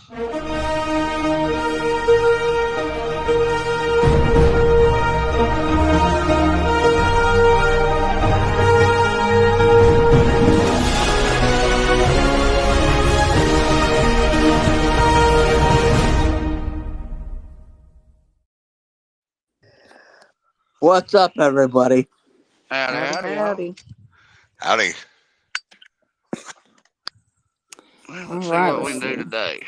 What's up, everybody? Howdy. Howdy. Well, All let's right, see what we let's can do see. today.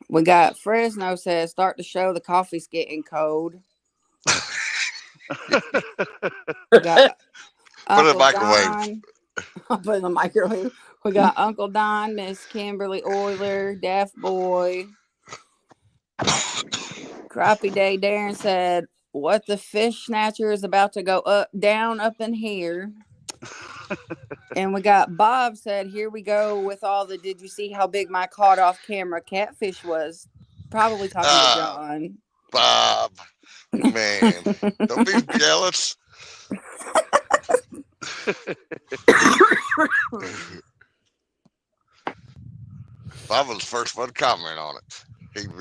We got Fresno says start the show. The coffee's getting cold. We got Put it in the Uncle microwave. Don. I'll put it in the microwave. We got Uncle Don, Miss Kimberly Euler, Daft Boy. Crappie Day Darren said, "What the fish snatcher is about to go up in here." And we got Bob said, "Here we go with all the. Did you see how big my caught off camera catfish was?" Probably talking to John. Bob, man, don't be jealous. Bob was the first one to comment on it.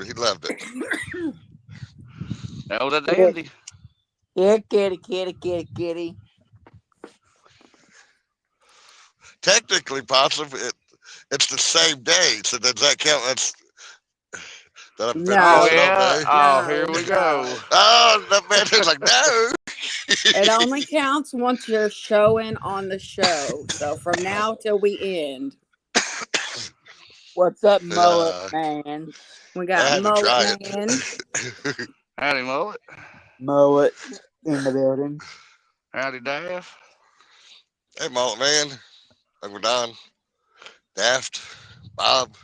He loved it. That was a dandy. Yeah, kitty. Technically, possible, it's the same day. So does that count? That's that I've been No. missing all Yeah. day. Oh, No, here we no. go. Oh, that man is like, no. It only counts once you're showing on the show. So from now till we end. What's up, mullet man? We I got had to try Mullet Man. it. Howdy, Mullet. Mullet in the building. Howdy, Daff. Hey, Mullet Man, Uncle Don, Daft, Bob.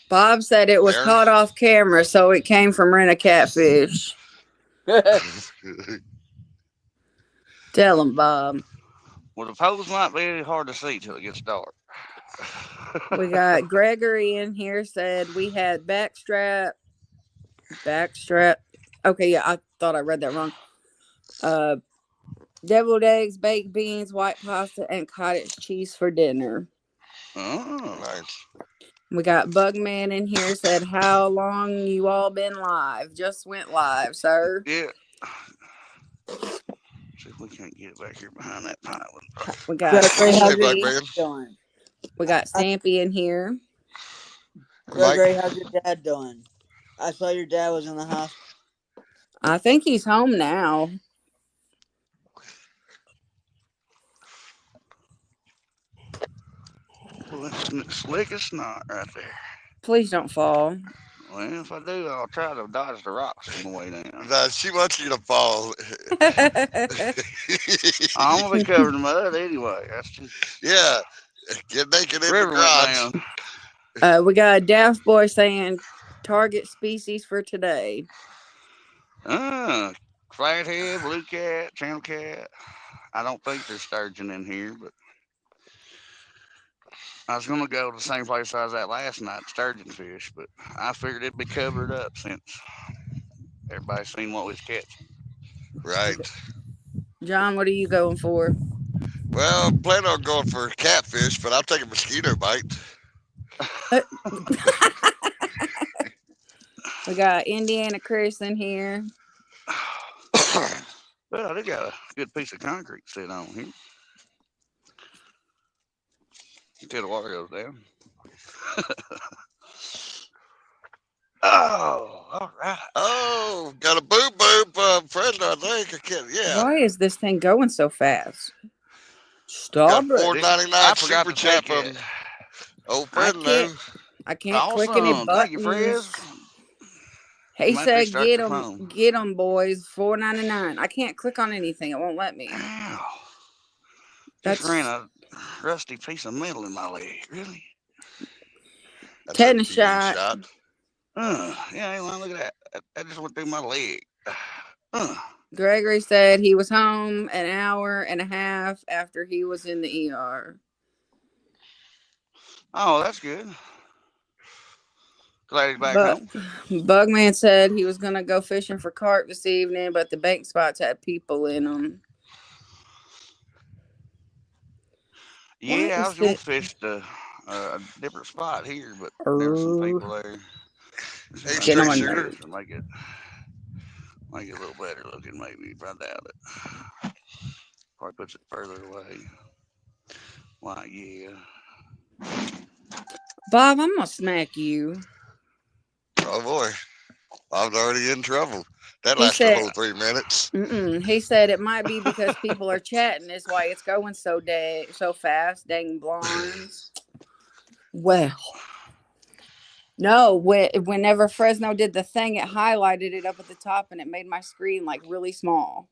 Bob said it was Darren. caught off camera, so it came from Rent a Catfish. Tell him, Bob. Well, the pose might be hard to see till it gets dark. We got Gregory in here said we had backstrap. Okay, yeah, I thought I read that wrong. Deviled eggs, baked beans, white pasta, and cottage cheese for dinner. Oh, Nice. We got Bugman in here said, how long you all been live? Just went live, sir. yeah. See if we can't get back here behind that pile. We got Gregory, how's Black your man. dad doing? We got Stampy in here. Gregory, how's your dad doing? I saw your dad was in the hospital. I think he's home now. Well, that's slick as snot right there. Please don't fall. Well, if I do, I'll try to dodge the rocks on the way down. No, she wants you to fall. I'm gonna be covered in mud anyway. That's just Yeah, get naked in the river garage. went down. We got a Daft Boy saying target species for today. Flathead, blue cat, channel cat. I don't think there's sturgeon in here, but I was gonna go to the same place I was at last night, sturgeon fish, but I figured it'd be covered up since everybody's seen what we was catching. Right. John, what are you going for? Well, I'm planning on going for catfish, but I'll take a mosquito bite. We got Indiana Chris in here. Well, they got a good piece of concrete sitting on here. Until the water goes down. Oh, all right. Oh, got a boob boob Fresno, I think. I can't, yeah. Why is this thing going so fast? Stop Got it. $4.99 I forgot super to chat take from it. old I Fresno. can't click any Awesome. Thank you, buttons. Frizz. He Might said, restart "Get your them, phone. get them, boys. $4.99." I can't click on anything. It won't let me. Ow. That's Just ran a rusty piece of metal in my leg. Really? That's Tetanus a TV shot. Yeah, well, look at that. That just went through my leg. Gregory said he was home an hour and a half after he was in the ER. Oh, that's good. Glad he's back But home. Bugman said he was gonna go fishing for carp this evening, but the bank spots had people in them. Yeah, I was gonna fish a different spot here, but there were some people there. Hey, Get on straight my shooter. nerves. Make it a little better looking, maybe, if I doubt it. Probably puts it further away. Why, yeah. Bob, I'm gonna smack you. Oh boy, I'm already in trouble. That He lasted a said, whole 3 minutes. He said it might be because people are chatting. Is why it's going so fast. Dang blondes. Well, no. Whenever Fresno did the thing, it highlighted it up at the top, and it made my screen like really small.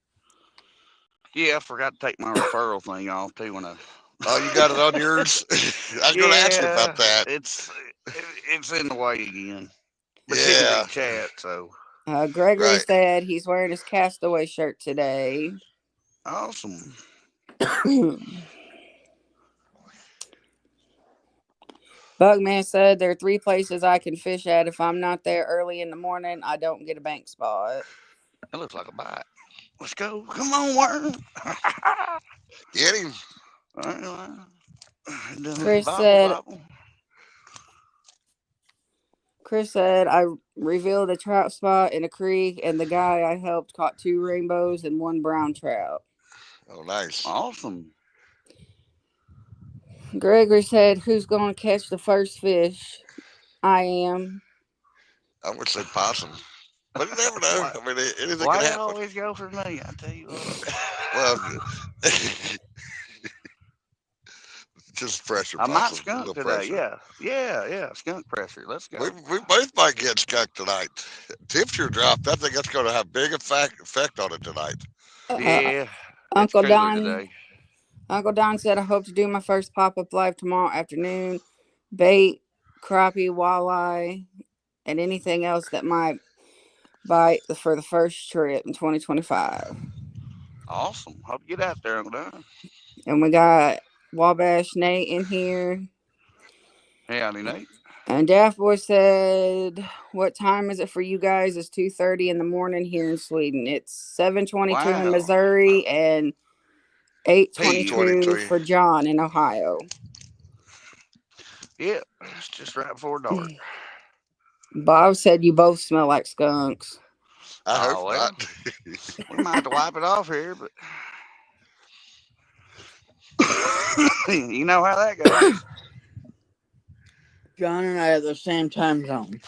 Yeah, I forgot to take my referral thing off too when I. Oh, you got it on yours? I was going to ask you about Yeah, that. it's in the way again, but you can Yeah, read chat, so Gregory right. said he's wearing his Castaway shirt today. awesome. Bugman said there are 3 places I can fish at. If I'm not there early in the morning, I don't get a bank spot. It looks like a bite. Let's go. Come on, worm. Get him. Chris Bobble, said bobble. I revealed a trout spot in a creek, and the guy I helped caught 2 rainbows and 1 brown trout. Oh, nice. Awesome. Gregory said, who's going to catch the first fish? I am. I would say possum. But you never know. Why, I mean, anything why can you happen. always go for me? I tell you what. Well, just pressure I might possum. A skunk little today. pressure. Yeah. Skunk pressure. Let's We, go. we both might get skunked tonight. Temperature dropped. I think that's going to have big effect on it tonight. Yeah, it's Uncle cooler Don today. Uncle Don said, I hope to do my first pop-up live tomorrow afternoon. Bait, crappie, walleye, and anything else that might bite for the first trip in 2025. Awesome. Hope you get out there, Uncle Don. And we got Wabash Nate in here. Hey, Howdy, Nate. And Daft Boy said, what time is it for you guys? It's 2:30 in the morning here in Sweden. It's 7:22 in Wow. Missouri and 8:22 8:22. for John in Ohio. Yeah, it's just right before dark. Bob said you both smell like skunks. I hope Oh, well, not. we might have to wipe it off here, but you know how that goes. John and I are the same time zone.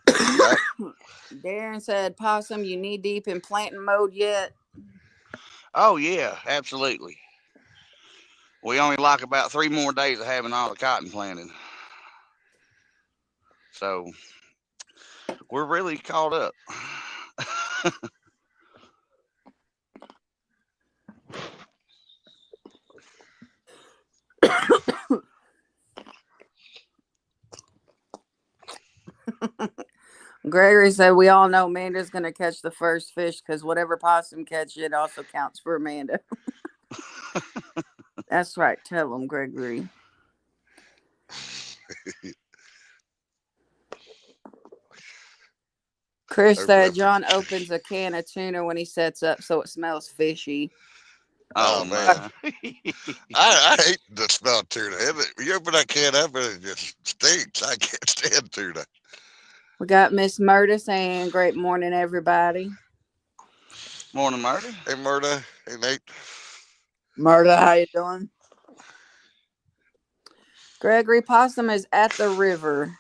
Yep. Darren said, Possum, you knee deep in planting mode yet? Oh, yeah, absolutely. We only like about 3 more days of having all the cotton planted. So we're really caught up. Gregory said, we all know Amanda's going to catch the first fish because whatever Possum catches, it also counts for Amanda. That's right. Tell him, Gregory. Chris said John opens a can of tuna when he sets up so it smells fishy. Oh, man. I hate the smell of tuna. You open that can up and it just stinks. I can't stand tuna. We got Miss Murda saying, great morning, everybody. Morning, Marty. Hey, Murda. Hey, Nate. Marta, how you doing? Gregory, Possum is at the river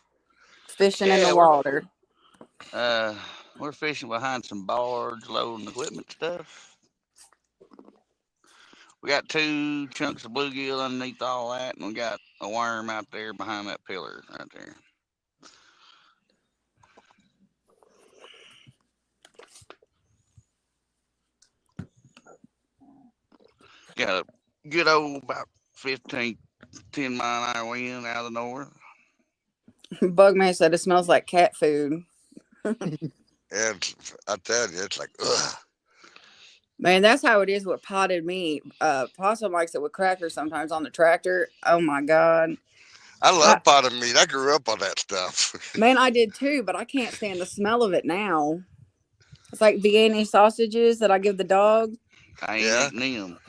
fishing in the water. We're fishing behind some barge, loading equipment stuff. We got 2 chunks of bluegill underneath all that, and we got a worm out there behind that pillar right there. Got a good old about 15, 10 mile an hour wind out of the north. Bugman said it smells like cat food. And I tell you, it's like, ugh. Man, that's how it is with potted meat. Possum likes it with crackers sometimes on the tractor. Oh my God. I love potted meat. I grew up on that stuff. Man, I did too, but I can't stand the smell of it now. It's like Vienna sausages that I give the dog. I ain't eating them.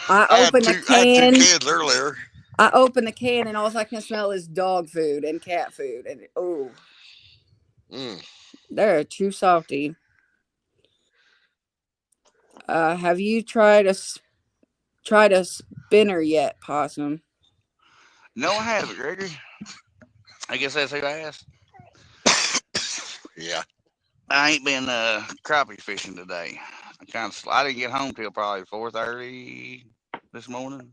I open the can. I had 2 cans earlier. I open the can and all I can smell is dog food and cat food. And oh. Mm. They're too salty. Have you tried a spinner yet, Possum? No, I haven't, Gregory. I guess that's who I asked. Yeah. I ain't been crappie fishing today. I didn't get home till probably 4:30 this morning.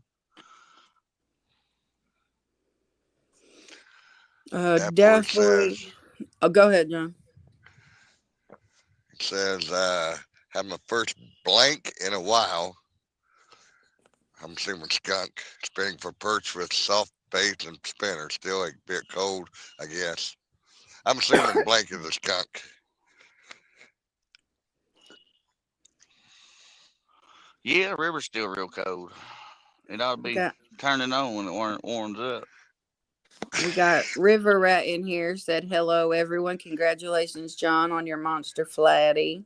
Afterwards Definitely. says, Oh, go ahead, John. it says, had my first blank in a while. I'm assuming skunk. Spinning for perch with soft bait and spinner. Still a bit cold, I guess. I'm assuming blank is a skunk. Yeah, the river's still real cold. It ought to We be got turning on when it warms up. we got River Rat in here. Said hello, everyone. Congratulations, John, on your monster flatty.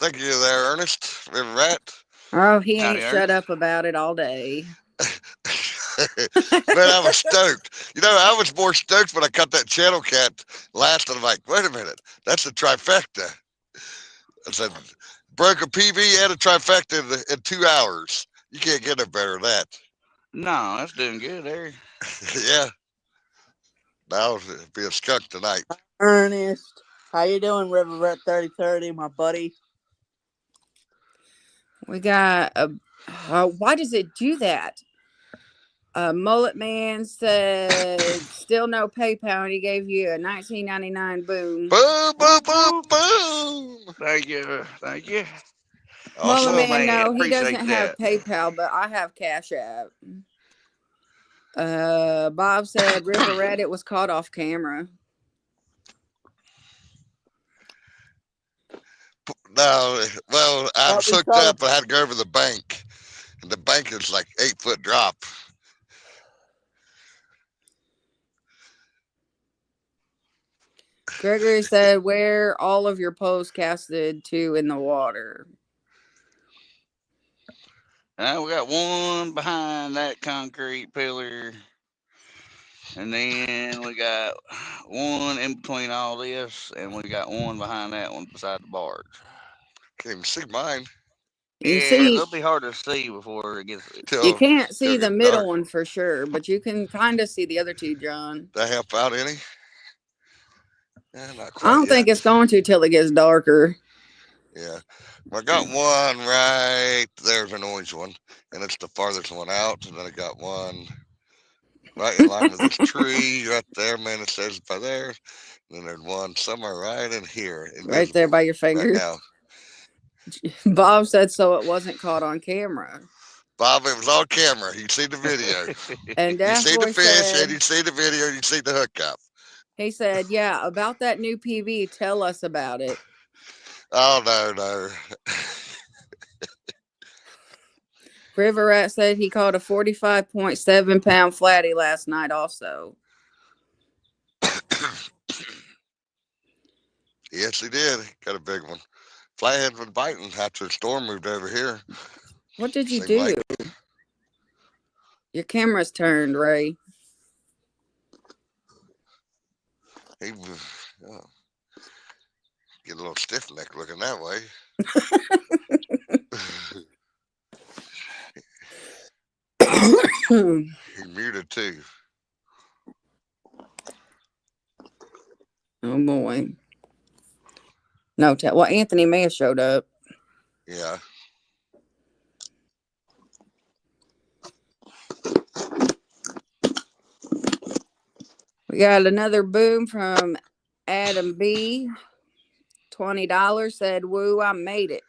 Thank you there, Ernest. River Rat. Oh, he Howdy, ain't shut Ernest. up about it all day. Man, I was stoked. I was more stoked when I caught that channel cat last, and I'm like, wait a minute, that's a trifecta. I said, broke a PB and a trifecta in 2 hours. You can't get no better than that. No, that's doing good there. Yeah, now it'll be a skunk tonight. Ernest, how you doing, River Rat 3030, my buddy? We got a. Why does it do that? Mullet Man said, "Still no PayPal, and he gave you a 19.99 boom." Boom, boom, Whoop, boom, whoop. boom. Thank you. Thank you. Mullet Well, Awesome. Man, man, no, he appreciate doesn't have that. PayPal, but I have Cash App. Bob said, "River Rat, it was caught off camera." No, well, I What was we hooked call up. I had to go over the bank, and the bank is like 8 foot drop. Gregory said, "Where all of your posts casted to in the water." We got one behind that concrete pillar, and then we got one in between all this, and we got one behind that one beside the barge. Can't even see mine You Yeah, see, they'll be hard to see before it gets. you till can't see till it the gets middle dark. one for sure, but you can kind of see the other two, John. Did I help out any? Not I quite don't think yet. it's going to till it gets darker. Yeah. Well, I got one right there's an orange one, and it's the farthest one out. And then I got one right in line with this tree right there. Man, it says by there. And then there's one somewhere right in here, Right there invisible by your right finger. now. Bob said so it wasn't caught on camera. Bob, it was on camera. You see the video. And You Daft see the Boy fish, and said, you see the video, and you see the hookup. he said, "Yeah, about that new PV, tell us about it." Oh no, no. River Rat said he caught a 45.7 pound flatty last night also. Yes, he did. Got a big one. Flathead was biting after the storm moved over here. What did you Seemed like do? Your camera's turned, Ray. he was get a little stiff neck looking that way. Oh He muted too. boy. No, well, Anthony may have showed up. Yeah. We got another boom from Adam B. $20 said, "Woo, I made it."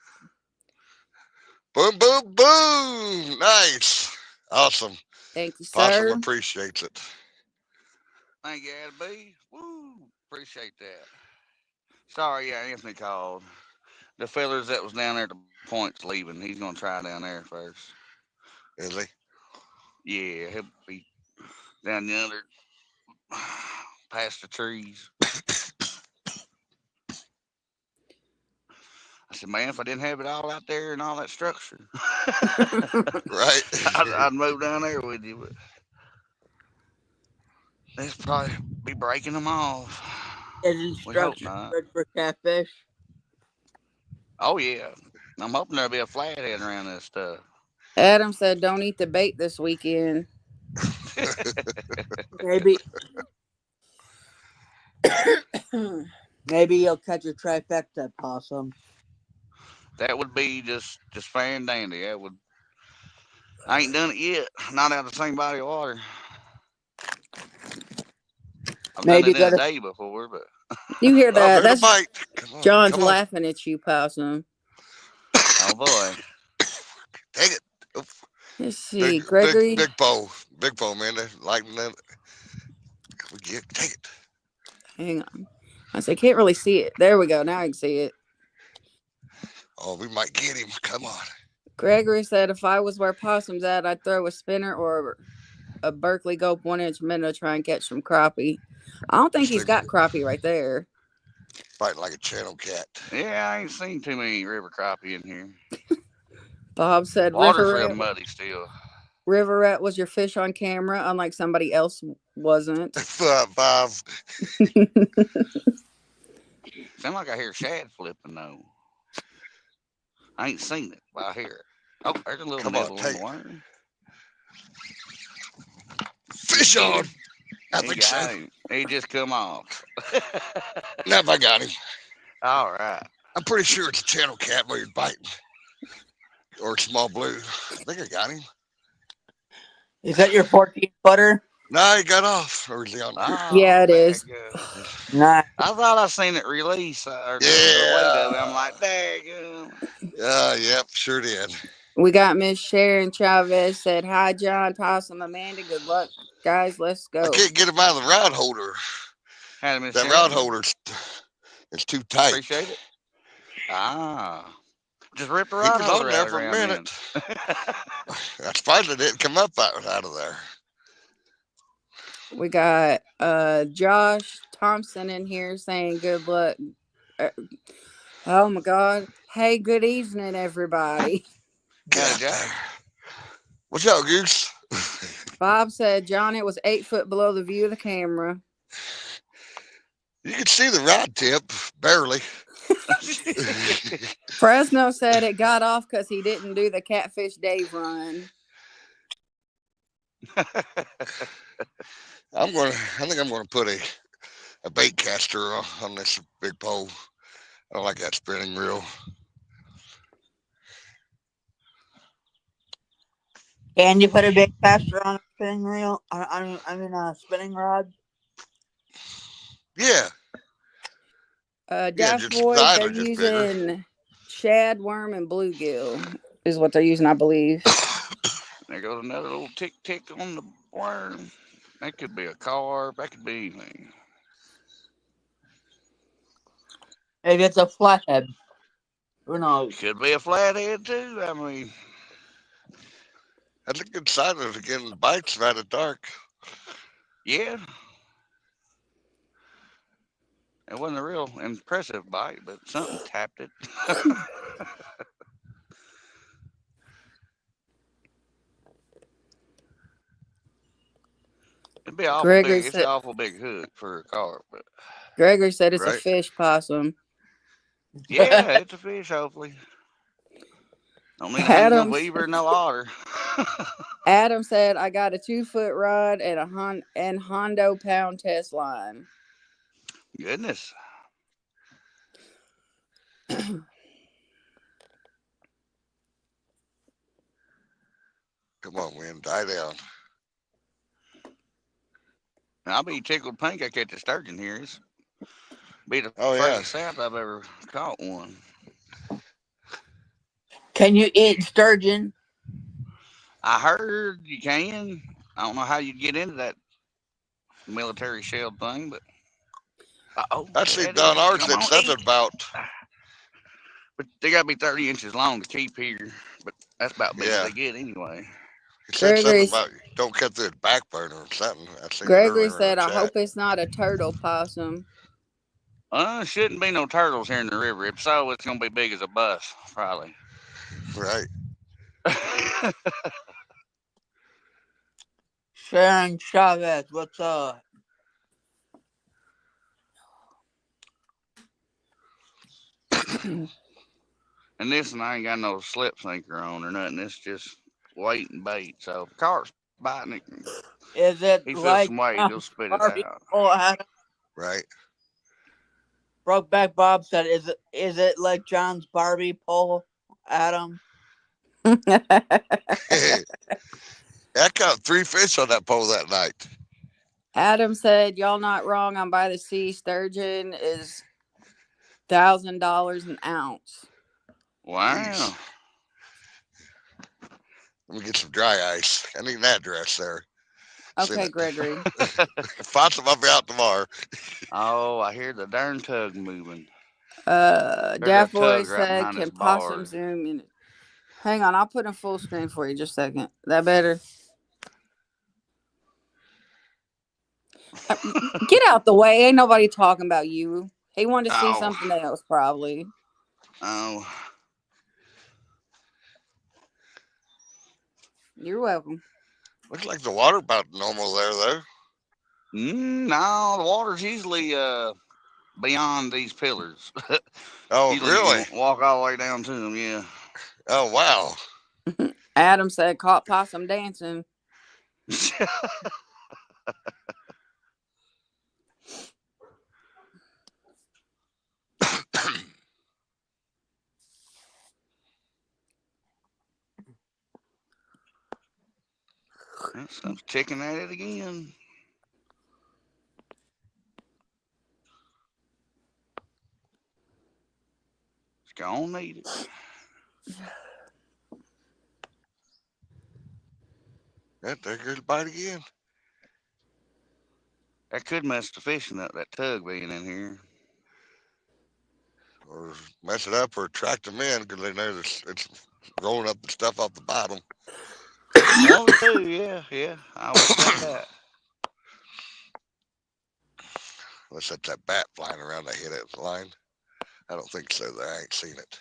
Boom, boom, boom. Nice. Awesome. Thank you, Possum sir. appreciates it. Thank you, Adam B. Woo! Appreciate that. Sorry, yeah, Anthony called. The fellers that was down there at the point's leaving. He's gonna try down there first. Is he? Yeah, he'll be down yonder past the trees. I said, man, if I didn't have it all out there and all that structure, Right. I'd move down there with you. But they'll probably be breaking them off. Is We hope instruction not. good for catfish? Oh yeah, I'm hoping there'll be a flathead around this stuff. Adam said, "Don't eat the bait this weekend." Maybe maybe you'll catch a trifecta possum. That would be just fair and dandy. That would. I ain't done it yet. Not out of the same body of water. I've done Maybe it in go a to day before, but You hear Oh, that? there's a That's bite. Come on, John's come on. laughing at you, Possum. oh boy, Take it. Oop. Let's see, Big, big, Gregory. big pole, man. They lighten that. Take it. Hang on. I said, can't really see it. There we go. Now I can see it. Oh, we might get him. Come on. Gregory said, if I was where Possum's at, I'd throw a spinner or a Berkeley Gulp 1-inch minnow to try and catch some crappie. I don't think This he's thing got crappie right there. biting like a channel cat. yeah, I ain't seen too many river crappie in here. Bob said, Water's real muddy still. River Rat was your fish on camera, unlike somebody else wasn't. 5. Sound like I hear shad flipping though. I ain't seen it, but I hear it. Oh, there's a little Come on, nibble on take the it. worm. Fish Get on. him. I He think so. got him. He just come off. Now if I got him. All right. I'm pretty sure it's a channel cat where you're biting. Or a small blue. I think I got him. Is that your 14-footer? No, he got off. Or is he on there? Yeah, Oh, it is. Nah. I thought I seen it release or the weight of it. I'm like, daggum. Yep, sure did. We got Miss Sharon Chavez said, hi, John, Possum, Amanda. Good luck, guys. Let's I go. can't get him out of the rod holder. Had him in That Sharon. rod holder's it's too tight. Appreciate it. Just rip the He rod was holder on there out for a around minute. then. I finally didn't come up out of there. We got Josh Thompson in here saying good luck. Oh my God. Hey, good evening, everybody. Get Howdy, out Josh. there. What's up, Goose? Bob said, John, it was 8 foot below the view of the camera. You can see the rod tip, barely. Fresno said it got off because he didn't do the Catfish Dave run. I think I'm gonna put a bait caster on this big pole. I don't like that spinning reel. Can you put a big caster on a spinning reel? I mean a spinning rod? Yeah. Dash Just Boy, the they're eyes are just bigger. using shad, worm, and bluegill is what they're using, I believe. There goes another little tick tick on the worm. That could be a carp. That could be anything. Maybe it's a flathead. Who knows? Could be a flathead too. I mean, That's a good sign of getting bites right at dark. yeah. It wasn't a real impressive bite, but something tapped it. It'd be awful Gregory big. It's said, an awful big hook for a carp, but Gregory said it's a Right. fish, Possum. yeah, it's a fish. Hopefully, don't need to hang no beaver, no otter. Adam said, I got a 2-foot rod and Hondo pound test line. Goodness. Come on, wind, die down. I'll be tickled pink I catch a sturgeon here. It's be the Oh, yeah. furthest south I've ever caught one. Can you eat sturgeon? I heard you can. I don't know how you'd get into that military shell thing, but Actually, Don ours said something about. But they got to be 30 inches long to keep here. But that's about big as Yeah. they get anyway. He said something Gregory's- about don't cut through the back burner or something. I seen it Gregory earlier in said, our I chat. hope it's not a turtle, Possum. Shouldn't be no turtles here in the river. If so, it's gonna be big as a bus, probably. Right. Sharon Chavez, what's up? And this one I ain't got no slip sinker on or nothing. It's just weight and bait. So if carp's biting it, Is it he feels like some weight, he'll spit it Barbie out. pole, Adam? Right. Brokeback Bob said, "Is it like John's Barbie pole, Adam?" I caught 3 fish on that pole that night. Adam said, "Y'all not wrong. I'm by the sea. Sturgeon is $1,000 an ounce." Wow. Jeez. Let me get some dry ice. I need an address there. Okay, Gregory. Find some, I'll be out tomorrow. Oh, I hear the darn tug moving. Daft Boy tug right said, behind this "Can possum bar. zoom in?" Hang on, I'll put in full screen for you. Just a second. That better? Get out the way. Ain't nobody talking about you. He wanted to see something else, probably. Oh. You're welcome. Looks like the water about normal there, though. No, the water's usually beyond these pillars. Oh, usually really? You walk all the way down to them, yeah. Oh, wow. Adam said, "Caught possum dancing." I'm checking at it again. It's gonna need it. There goes the bite again. That could mess the fishing up, that tug being in here. Or mess it up or attract them in because they know it's rolling up the stuff off the bottom. One of the two, yeah. I would bet that. Unless that's that bat flying around that hit that line. I don't think so, though. I ain't seen it.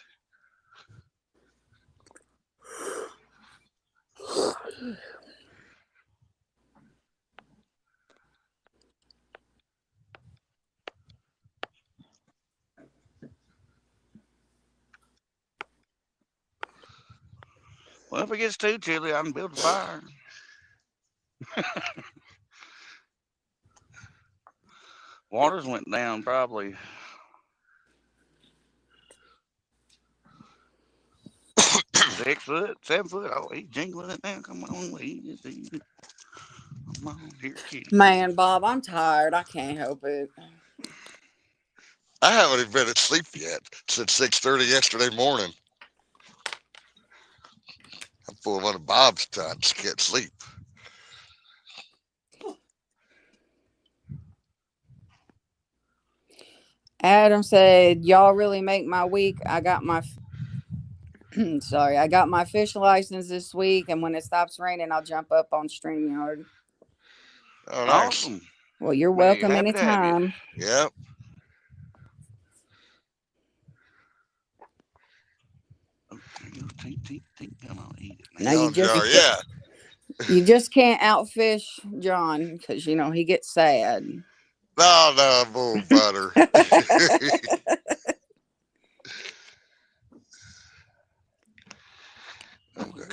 Well, if it gets too chilly, I can build a fire. Waters went down probably 6 foot, 7 foot. Oh, he's jingling it now. Come on, easy. Come on, here, kitty. Man, Bob, I'm tired. I can't help it. I haven't even been asleep yet since 6:30 yesterday morning. I'm full of one of Bob's times. Can't sleep. Adam said, "Y'all really make my week. I got my I got my fish license this week, and when it stops raining, I'll jump up on StreamYard." Oh, nice. Awesome. Well, you're Man, welcome happy to have you. anytime. Yep. Come on, eat it. Now you just can't outfish John because he gets sad. No, bull butter.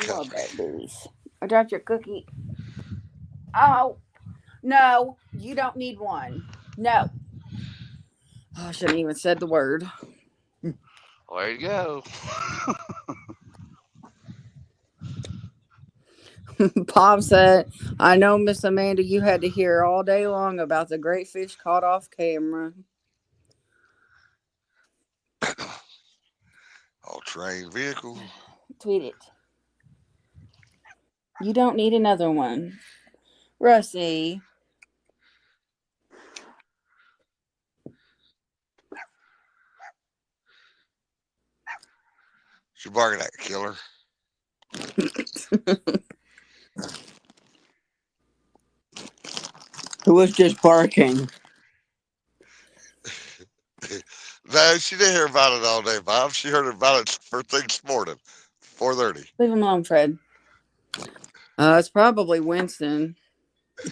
Love that booze. I dropped your cookie. Oh, no, you don't need one. No. Oh, I shouldn't even said the word. Well, there you go. Bob said, "I know, Miss Amanda, you had to hear all day long about the great fish caught off camera." All-terrain vehicle. Tweet it. You don't need another one. Russie. She barking at killer. Who was just barking? No, she didn't hear about it all day, Bob. She heard about it first thing this morning, 4:30. Leave him alone, Fred. It's probably Winston.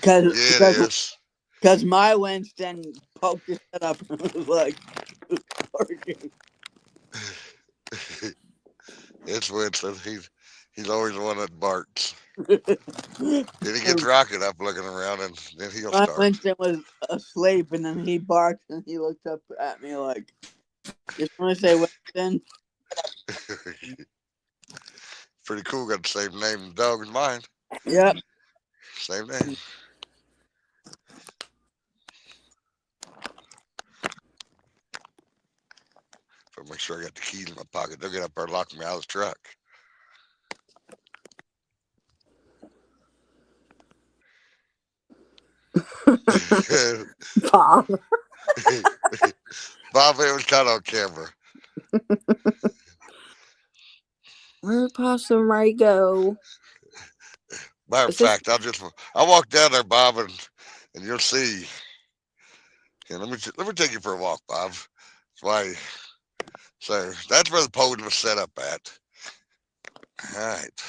Yeah, it is. Because my Winston poked his head up and was like, barking. It's Winston. He's always the one that barks. And Then he gets Rocket up looking around, and then he'll my start. Winston was asleep, and then he barked, and he looked up at me like, "Just want to say, Winston." Pretty cool. Got the same name dog as mine. Yep. Same name. So make sure I got the keys in my pocket. They'll get up there and lock me out of the truck. Bob. Bob, it was caught on camera. Where'd Possum Ray go? Matter of Is this fact, I walk down there, Bob, and you'll see. Here, let me take you for a walk, Bob. Why? So that's where the podium was set up at. All right,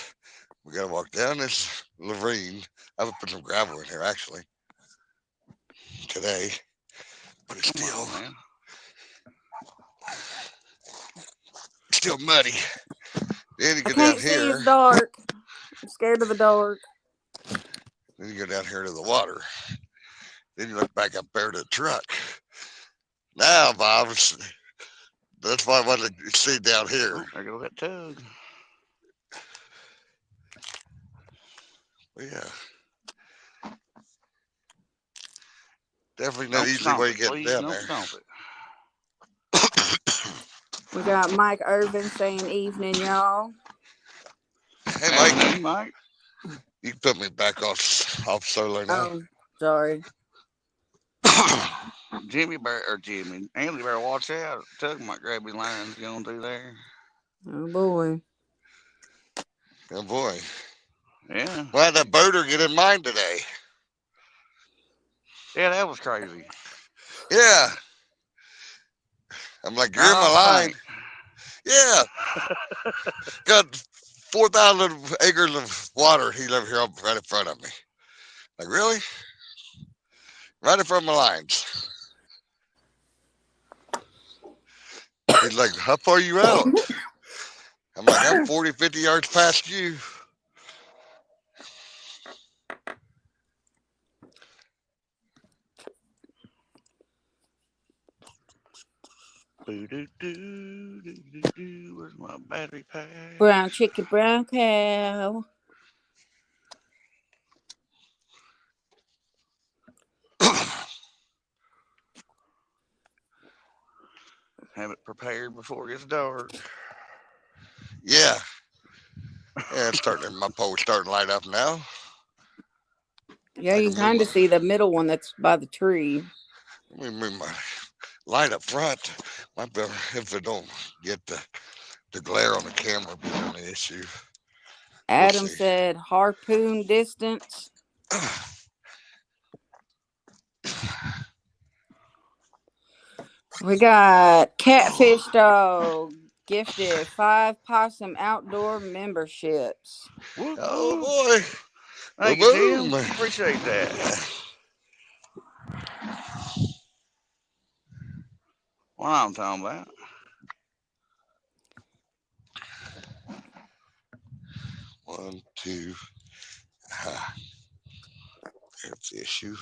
we gotta walk down this ravine. I would put some gravel in here actually today, but it's Come on, man. still muddy. Then you I go down can't see. here. It's dark. I'm scared of the dark. Then you go down here to the water. Then you look back up there to the truck. Now, Bob, that's why I wanted to see down here. Oh, there goes that tug. Yeah. Definitely not Don't easy stomp way it, to get please. down Don't there. stomp it. We got Mike Irvin saying evening, y'all. Hey, Mike, Hey, Mike. you can put me back off solo now. Oh, sorry. Jimmy Bear or Jimmy. Andy better watch out. Tug might grab his lines going through there. Oh boy. Oh boy. Yeah. Why did that boater get in mine today? Yeah, that was crazy. Yeah. I'm like, you're Right in my off line. bank. Yeah. Got 4,000 acres of water. He lives here right in front of me. Like, really? Right in front of my lines. He's like, how far are you out? I'm like, I'm 40, 50 yards past you. Where's my battery pack? Brown chicken, brown cow. Have it prepared before it gets dark. Yeah. Yeah, it's starting. My pole's starting to light up now. Yeah, I you can can kind of see the middle one that's by the tree. Let me move my light up front. My brother, if it don't get the glare on the camera, be an issue. We'll Adam see. said harpoon distance. We got Catfish Dog gifted 5 possum outdoor memberships. Whoop, Oh whoop. boy. Thank you, Tim. Boom. Appreciate that. What I'm talking about. One, two. There's the issue.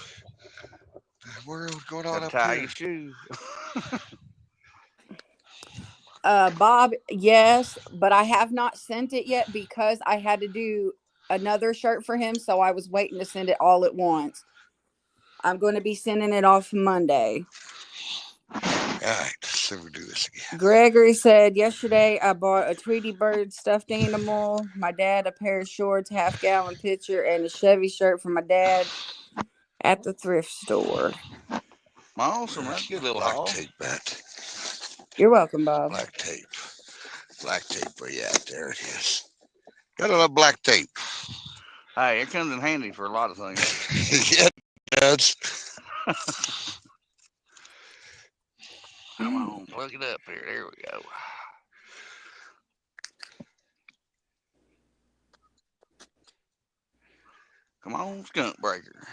What is going on Gotta up tie here? your shoe. Bob, yes, but I have not sent it yet because I had to do another shirt for him, so I was waiting to send it all at once. I'm going to be sending it off Monday. All right, let's see if we do this again. Gregory said, yesterday I bought a Tweety Bird stuffed animal, my dad a pair of shorts, half-gallon pitcher, and a Chevy shirt for my dad at the thrift store. Awesome. That's a good little Black haul. tape bat. You're welcome, Bob. Black tape. Black tape, where you at? There it is. Got a little black tape. Hey, it comes in handy for a lot of things. Yeah, it does. Come on, plug it up here. There we go. Come on, skunk breaker.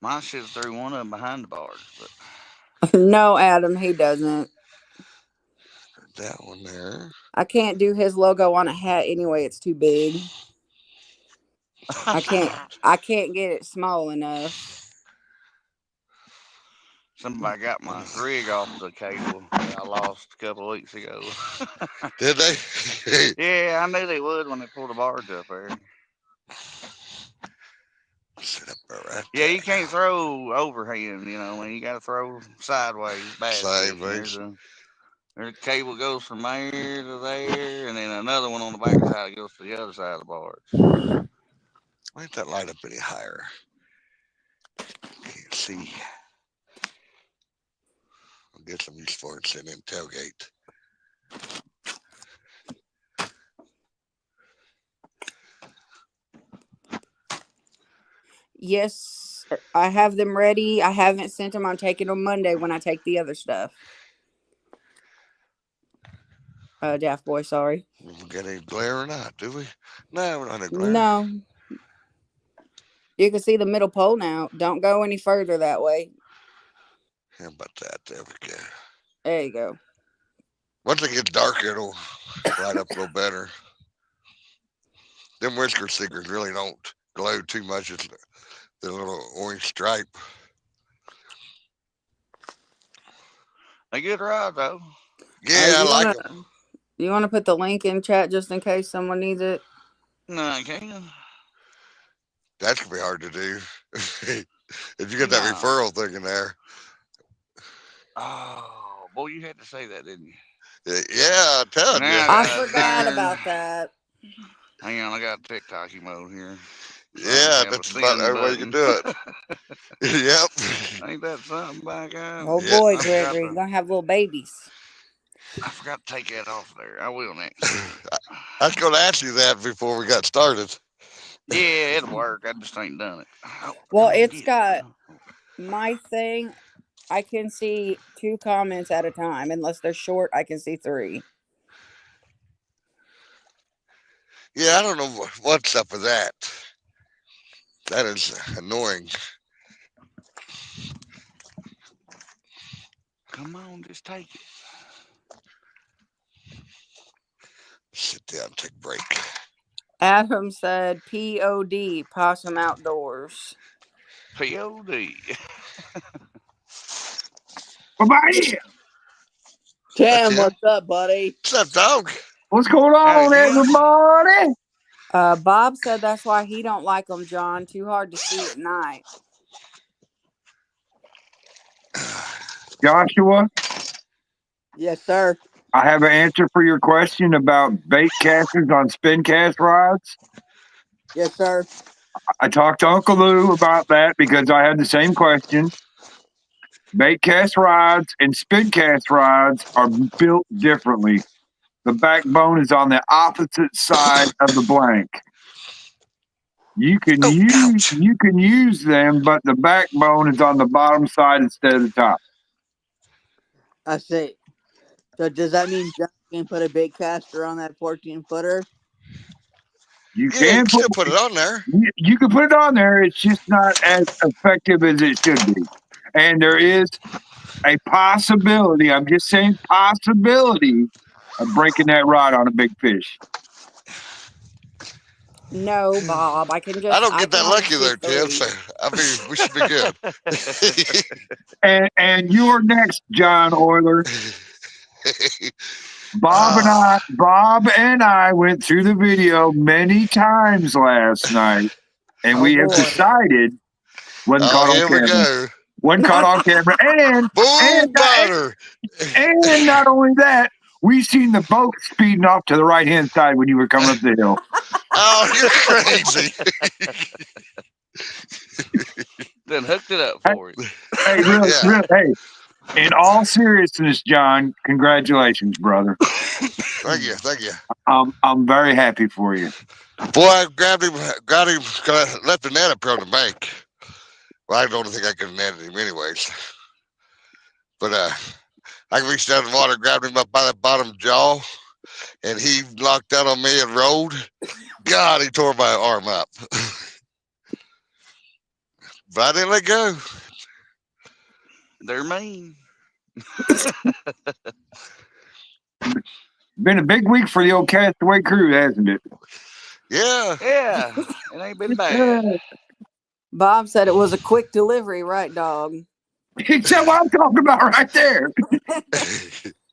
Mine should have threw one of them behind the bars, but No, Adam, he doesn't. That one there. I can't do his logo on a hat anyway. It's too big. I can't get it small enough. somebody got my rig off the cable that I lost a couple of weeks ago. Did they? Yeah, I knew they would when they pulled the barge up there. Sit up there right Yeah, there. you can't throw overhand, when you got to throw sideways. Bad Sideways. There's a cable goes from there to there, and then another one on the back side goes to the other side of the barge. Why ain't that light up any higher? Can't see. I guess I'm used for it sitting in tailgate. Yes, I have them ready. I haven't sent them. I'm taking them Monday when I take the other stuff. Daft Boy, sorry. We got any glare or not, do we? No, we're not in glare. No. You can see the middle pole now. Don't go any further that way. How about that? There we go. There you go. Once it gets darker, it'll light up a little better. Them whisker stickers really don't glow too much. It's the little orange stripe. A good ride, though. Yeah, I like them. You want to put the link in chat just in case someone needs it? No, I can't. That's going to be hard to do. If you get that referral thing in there. Oh, boy, you had to say that, didn't you? Yeah, I'm telling you. I forgot about that. Hang on, I got TikTok mode here. Yeah, that's about the only way you can do it. Yep. Ain't that something back up? Oh boy, Gregory, you're gonna have little babies. I forgot to take that off there. I will next. I was going to ask you that before we got started. Yeah, it'll work. I just ain't done it. Well, it's got my thing. I can see 2 comments at a time. Unless they're short, I can see 3. Yeah, I don't know what's up with that. That is annoying. Come on, just take it. Sit down, take a break. Adam said POD, Possum Outdoors. POD. Bye-bye. Tim, what's up, buddy? What's up, dog? What's going on, everybody? Bob said that's why he don't like them, John. Too hard to see at night. Joshua? Yes, sir. I have an answer for your question about bait casters on spin cast rods. Yes, sir. I talked to Uncle Lou about that because I had the same question. Bait cast rods and spin cast rods are built differently. The backbone is on the opposite side of the blank. You can use them, but the backbone is on the bottom side instead of the top. I see. So does that mean John can put a bait caster on that 14-footer? You can still put it on there. You can put it on there. It's just not as effective as it should be. And there is a possibility, I'm just saying possibility, of breaking that rod on a big fish. No, Bob. I can just. I don't get that lucky there, Tim. So, I mean, we should be good. and you're next, John Euler. Bob and I went through the video many times last night, and we have decided wasn't caught on camera. Wasn't caught on camera, and and not only that, we seen the boat speeding off to the right-hand side when you were coming up the hill. Oh, you're crazy. Then hooked it up for you. Hey, really, hey. In all seriousness, John, congratulations, brother. Thank you. I'm very happy for you. Boy, I got him, left the net up here on the bank. Well, I don't think I could have netted him anyways. But I reached down in the water, grabbed him up by the bottom jaw, and he locked out on me and rolled. God, he tore my arm up. But I didn't let go. They're mean. Been a big week for the old Castaway Crew, hasn't it? Yeah. Yeah, it ain't been bad. Bob said it was a quick delivery, right, dog? Except what I'm talking about right there.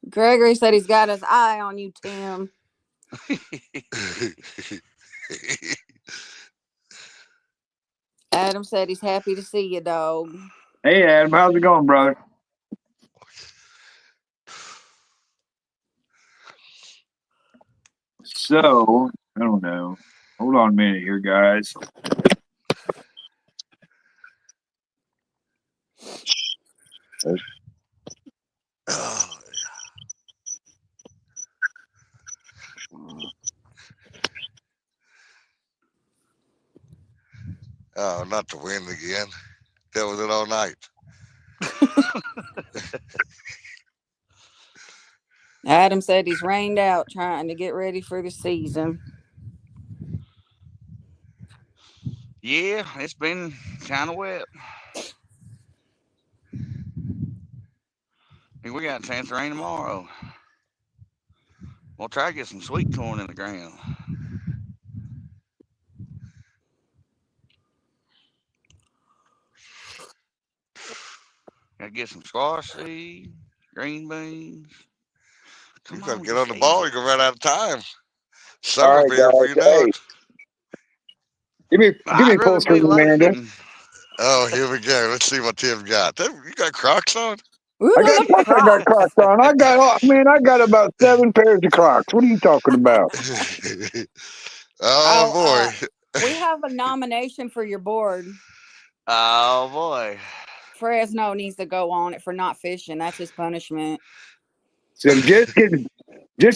Gregory said he's got his eye on you, Tim. Adam said he's happy to see you, dog. Hey, Adam, how's it going, brother? So, I don't know. Hold on a minute here, guys. Oh, oh, not the wind again. Dealt with it all night. Adam said he's rained out trying to get ready for the season. Yeah, it's been kind of wet. Think we got a chance of rain tomorrow. We'll try to get some sweet corn in the ground. Gotta get some squash seed, green beans. You Come better on, get on just the eat ball. it. You're going to run out of time. All Summer'll right, be here before you guys. know Hey, it. give me I'd a rather full be screen, late Amanda. than. Oh, here we go. Let's see what Tim got. You got Crocs on? Ooh, I got them I got Crocs. Crocs on. I got about 7 pairs of Crocs. What are you talking about? Oh, Oh, boy. we have a nomination for your board. Oh boy. Fresno needs to go on it for not fishing. That's his punishment. So I'm just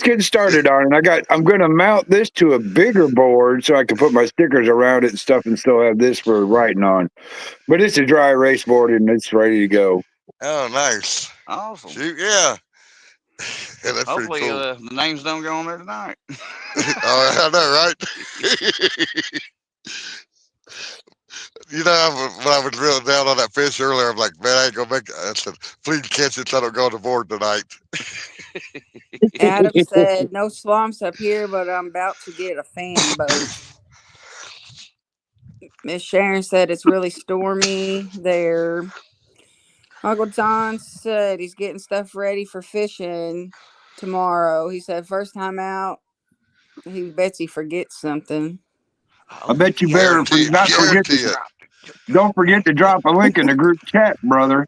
getting started on it. I'm going to mount this to a bigger board so I can put my stickers around it and stuff, and still have this for writing on. But it's a dry erase board and it's ready to go. Oh, nice. Awesome. Shoot, yeah. Yeah, that's pretty Hopefully, cool. the names don't go on there tonight. Oh, I know, right? You know, when I was reeling down on that fish earlier, I'm like, man, I ain't gonna make it. I said, please catch it so I don't go on the board tonight. Adam said, no swamps up here, but I'm about to get a fan boat. Miss Sharon said it's really stormy there. Uncle John said he's getting stuff ready for fishing tomorrow. He said first time out, he bets he forgets something. I bet you better Guarantee, not forget guarantee it. don't forget to drop a link in the group chat, brother.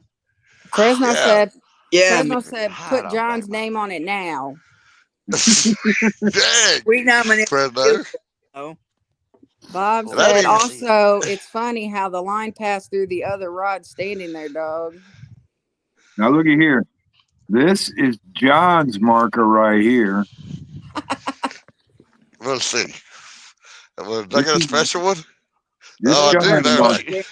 Fresno Yeah. Yeah, man. put John's name on it now. Dang, We nominate you. Fresno. Oh, Bob And I said didn't, also it's funny how the line passed through the other rod standing there, dog. Now looky here. This is John's marker right here. we'll see. Well, did I get a special one? This Oh, I do, John's don't marker. I?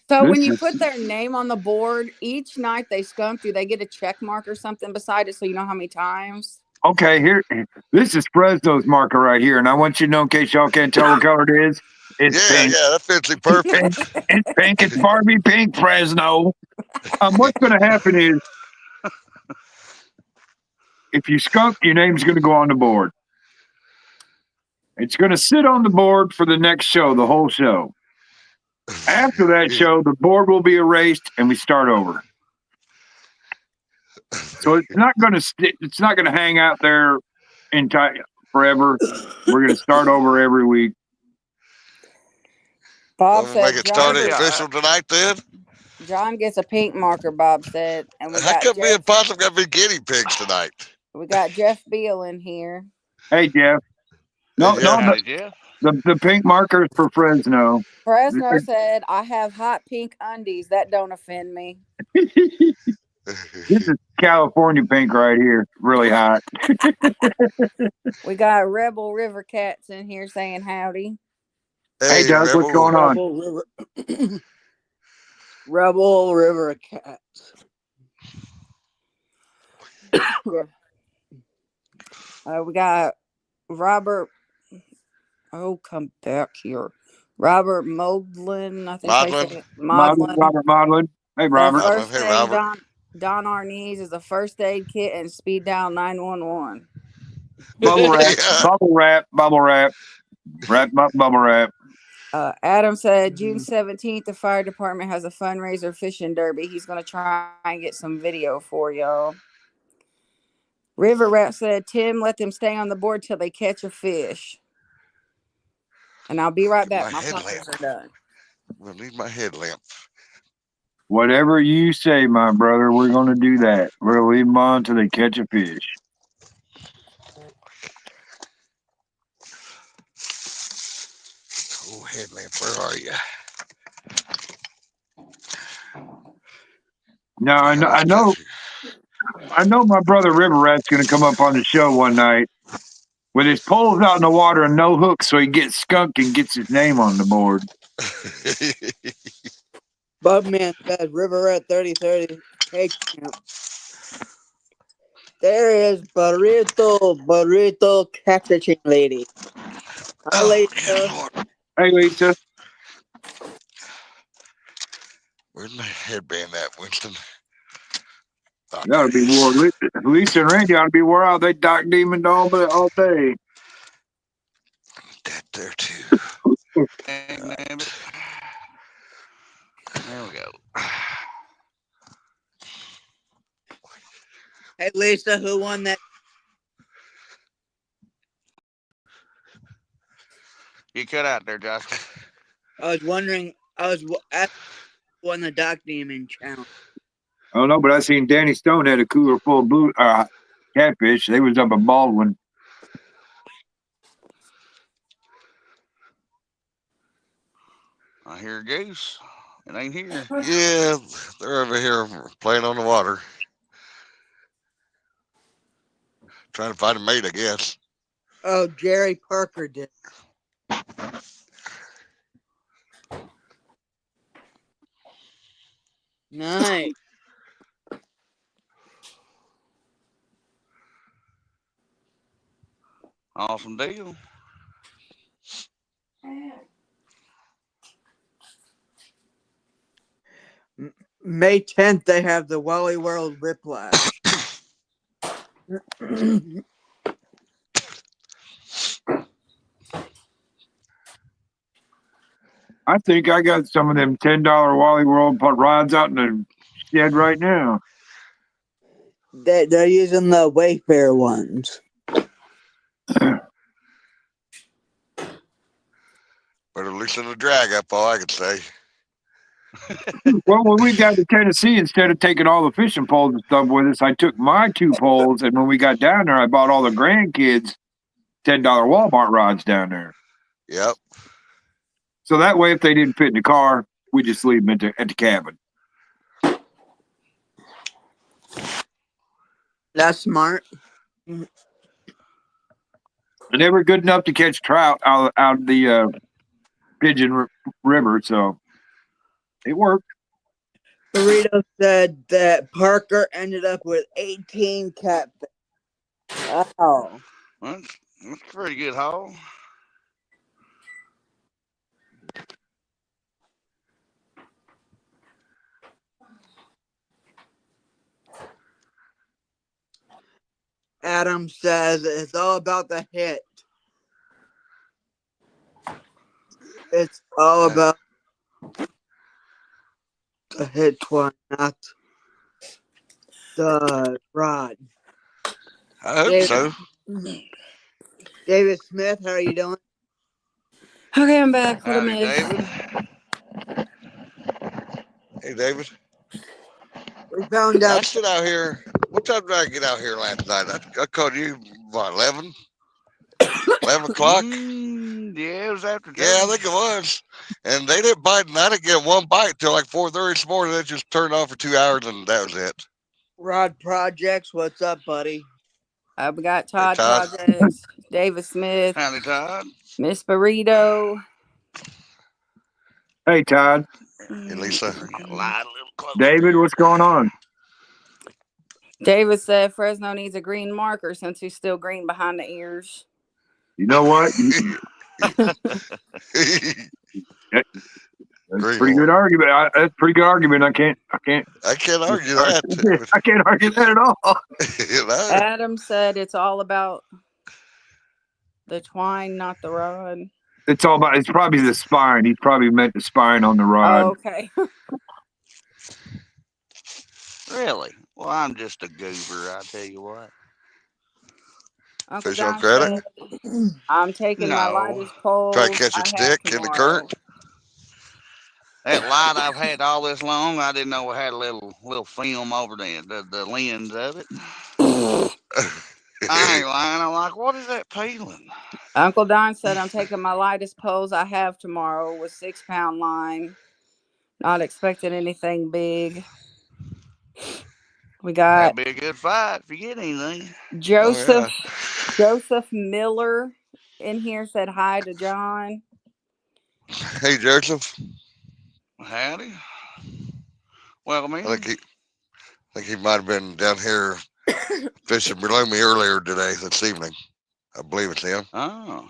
So This when you is put their name on the board, each night they skunk, do they get a check mark or something beside it so you know how many times? okay. Here, this is Fresno's marker right here, and I want you to know in case y'all can't tell what color it is. It's Yeah, pink. yeah, that fits him It's perfect. pink. It's pink. It's Barbie pink, Fresno. What's going to happen is if you skunk, your name's going to go on the board. It's going to sit on the board for the next show, the whole show. After that show, the board will be erased and we start over. So it's not going to it's not going to hang out there forever. We're going to start over every week. Bob We'll said make it John start That'll be all official tonight then. John gets a pink marker, Bob said. And How come me and Possum got to be guinea pigs tonight? we got Jeff Beal in here. Hey, Jeff. No, Yeah. Howdy, Jeff. the pink marker is for Fresno. Fresno said, I have hot pink undies. That don't offend me. This is California pink right here. Really hot. We got Rebel River Cats in here saying howdy. Hey, Hey, Doug, what's Rebel. going on? Rebel River, Rebel River Cats. We got Robert. Oh, come back here. Robert Modlin, I think I said it. Modlin, Modlin. Robert Modlin. Hey, Robert. First Hey, aid, Robert. Don Arnese is a first aid kit and speed dial 911. Bubble wrap, Yeah. bubble wrap, bubble wrap. Wrap up, bubble wrap. Adam said June 17th, the fire department has a fundraiser fishing derby. He's going to try and get some video for y'all. River Rat said, Tim, let them stay on the board till they catch a fish. And I'll be right back. My My poppers are done. We'll need my headlamp. Whatever you say, my brother, we're going to do that. We're going to leave them on until they catch a fish. Oh, headlamp, where are you? Now, I know my brother River Rat's going to come up on the show one night with his poles out in the water and no hooks, so he gets skunked and gets his name on the board. Bugman says River at 3030. Hey, champ. There is Burrito catching lady. Hi, Oh, Lisa. good Lord. Hey, Lisa. Where's my headband at, Winston? Oh, That would be war. Lisa and Randy ought to be wore out. They dock demon all day. that there, too. There we go. Hey, Lisa, who won that? You cut out there, Josh. I was wondering. I was asking who won the Dock Demon challenge. I don't know, but I seen Danny Stone had a cooler full of blue catfish. They was up at Baldwin. I hear a goose. It ain't here. Yeah, they're over here playing on the water. Trying to find a mate, I guess. Oh, Jerry Parker did. Nice. Awesome deal. May 10th, they have the Wally World Whiplash. I think I got some of them $10 Wally World rods out in the shed right now. They're using the Wayfair ones. Better loosen the drag up, all I can say. Well, when we got to Tennessee, instead of taking all the fishing poles and stuff with us, I took my 2 poles, and when we got down there, I bought all the grandkids $10 Walmart rods down there. Yep. So that way, if they didn't fit in the car, we just leave them at the cabin. That's smart. And they were good enough to catch trout out of the Pigeon River, so it worked. Burrito said that Parker ended up with 18 catfish. Wow. That's a pretty good haul. Adam says it's all about the hit. It's all about the hit twine, not the rod. I hope so. David Smith, how are you doing? Okay, I'm back. What a Howdy, minute. David. Hey, David. We found I out. sit out here. What time did I get out here last night? I called you, what, 11? 11 o'clock? Yeah, it was after Yeah, I dark. think it was. And they didn't bite, and I didn't get one bite till like 4:30 this morning. They just turned off for 2 hours, and that was it. Rod Projects, what's up, buddy? We got Todd Todd. Projects, David Smith, Howdy, Todd. Miss Burrito. Hey, Todd. Hey, Lisa. Light a little closer. David, what's going on? David said Fresno needs a green marker since he's still green behind the ears. You know what? That's a pretty Greenhorn. good argument. That's a pretty good argument. I can't I can't argue that. I can't argue that at all. You know? Adam said it's all about the twine, not the rod. It's all about. It's probably the spine. He probably meant the spine on the rod. Oh, okay. Really? Well, I'm just a goober, I tell you what. Uncle Fish on Don credit? said, I'm taking my No. lightest pole Try to catch a I have stick in the tomorrow. current. That light I've had all this long, I didn't know it had a little film over the lens of it. I ain't lying. I'm like, what is that peeling? Uncle Don said, I'm taking my lightest poles I have tomorrow with 6-pound line. Not expecting anything big. We got That'd be a good fight if you get anything. Joseph Oh, Joseph Miller in here said hi to John. yeah. Hey, Joseph. Howdy. Welcome I in. think he might have been down here fishing below me earlier today, this evening. I believe it's him. Oh.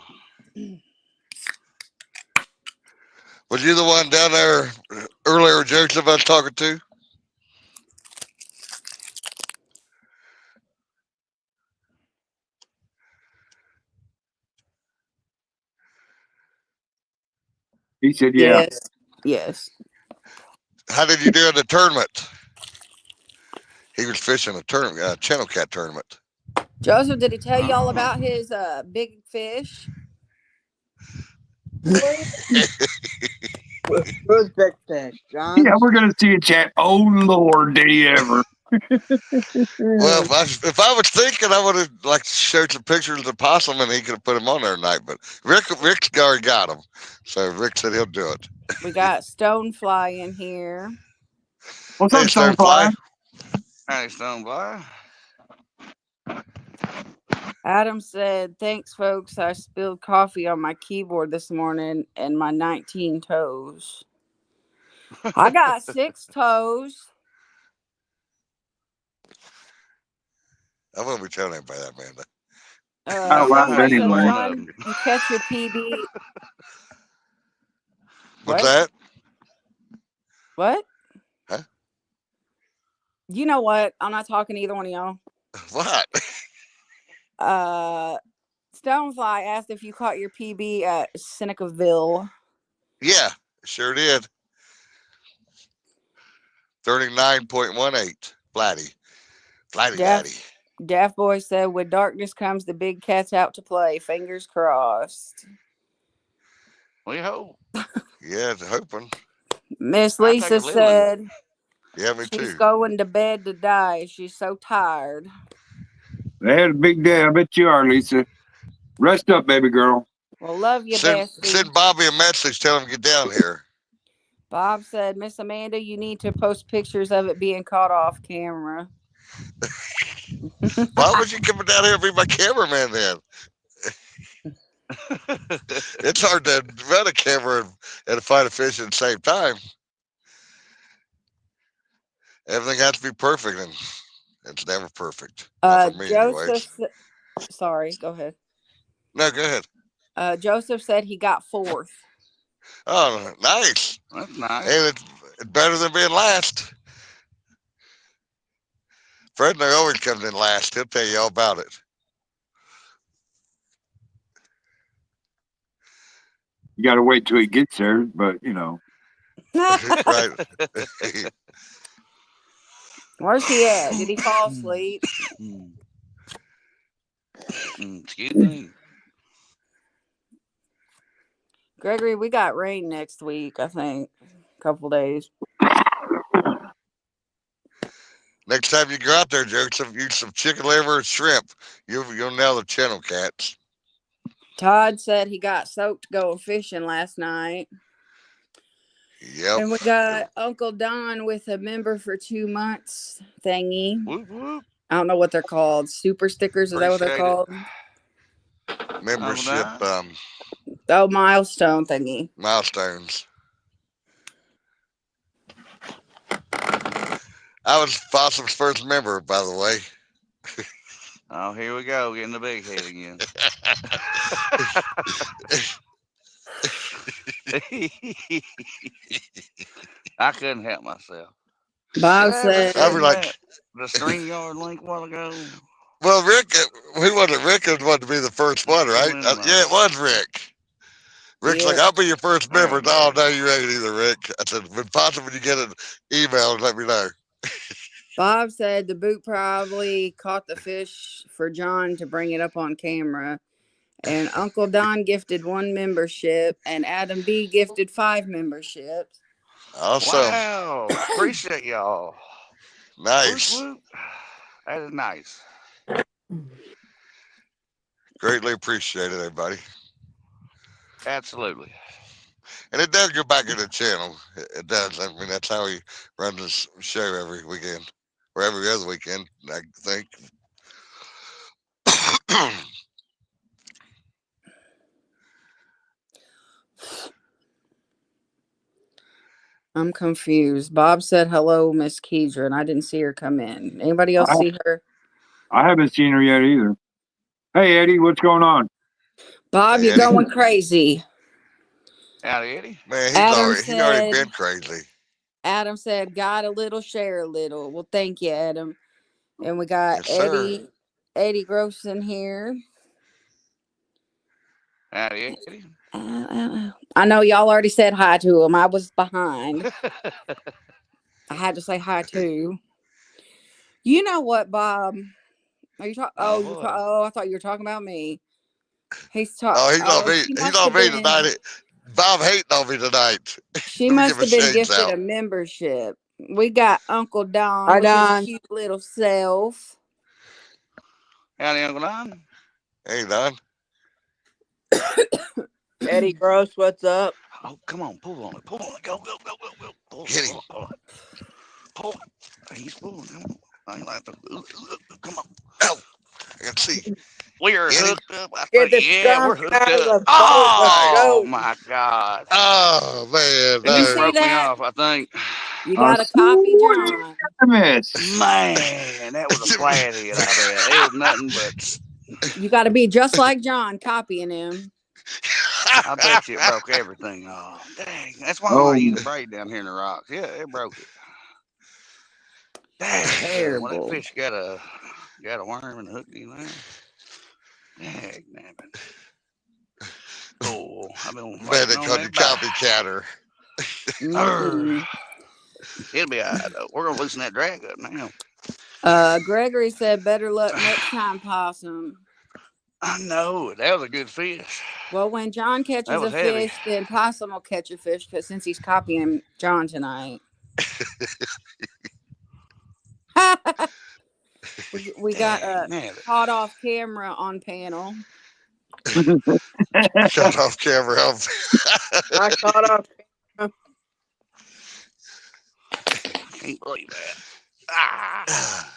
Was you the one down there earlier, Joseph, I was talking to? He said, "Yeah." Yes. How did you do in the tournament? He was fishing a tournament, channel cat tournament. Joseph, did he tell you all Oh. about his big fish? Who's big fish, John? Yeah, we're gonna see a chat. Oh Lord, did he ever? Well, if I was thinking, I would have like showed some pictures of the possum, and he could have put him on there tonight. But Rick's already got him, so Rick said he'll do it. We got Stonefly in here. What's Hey, up, Stonefly? Hey, Stonefly. Adam said, thanks, folks. I spilled coffee on my keyboard this morning and my 19 toes. I got 6 toes. I won't be telling anybody that, Amanda. Out loud Stonefly said, anyway. John, you catch your PB. What's What? that? What? Huh? You know what? I'm not talking to either one of y'all. What? Stonefly asked if you caught your PB at Senecaville. Yeah, sure did. 39.18. Flatty. Daft Boy said, with darkness comes the big cats out to play. Fingers crossed. We hope. Yeah, hoping. Miss I take a Lisa little- said Yeah, me she's too. going to bed to die. She's so tired. They had a big day. I bet you are, Lisa. Rest up, baby girl. Well, love you, Send bestie. Bobby a message. Tell him to get down here. Bob said, Miss Amanda, you need to post pictures of it being caught off camera. Why was you coming down here and be my cameraman then? It's hard to run a camera and find a fish at the same time. Everything has to be perfect, and it's never perfect. Not for me, anyways. Sorry, go ahead. No, go ahead. Joseph said he got 4th. Oh, nice. That's nice. And it's better than being last. Fredner always comes in last. He'll tell you all about it. You got to wait till he gets there, but you know. Right. Where's he at? Did he fall asleep? Excuse me. Gregory, we got rain next week, I think. A couple days. Next time you go out there, Joseph, use some chicken liver and shrimp. You'll nail the channel cats. Todd said he got soaked going fishing last night. Yep. And we got Uncle Don with a member for 2 months thingy. Whoop, whoop. I don't know what they're called. Super stickers, is that what they're called? Membership Oh, milestone thingy. milestones. I was Fossum's first member, by the way. Oh, here we go, getting the big head again. I couldn't help myself. Bob Did I ever said, I'd be send like, that the StreamYard link a while ago? well, Rick, who was it? Rick wanted to be the first one, right? When, Yeah, it was Rick. Rick's like, yeah. I'll be your first there member. you No, go. no, you ain't either, Rick. I said, when possible, when you get an email, let me know. Bob said the boot probably caught the fish for John to bring it up on camera. And Uncle Don gifted 1 membership, and Adam B gifted 5 memberships. Awesome. Wow. Appreciate y'all. Whoop, Nice. whoop. That is nice. Greatly appreciated, everybody. Absolutely. And it does go back in the channel. It does. I mean, that's how he runs his show every weekend, or every other weekend, I think. I'm confused. Bob said hello, Miss Keedra, and I didn't see her come in. Anybody else see her? I haven't seen her yet either. Hey, Eddie, what's going on? Bob, Hey, you're Eddie. going crazy. Howdy, Eddie. Man, Adam he already said, been crazy. got a little, share a little. Well, thank you, Adam. And we got Yes, sir. Eddie Gross in here. Howdy, Eddie. I know y'all already said hi to him. I was behind. I had to say hi too. You know what, Bob? Are you talking? Oh, boy. I thought you were talking about me. He's No, talking. he's on me. She He's must on have me been. tonight. Bob hating on me tonight. She Let me must give a have been shades gifted out. a membership. We got Uncle Don Hi, with his Don. cute little self. Howdy, Uncle Don. Hey, Don. Eddie Gross, what's up? Oh, come on. Pull on it. Pull on it. Go, go, go, go, go. Pull Get it, him. pull it, pull it. Pull it. He's pulling. Come on. I ain't like to. Come on. Ow. I can see. We are Get him. hooked up. I Get think, the yeah, we're skunk hooked out of up. the boat. Let's Oh, go. my God. Oh, man. You It just No. see broke me that? off, I think. You A got to copy sweet John. miss. Man, that was a flathead, I bet. It was nothing but. You got to be just like John, copying him. I bet you it broke everything off. Dang. That's why I'm Oh, not using braid down here in the rocks. Yeah, it broke it. Dang. Well, that Terrible. fish got a worm and hooked him there. Dang, nabbing. Oh, I've been Man, fighting they on called you that bite. copycatter. Mm-mm. It'll be all right, though. We're going to loosen that drag up now. Gregory said, better luck next time, Possum. I know. That was a good fish. Well, when John That catches was a heavy. fish, then Possum will catch a fish because since he's copying John tonight. we got a Dang, caught off camera on panel. Shut off camera. I caught off. I can't believe that. Ah.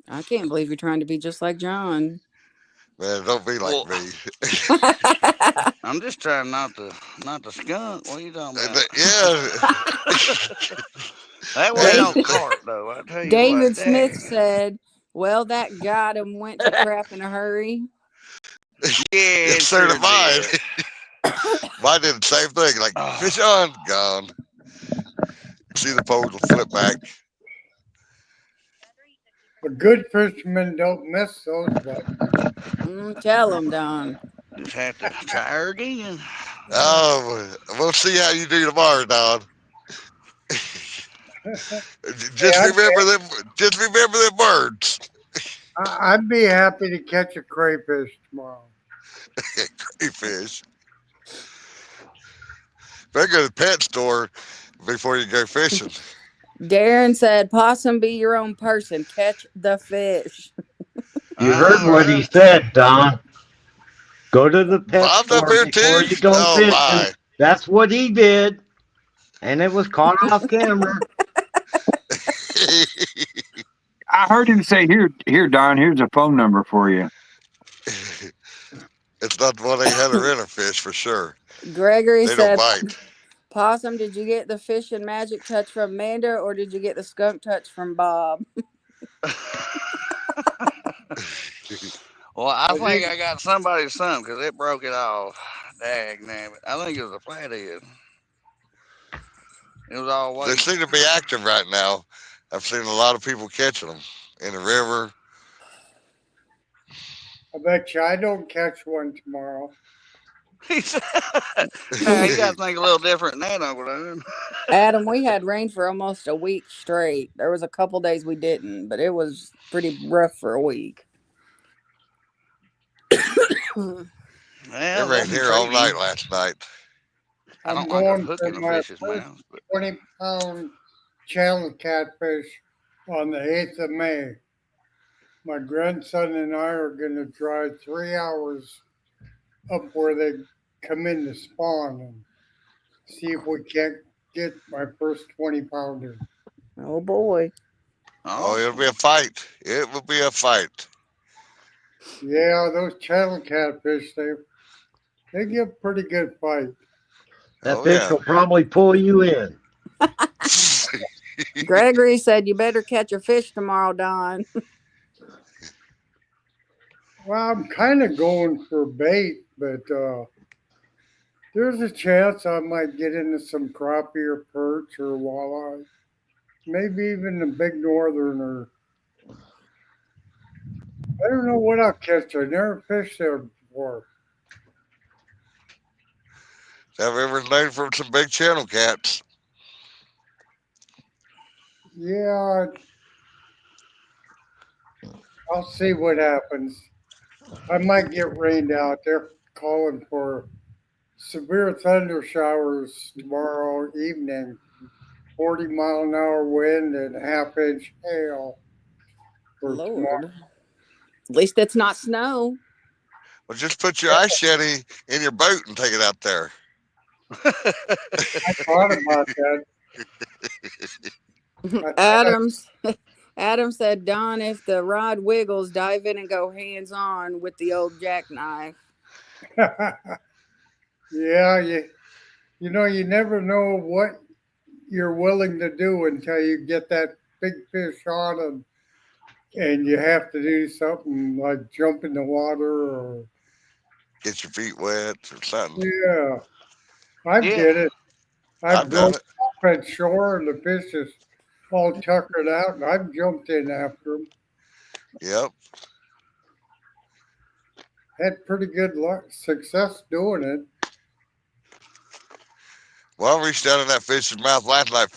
I can't believe you're trying to be just like John. Man, don't be like Well, me. I'm just trying not to skunk. What are you talking about? Yeah. That wasn't Hey. on cart, though. I tell you David what. Smith Dang. said, well, that got him went to crap in a hurry. Yeah, It's it sure certified. did. Mine did the same thing. Like, fish on, gone. See the pole will flip back. A good fisherman don't miss those, but Tell him, Don. Just have to try her again. Oh, we'll see how you do tomorrow, Don. Just I'd, remember them. Just remember them words. I'd be happy to catch a crayfish tomorrow. Crayfish. Better go to the pet store before you go fishing. Darren said, Possum, be your own person. Catch the fish. You heard All what he right. said, Don. Go to the pet Bob's up store here before too. you go Oh fishing. my! That's what he did. And it was caught off camera. I heard him say, "Here, Don. Here's a phone number for you." It's not 1-800-INTERFISH for sure. Gregory They don't said, bite. Possum, did you get the fish and magic touch from Amanda or did you get the skunk touch from Bob? Well, I I think think I got somebody's something because it broke it off. Dag nabbit. I think it was a flathead. It was all They white. seem to be active right now. I've seen a lot of people catching them in the river. I bet you I don't catch one tomorrow. He said, "Nah, you got to think a little different than that, Uncle Dan." Adam, we had rain for almost a week straight. There was a couple days we didn't, but it was pretty rough for a week. It Well, that's rained here all night intriguing. last night. I I'm don't like a going hook for in a my fish's first mouth, but 20-pound channel catfish on the 8th of May. My grandson and I are going to drive 3 hours up where they come in to spawn and see if we can't get my first 20-pounder. Oh boy. Oh, it'll oh, be a fight. It will be a fight. Yeah, those channel catfish, they give a pretty good fight. That Oh fish yeah. will probably pull you in. Gregory said you better catch a fish tomorrow, Don. Well, I'm kind of going for bait, but there's a chance I might get into some crappie or perch or walleye. Maybe even a big northern or I don't know what I'll catch. I never fished there before. That river's known for some big channel cats. Yeah, I'll see what happens. I might get rained out. They're calling for severe thunder showers tomorrow evening, 40-mile-an-hour wind and half-inch hail for tomorrow. Lord. At least it's not snow. Well, just put your ice shanty in your boat and take it out there. I thought about that. I thought Adam said, Don, if the rod wiggles, dive in and go hands on with the old jackknife. yeah, you know, you never know what you're willing to do until you get that big fish on and you have to do something like jump in the water or Get your feet wet or something. yeah. I've yeah. did it. I've I've done broke it. off at shore and the fish is all tuckered out and I've jumped in after them. Yep. Had pretty good luck, success doing it. Well, I reached down in that fish's mouth last night.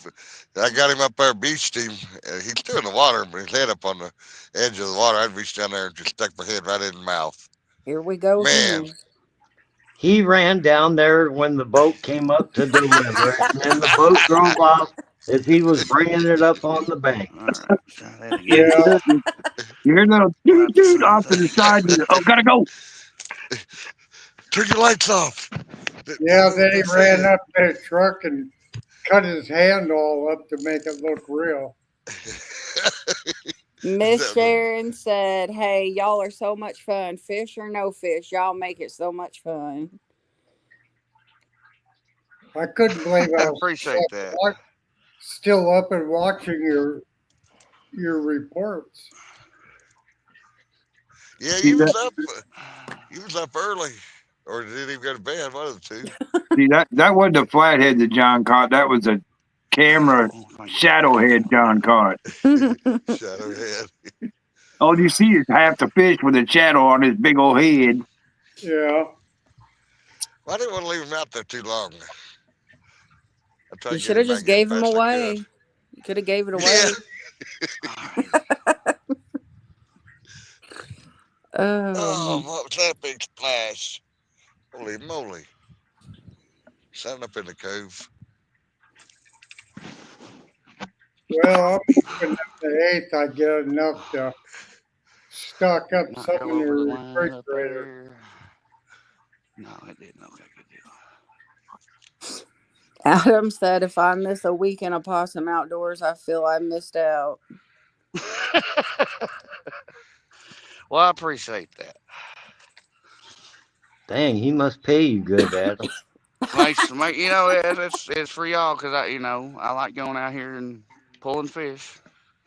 I got him up there, beached him, and he's still in the water, but his head up on the edge of the water. I'd reach down there and just stuck my head right in the mouth. Here we go Man, again. He ran down there when the boat came up to deliver it, and then the boat drove off as he was bringing it up on the bank. All right, let's try that You again. Yeah, hear little We'll toot have the toot same off to the side. thing. Oh, gotta go. turn your lights off. yeah, then he They ran said. up to the truck and cut his hand all up to make it look real. Miss Sharon said, hey, y'all are so much fun. Fish or no fish, y'all make it so much fun. I couldn't believe I I was appreciate that. still up and watching your reports. Yeah, See that? you was up early, or didn't even go to bed. One of the two. See that wasn't a flathead that John caught. That was a camera Oh, thank you. shadow head John caught. Shadowhead. All you see is half the fish with a shadow on his big old head. Yeah, Well, I didn't want to leave him out there too long. I tried You to get should him have back just in as gave him fast as I away. could. You could have gave it away. Yeah. Oh, Oh, what was that big splash? Holy moly! Something up in the cove. well, I'm hoping that the 8th I get enough to stock up Not some go in the over the line up refrigerator. there. No, it didn't. Okay, good Adam said, if I miss a week in a possum outdoors, I feel I missed out. deal. Well, I appreciate that. Dang, he must pay you good, Adam. You know, it's for y'all because I like going out here and pulling fish.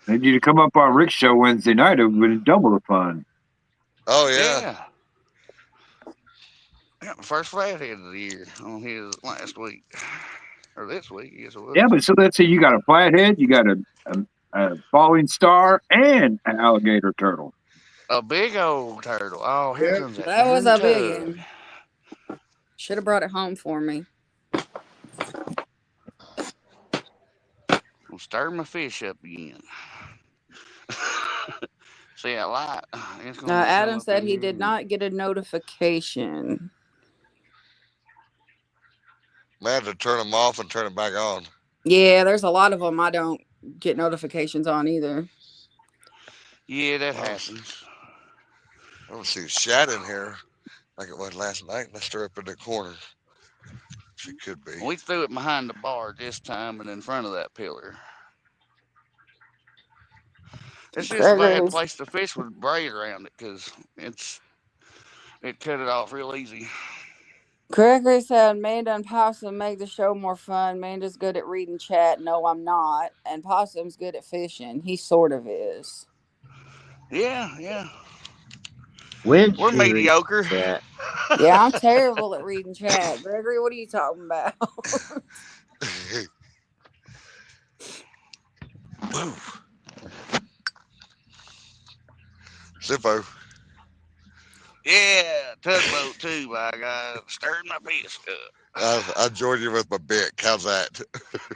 Need you to come up on Rick's show Wednesday night. It would be double the fun. Oh yeah. Yeah. I got my first flathead of the year on his last week. Or this week, I guess it was. Yeah, but so let's say you got a flathead, you got a falling star, and an alligator turtle. A big old turtle. Oh, here Yeah. comes that That was darn a big tug. one. Should have brought it home for me. We'll stir my fish up again. See that light? It's gonna come Adam up said in he here. did not get a notification. Man, to turn them off and turn it back on. Yeah, there's a lot of them I don't get notifications on either. Yeah, that I don't, happens. I don't see Shad in here like it was last night. Let's stir up in the corner. She could be. We threw it behind the bar this time and in front of that pillar. It's just a bad Gregory's place to fish with braid around it because it cut it off real easy. Gregory said Amanda and Possum make the show more fun. Amanda's good at reading chat. No, I'm not. And Possum's good at fishing. He sort of is. Yeah. When We're she reads mediocre. that, Yeah, I'm terrible at reading chat. Gregory, what are you talking about? Zippo. Yeah, tugboat too, by God. Stirred my fish up. I joined you with my bick. How's that?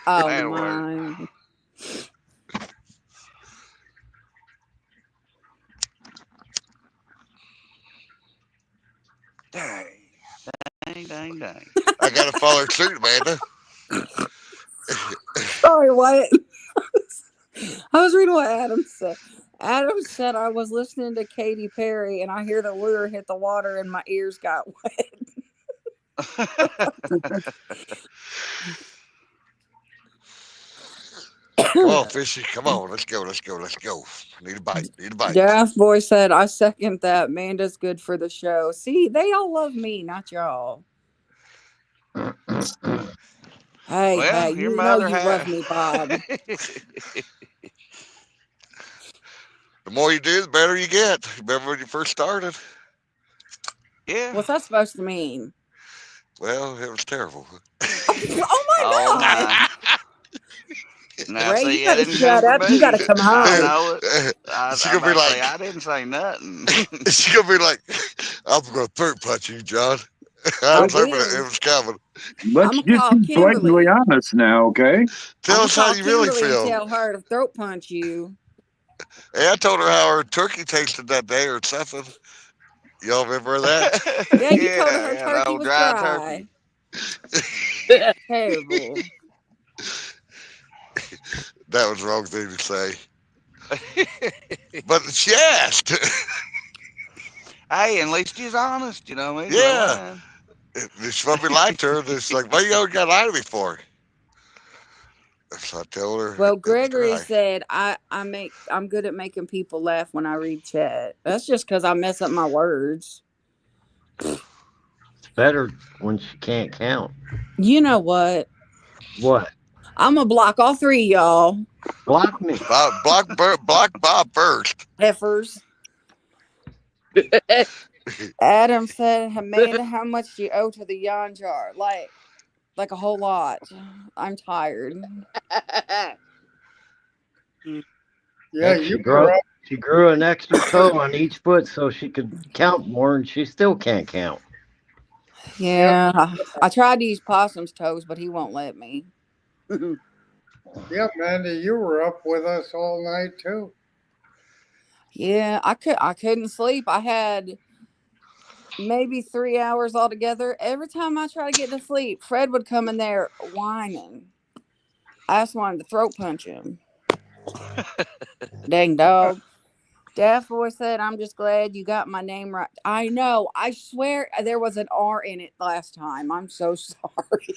Oh, That'll work. my. Dang. I gotta follow suit, Amanda. Sorry, what? I was reading what Adam said. Adam said I was listening to Katy Perry and I hear the lure hit the water and my ears got wet. Come on, fishy. Come on. Let's go. Need a bite. Daft Boy said, I second that. Amanda's good for the show. See, they all love me, not y'all. Hey, Well, your you know mother you love me, Bob. The more you do, the better you get. Remember when you first started? Yeah. What's that supposed to mean? Well, it was terrible. Oh my Oh God. my. Now Ray, see, you that gotta didn't shut come up. from You me. gotta come I home. know it. I She's about gonna be to say like, I didn't say nothing. she's gonna be like, I'm gonna throat punch you, John. I I was hoping will. it was coming. Let's I'm gonna just call be blatantly Kimberly. honest now, okay? I'm Tell gonna us how call you really Kimberly and feel. tell her to throat punch you. Hey, I told her how her turkey tasted that day or something. Y'all remember that? Yeah, you told her her Yeah, turkey no was dry dry. turkey. Terrible. That was the wrong thing to say. But she asked. Hey, at least she's honest, you know what I mean? Yeah. No lying. She probably liked her. And it's like, what you always got to lie to me for? So I told her Well, it was Gregory dry. said I'm good at making people laugh when I read chat. That's just because I mess up my words. it's better when she can't count. You know what? What? I'm gonna block all three of y'all. Block me. Block Bob first. Heifers. Adam said, Amanda, how much do you owe to the yawn jar? Like a whole lot. I'm tired. Yeah, Heck, you were up. she grew an extra toe on each foot so she could count more, and she still can't count. Yeah. I tried to use Possum's toes, but he won't let me. Yeah, Mandy, you were up with us all night too. Yeah, I couldn't sleep. I had maybe 3 hours altogether. Every time I try to get to sleep, Fred would come in there whining. I just wanted to throat punch him. Dang dog. Daft Boy said, I'm just glad you got my name right. I know. I swear there was an R in it last time. I'm so sorry.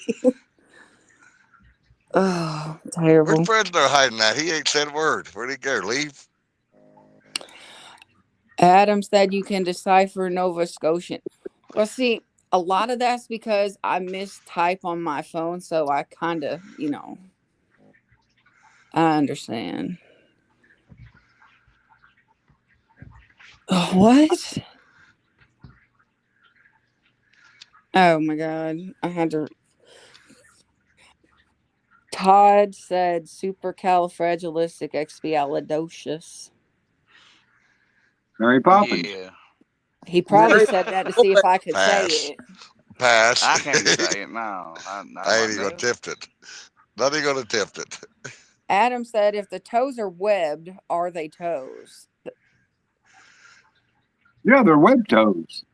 Oh, Where's terrible. Fred's there hiding at? He ain't said a word. Where'd he go? Leave? Adam said you can decipher Nova Scotian. Well, see, a lot of that's because I mistype on my phone, so I kind of, I understand. What? Oh my God. I had to. Todd said supercalifragilisticexpialidocious. Mary Poppins. Yeah. He probably said that to see if I could say Pass. it. Pass. I can't say it. No. Not I ain't right even gonna now. attempt it. Not even gonna attempt it. Adam said if the toes are webbed, are they toes? Yeah, they're web toes.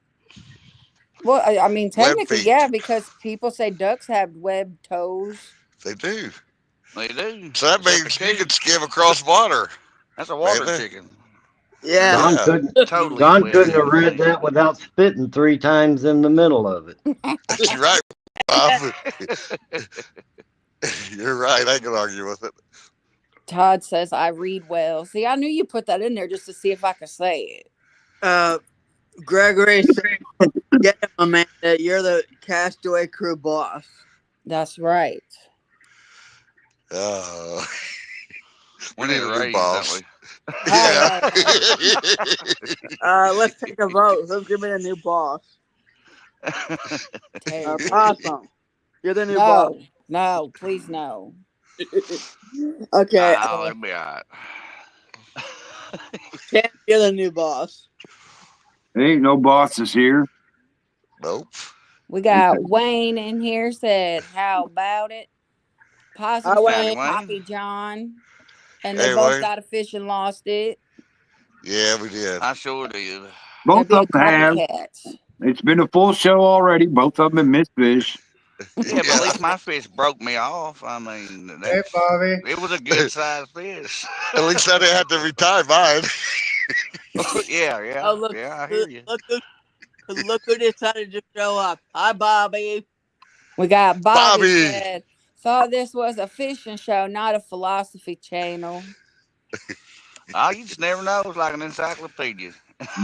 Well, I mean, Web technically, feet. yeah, because people say ducks have webbed toes. They do. They do. So that Except the means you can coot. skim across water. That's a water Panther. chicken. Yeah. Don Yeah. couldn't Totally Don webbed couldn't have in read between. that without spitting 3 times in the middle of it. You're right, Bob. You're right. I ain't gonna argue with it. Todd says I read well. See, I knew you put that in there just to see if I could say it. Gregory said, "Get him, Amanda. You're the Castaway Crew boss." That's right. Uh, We we need need a a new raise, boss. don't we? Yeah. Let's take a vote. Who's gonna be the new boss? Terrible. Possum. You're the new boss. No, please no. Okay. Oh, it'll be alright. Champ, you're the new boss. There ain't no bosses here. Nope. We got Wayne in here said, "How about it?" Possum Hi, Howdy, said, Wayne. Wayne. "Poppy John," and they Hey, both Wayne. got a fish and lost it. Yeah, we did. I sure did. They're Both being of them have. copycats. It's been a full show already. Both of them have missed fish. Yeah, but at Yeah. least my fish broke me off. I mean, Hey, Bobby. it was a good sized fish. At least I didn't have to retie mine. yeah. Oh, look. Yeah, I hear you. Look who decided to show up. Hi, Bobby. We got Bobby Bobby. said, "Thought this was a fishing show, not a philosophy channel." Oh, you just never know. It's like an encyclopedia.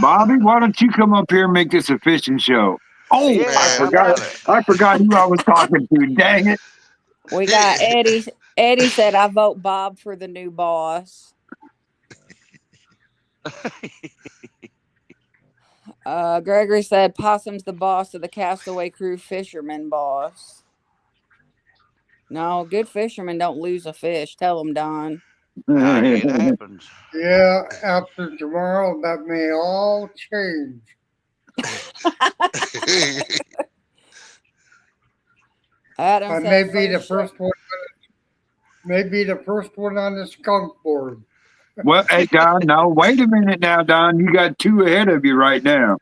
Bobby, why don't you come up here and make this a fishing show? Oh, Yeah, I how Man. forgot. about it? I forgot who I was talking to. Dang it. We got Eddie. Eddie said, "I vote Bob for the new boss." Gregory said, "Possum's the boss of the Castaway Crew fisherman boss." No, good fishermen don't lose a fish. Tell them, Don. Hey, it happens. Yeah, after tomorrow, that may all change. Adam I said, may be the first show. first one. Maybe the first one on the skunk board. Well, hey, Don, no, wait a minute now, Don. You got two ahead of you right now.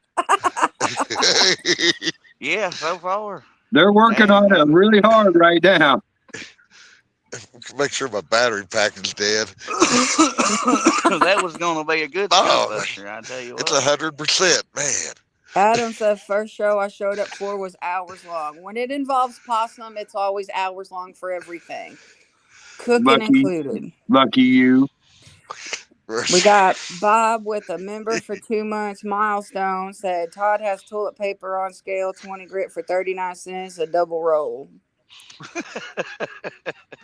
Yeah, so far. They're working Man, on it really hard right now. Make sure my battery pack is dead. that was going to be a good skunk Oh, buster, I tell you it's what. 100%, man. Adam said, first show I showed up for was hours long. When it involves possum, it's always hours long for everything, cooking included. Lucky you. We got Bob with a member for 2 months milestone said Todd has toilet paper on scale 20 grit for 39 cents a double roll.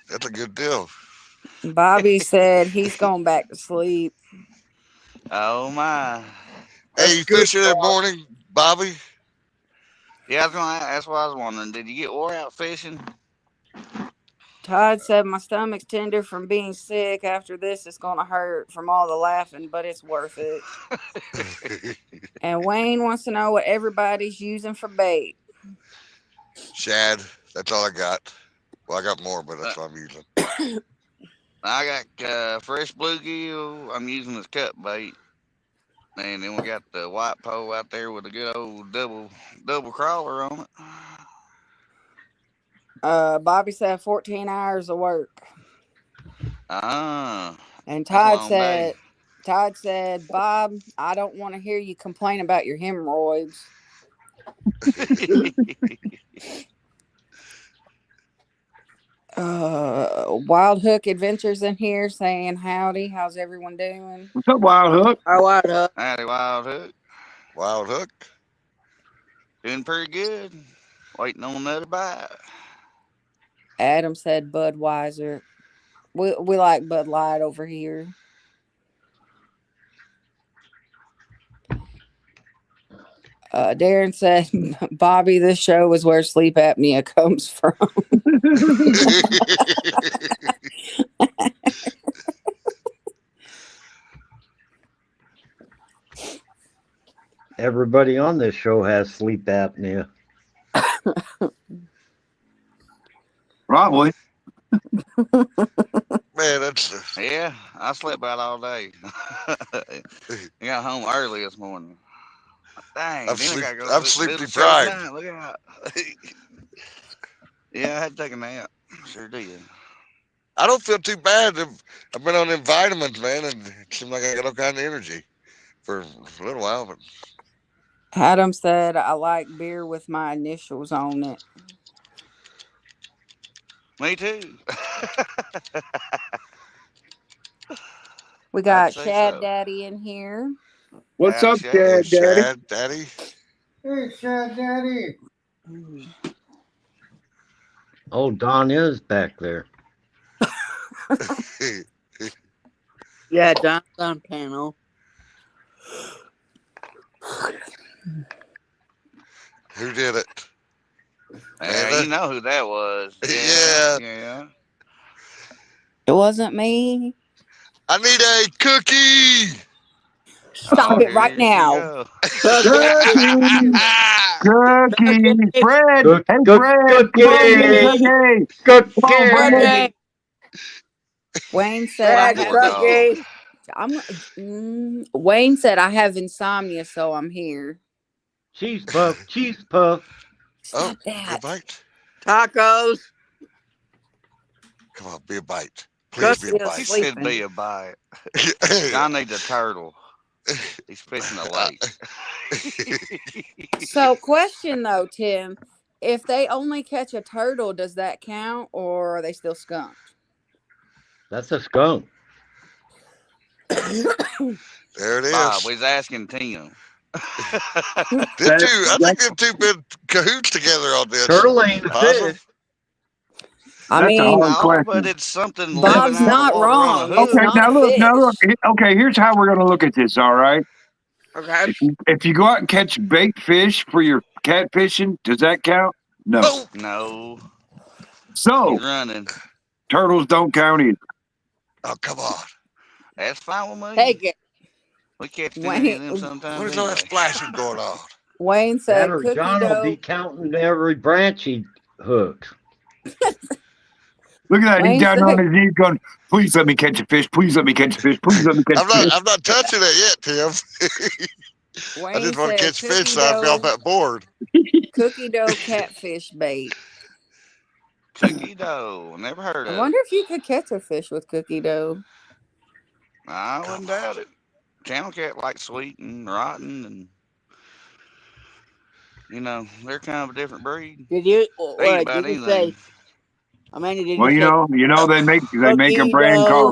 That's a good deal. Bobby said he's going back to sleep. Oh, my. Hey, you fishing in the morning, Bobby? Yeah, that's what I was wondering. Did you get wore out fishing? Todd said my stomach's tender from being sick. After this, it's going to hurt from all the laughing, but it's worth it. And Wayne wants to know what everybody's using for bait. Shad, that's all I got. Well, I got more, but that's what I'm using. I got fresh bluegill. I'm using as cut bait. And then we got the white pole out there with a good old double crawler on it. Bobby said 14 hours of work. Ah, And that's a long day. Todd said, Bob, I don't want to hear you complain about your hemorrhoids. Wild Hook Adventures in here saying howdy. How's everyone doing? What's up, Wild Hook? Hi, Wild Hook. Howdy, Wild Hook. Wild Hook. Doing pretty good. Waiting on another bite. Adam said Budweiser. We like Bud Light over here. Darren said, Bobby, this show is where sleep apnea comes from. Everybody on this show has sleep apnea. Probably. Man, that's Yeah, I slept out all day. I got home early this morning. Dang, I'm then sleep I gotta go I'm to sleep the show deprived. tonight. Look out. Yeah, I had to take a nap. Sure did. I don't feel too bad. I've been on them vitamins, man, and it seems like I got all kind of energy for a little while. But Adam said, I like beer with my initials on it. Me too. We I'd got say Shad so. Daddy in here. What's Howdy, up, Shad. hey, Dad, Daddy? Shad, Daddy. Hey, Shad Daddy. Oh, Don is back there. Yeah, Don's on panel. Who did it? Yeah, Amanda? you know who that was. Yeah. Yeah. It wasn't me. I need a cookie. Stop Oh, it right here she now. go. Cookie! Cookie! Fred! Cook, Hey, cook, Fred! Come on, get a cookie! cookie! Come on, Fred! Cookie! Wayne said, I Fred, Poor have. dog. Wayne said, I have insomnia, so I'm here. Cheese puff, cheese puff. Oh, Stop be a that. bite. Tacos! Come on, be a bite. Please be a Still He bite. said sleeping. be a bite. John needs a turtle. He's fishing a lake. So, question though, Tim. If they only catch a turtle, does that count, or are they still skunked? That's a skunk. There it Bob, is. we's asking Tim. Them two, I think them two been cahoots together on this. Turtle ain't a Possible? fish. I That's a mean, hard No, question. but it's something Bob's living out of not the water on a wrong. It's hook. Okay, not a now look. fish. Okay, here's how we're gonna look at this. All right. Okay. If you go out and catch bait fish for your catfishing, does that count? No. Oh, No, So he's running. turtles don't count either. oh, come on. That's fine with me. Take it. We catch too many of them What sometimes is all that anyway. splashing going on? Wayne That said, or cookie John will be dough. counting every branch he hooks. Look at that. He's Wayne down on said, his knees going, please let me catch a fish. Please let me catch a fish. Please let me catch a fish. I'm not touching it yet, Tim. I Wayne just want to said, catch fish so I'll be off that board. cookie dough catfish bait. Cookie dough. Never heard I of it. wonder if you could catch a fish with cookie dough. I wouldn't doubt it. Channel cat like sweet and rotten, and they're kind of a different breed. Did you? They eat What about did you say? anything. Amanda, did Well, you say they make a cookie brand dough?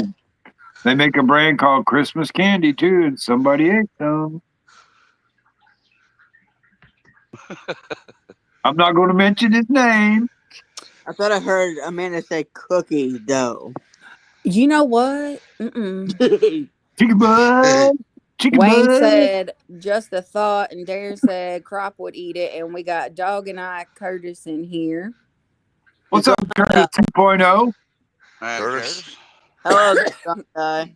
called Christmas candy too, and somebody ate them. I'm not going to mention his name. I thought I heard Amanda say cookie dough. You know what? Mm-mm. Chicken bud. Chicken Wayne bud. said, just a thought, and Darren said Crop would eat it, and we got Dog and I Curtis in here. What's up, Curtis 2.0? Curtis. Hello, skunk guy.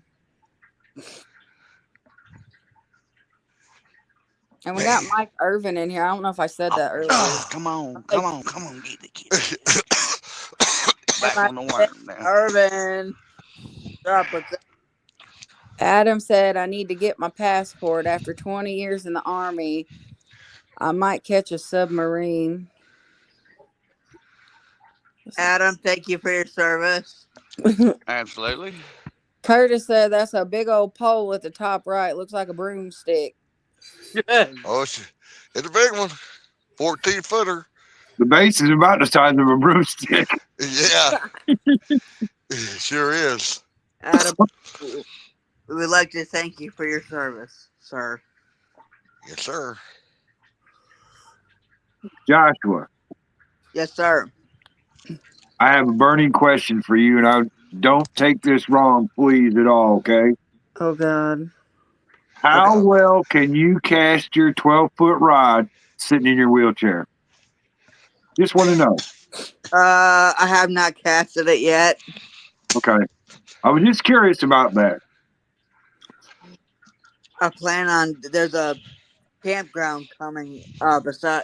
And we got Mike Irvin in here. I don't know if I said that earlier. Come on, get it. Back on the worm now. Irvin. Stop with that. Adam said, I need to get my passport. After 20 years in the Army, I might catch a submarine. Adam, thank you for your service. Absolutely. Curtis said, that's a big old pole at the top right. Looks like a broomstick. Oh, it's a big one. 14-footer. The base is about the size of a broomstick. Yeah. Sure is. Adam, we would like to thank you for your service, sir. Yes, sir. Joshua, Yes, sir. I have a burning question for you, and I don't take this wrong, please, at all, okay? Oh, God. How well can you cast your 12-foot rod sitting in your wheelchair? Just want to know. I have not casted it yet. Okay. I was just curious about that. I plan on. There's a campground coming beside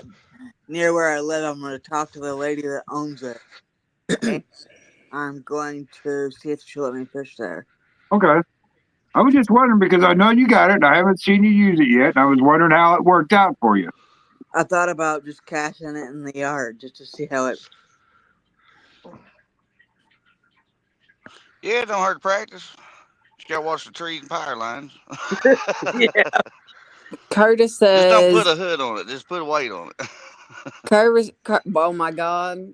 near where I live. I'm going to talk to the lady that owns it. And I'm going to see if she'll let me fish there. Okay. I was just wondering because I know you got it and I haven't seen you use it yet. And I was wondering how it worked out for you. I thought about just casting it in the yard just to see how it. Yeah, it don't hurt to practice. Just gotta watch the trees and power lines. Yeah. Curtis Just don't put says, a hood on it. Just put a weight on it. oh my God.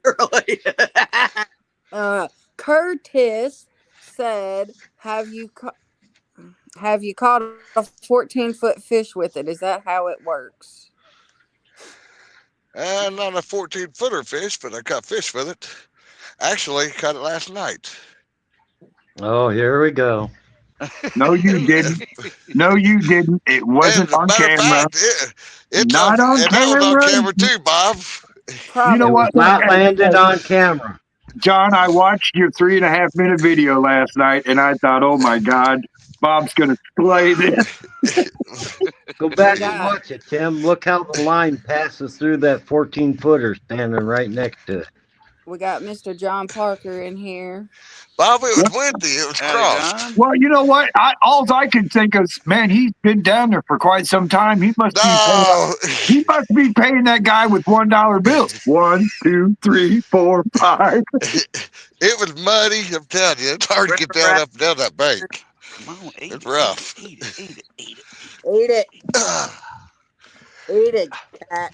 Really? Curtis said, have you caught a 14-foot fish with it? Is that how it works? Not a 14-footer fish, but I caught fish with it. Actually, caught it last night. Oh, here we go. No, you didn't. No, you didn't. It And wasn't as a on matter of camera. fact, it's Not on and that was on camera. camera too, Bob. You know It what? was not landed on camera. John, I watched your 3.5-minute video last night and I thought, oh my God, Bob's going to slay this. Go back We and got- watch it, Tim. Look how the line passes through that 14-footer standing right next to it. We got Mr. John Parker in here. Bob, it was windy. It was Howdy, crossed. John. Well, you know what? All I can think of is, man, he's been down there for quite some time. He must No, be paying that guy with $1 bills. 1, 2, 3, 4, 5. it was muddy. I'm telling you, it's hard to get down up and down that bank. Come on, eat It's it. rough. Eat it. Eat it. Eat it. Eat it. Eat it, cat.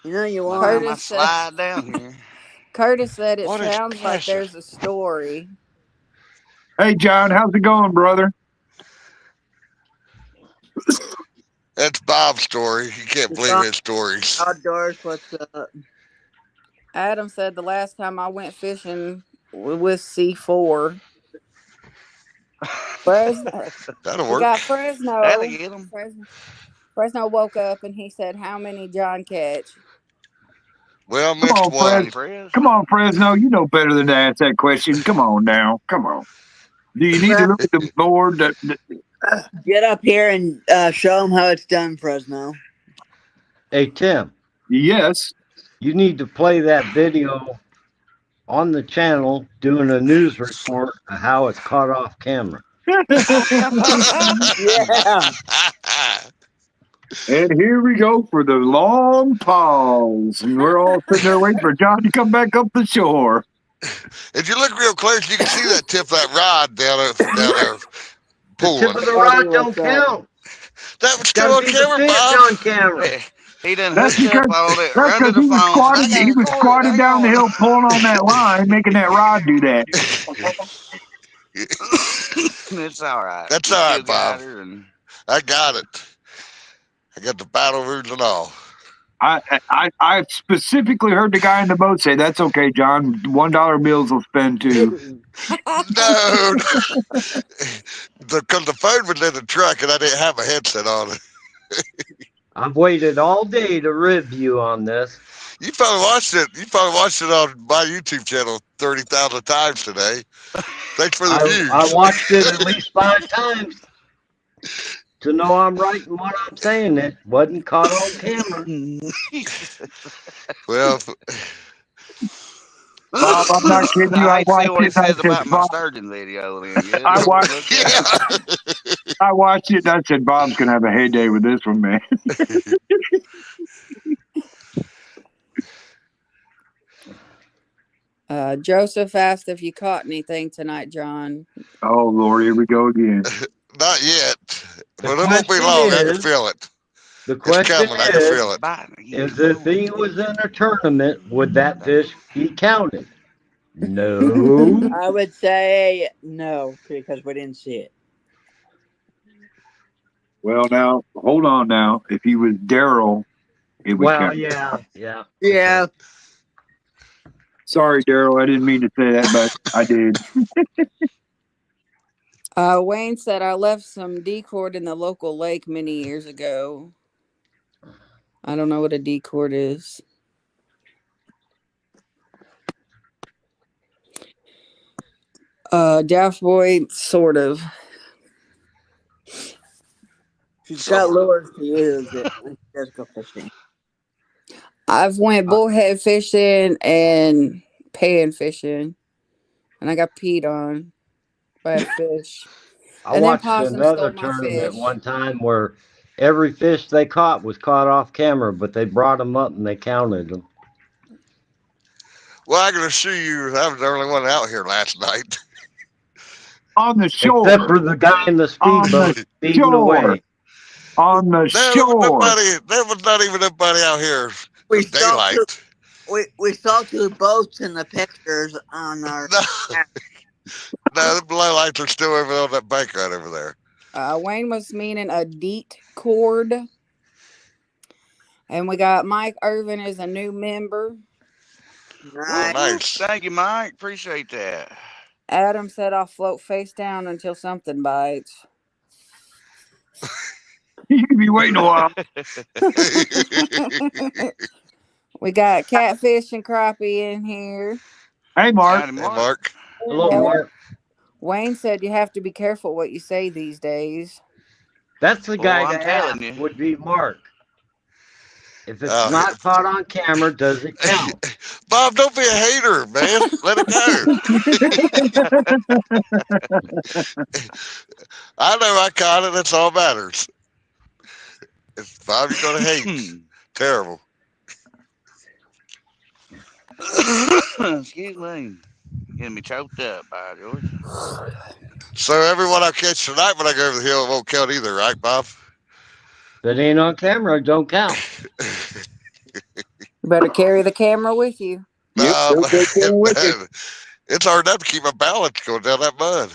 You know you want. Mind Curtis my said- slide down here. Curtis said it What a sounds like pleasure. there's a story. Hey, John, how's it going, brother? That's Bob's story. You can't believe his stories. Outdoors, what's up? Adam said the last time I went fishing with C4. Fresno. That'll We work. got Fresno. That'll get him. Fresno woke up and he said, "How many John catch?" Well, Come mixed on, one. Fred. Come on, Fresno. You know better than to ask that question. Come on now. Come on. Do you need to look at the board? Get up here and show them how it's done, Fresno. Hey, Tim, Yes. you need to play that video on the channel doing a news report of how it's caught off camera. Yeah. And here we go for the long pause. And we're all sitting there waiting for John to come back up the shore. If you look real close, you can see that tip of that rod down there The pulling. tip of the rod don't count. That was still on Gotta be the camera, fish Bob. on camera. Hey, he done That's hooked up because- on it, That's run to because the he was phone. squatted. I He was gotta squatted record it. down the Hang hill, on. pulling on that line, making that rod do that. It's all right. That's You all right, still got Bob. her and- I got it. I got the battle rules and all. I specifically heard the guy in the boat say, "That's okay, John. $1 bills will spend too." No, because the phone was in the truck and I didn't have a headset on. I've waited all day to review on this. You probably watched it. You probably watched it on my YouTube channel 30,000 times today. Thanks for the views. I watched it at least 5 times to know I'm right in what I'm saying. It wasn't caught on camera. Well, Bob, I'm not kidding you. I I hate to see watched what it. he says I said, about my Bob, sturgeon video. Then, yeah, I let's watched- look at it. yeah. I watched it and I said, Bob's gonna have a heyday with this one, man. Joseph asked if you caught anything tonight, John. Oh Lord, here we go again. Not yet. The But it won't be question long. I can is- feel it. The It's question coming. I can feel is, it. is if he was in a tournament, would that fish be counted? No. I would say no because we didn't see it. Well, now hold on. Now, if he was Daryl, it would Well, count. yeah. Yeah. Sorry, Daryl, I didn't mean to say that, but I did. Wayne said I left some decord in the local lake many years ago. I don't know what a decord is. Daft Boy, sort of. She's got Sort of. lures to use it when she does go fishing. I've went bullhead fishing and pan fishing, and I got peed on by a fish. I And then watched possum stole another my tournament fish. one time where every fish they caught was caught off camera, but they brought them up and they counted them. Well, I can assure you, I was the only one out here last night. On the Except shore. for the guy in the On speedboat the speeding shore. away. On the shore. There was not even nobody out here We in saw two. daylight. We saw two boats in the pictures on our. No, no, the blue lights are still over on that bank right over there. Wayne was meaning a deet cord. And we got Mike Irvin as a new member. Oh, Nice. nice. Thank you, Mike. Appreciate that. Adam said I'll float face down until something bites. You can be waiting a while. We got catfish and crappie in here. Hey, Mark. Howdy, Hey, Mark. Mark. Hello, Yeah, Mark. Wayne said you have to be careful what you say these days. That's the Oh, guy I'm to telling ask you. would be Mark. If it's Uh, not caught on camera, does it count? Bob, don't be a hater, man. Let it go. I know I caught it. That's all matters. If Bob, you're gonna hate. Terrible. Excuse me. Getting me choked up by George. So everyone I catch tonight when I go over the hill won't count either, right, Bob? If it ain't on camera, it don't count. Better carry the camera with you. Yep, No, they'll take care with it. man, it's hard enough to keep my balance going down that mud.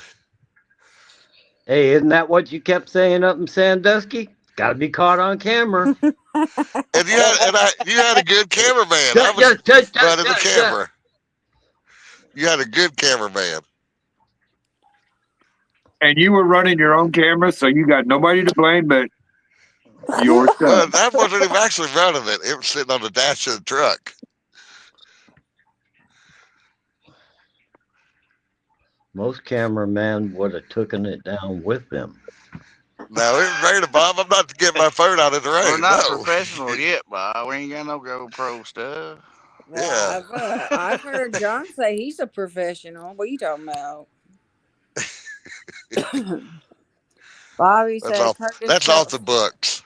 Hey, isn't that what you kept saying up in Sandusky? Got to be caught on camera. And you had a good cameraman. I was running the camera. You had a good cameraman. And you were running your own camera, so you got nobody to blame but yourself. Well, that wasn't even actually running it. It was sitting on the dash of the truck. Most cameramen would have taken it down with them. No, it was raining, Bob. I'm not to get my phone out in the rain. We're not no. professional yet, Bob. We ain't got no GoPro stuff. Well, Yeah. I've heard John say he's a professional. What are you talking about? Bobby said That's off the books.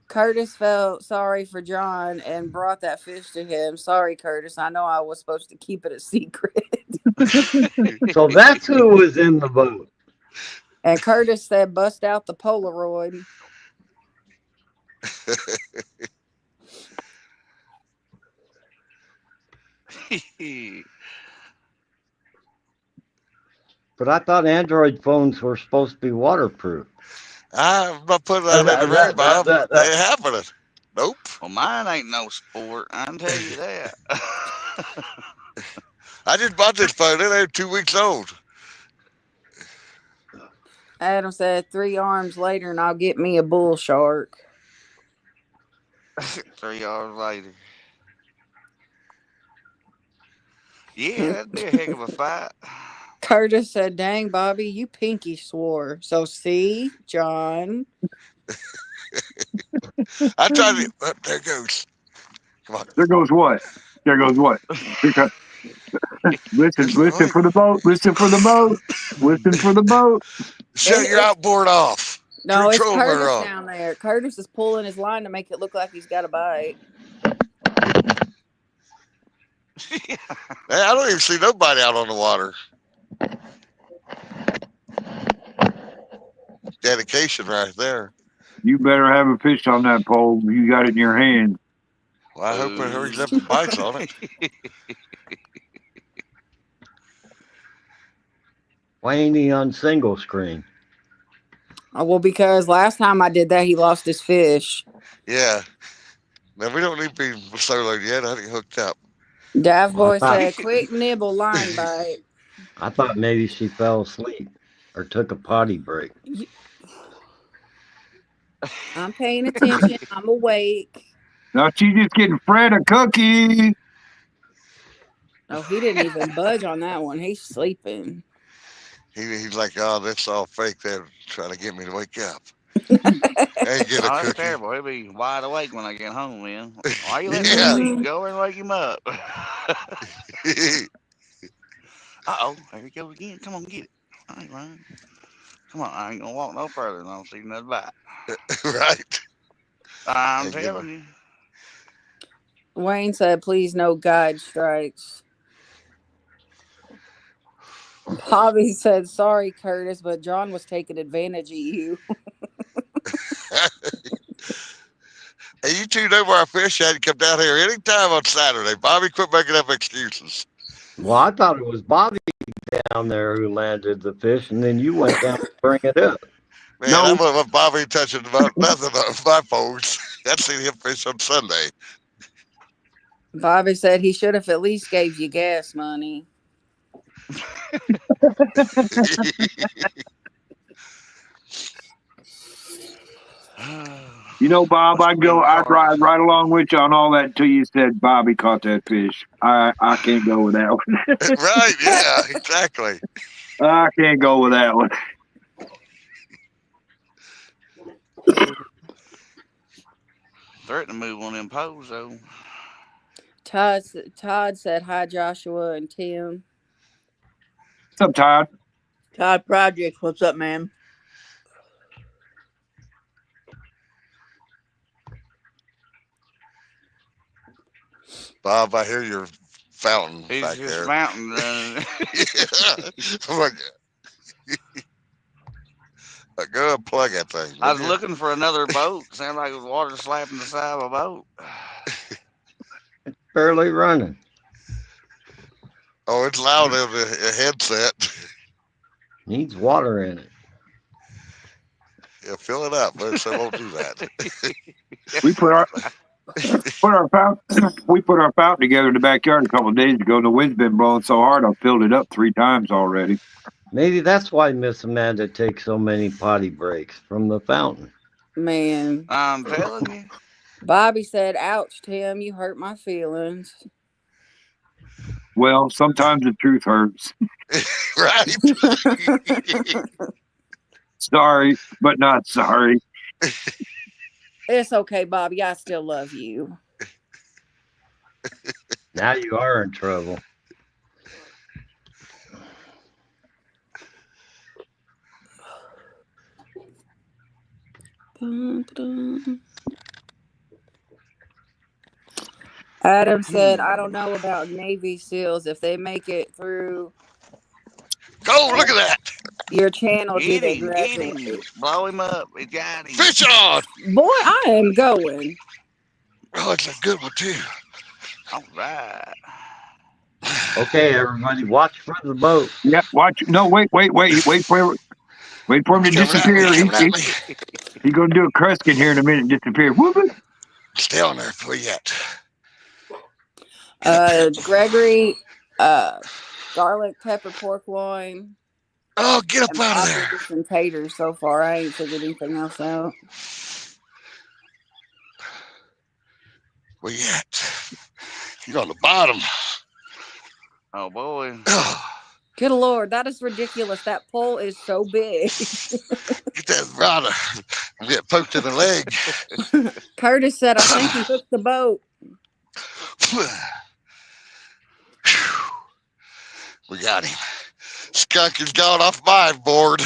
Curtis felt sorry for John and brought that fish to him. Sorry, Curtis. I know I was supposed to keep it a secret. So that's who was in the boat. And Curtis said, bust out the Polaroid. But I thought Android phones were supposed to be waterproof. I'm not putting that in the rain, Bob. That ain't happening. Nope. Well, mine ain't no sport. I can tell you that. I just bought this phone. It ain't 2 weeks old. Adam said 3 arms later and I'll get me a bull shark. 3 hours later. Yeah, that'd be a heck of a fight. Curtis said, dang, Bobby, you pinky swore. So see, John. I tried to. There it goes. Come on. There goes what? There goes what? Listen for the boat. Listen for the boat. Listen for the boat. Shut your outboard off. No, it's Control Curtis motor off. down there. Curtis is pulling his line to make it look like he's got a bite. Hey, I don't even see nobody out on the water. Dedication right there. You better have a fish on that pole. You got it in your hand. Well, I hope it hurries up and bites on it. Why ain't he on single screen? Well, because last time I did that, he lost his fish. Yeah. Now, we don't need to be soloed yet. I think hooked up. Dive Boy said, quick nibble line bite. I thought maybe she fell asleep. or took a potty break? I'm paying attention. I'm awake. Now she's just getting Fred a cookie. Oh, he didn't even budge on that one. He's sleeping. He's like, oh, that's all fake. They're trying to get me to wake up. And get a Oh, that's cookie. terrible. He'll be wide awake when I get home, man. Why are you letting me Yeah. sleep? Go and wake him up. Uh-oh, there he goes again. Come on, get it. I ain't lying. Come on, I ain't gonna walk no further than I'll see another bite. Right. I'm And give telling her. you. Wayne said, please no guide strikes. Bobby said, sorry, Curtis, but John was taking advantage of you. Hey, you two know where I fish at. Come down here anytime on Saturday. Bobby, quit making up excuses. Well, I thought it was Bobby down there who landed the fish, and then you went down to bring it up. Man, No. I wouldn't want Bobby touching nothing of my folks. I'd seen him fish on Sunday. Bobby said he should have at least gave you gas money. You know, Bob, I'd Been ride cars. right along with you on all that until you said Bobby caught that fish. I can't go with that one. Right, yeah, exactly. I can't go with that one. Threatening to move on them poles, though. Todd said, hi, Joshua and Tim. What's up, Todd? Todd Project, what's up, man? Bob, I hear your fountain He's back just there. mountain running. Go and plug that thing. I was looking for another boat. Sounded like it was water slapping the side of a boat. It's barely running. Oh, it's loud in the headset. Needs water in it. Yeah, fill it up, but so won't do that. We put our fountain together in the backyard a couple of days ago, and the wind's been blowing so hard I filled it up 3 times already. Maybe that's why Miss Amanda takes so many potty breaks from the fountain. Man. I'm telling you. Bobby said, ouch, Tim, you hurt my feelings. Well, sometimes the truth hurts. Right? Sorry, but not sorry. It's okay, Bobby. I still love you. Now you are in trouble. Adam said, I don't know about Navy SEALs. If they make it through Go, look at that. your channel, do Get they him, get him. graduate? Blow him up. He got him. Fish on. Boy, I am going. Oh, it's a good one, too. All right. Okay, everybody, watch for the boat. Yeah, watch. No, wait for him to disappear. Coming at me. He's going to do a Kruskin here in a minute and disappear. Whoop it. Stay on there for yet. Gregory, garlic pepper pork loin. Oh, get up And out of there. Bobby some taters so far. I ain't figured anything else out. Where you at? You're on the bottom. Oh, boy. Good Lord, that is ridiculous. That pole is so big. Get that rod. I'm getting poked in the leg. Curtis said, I think he hooked the boat. We got him. Skunk has gone off my board.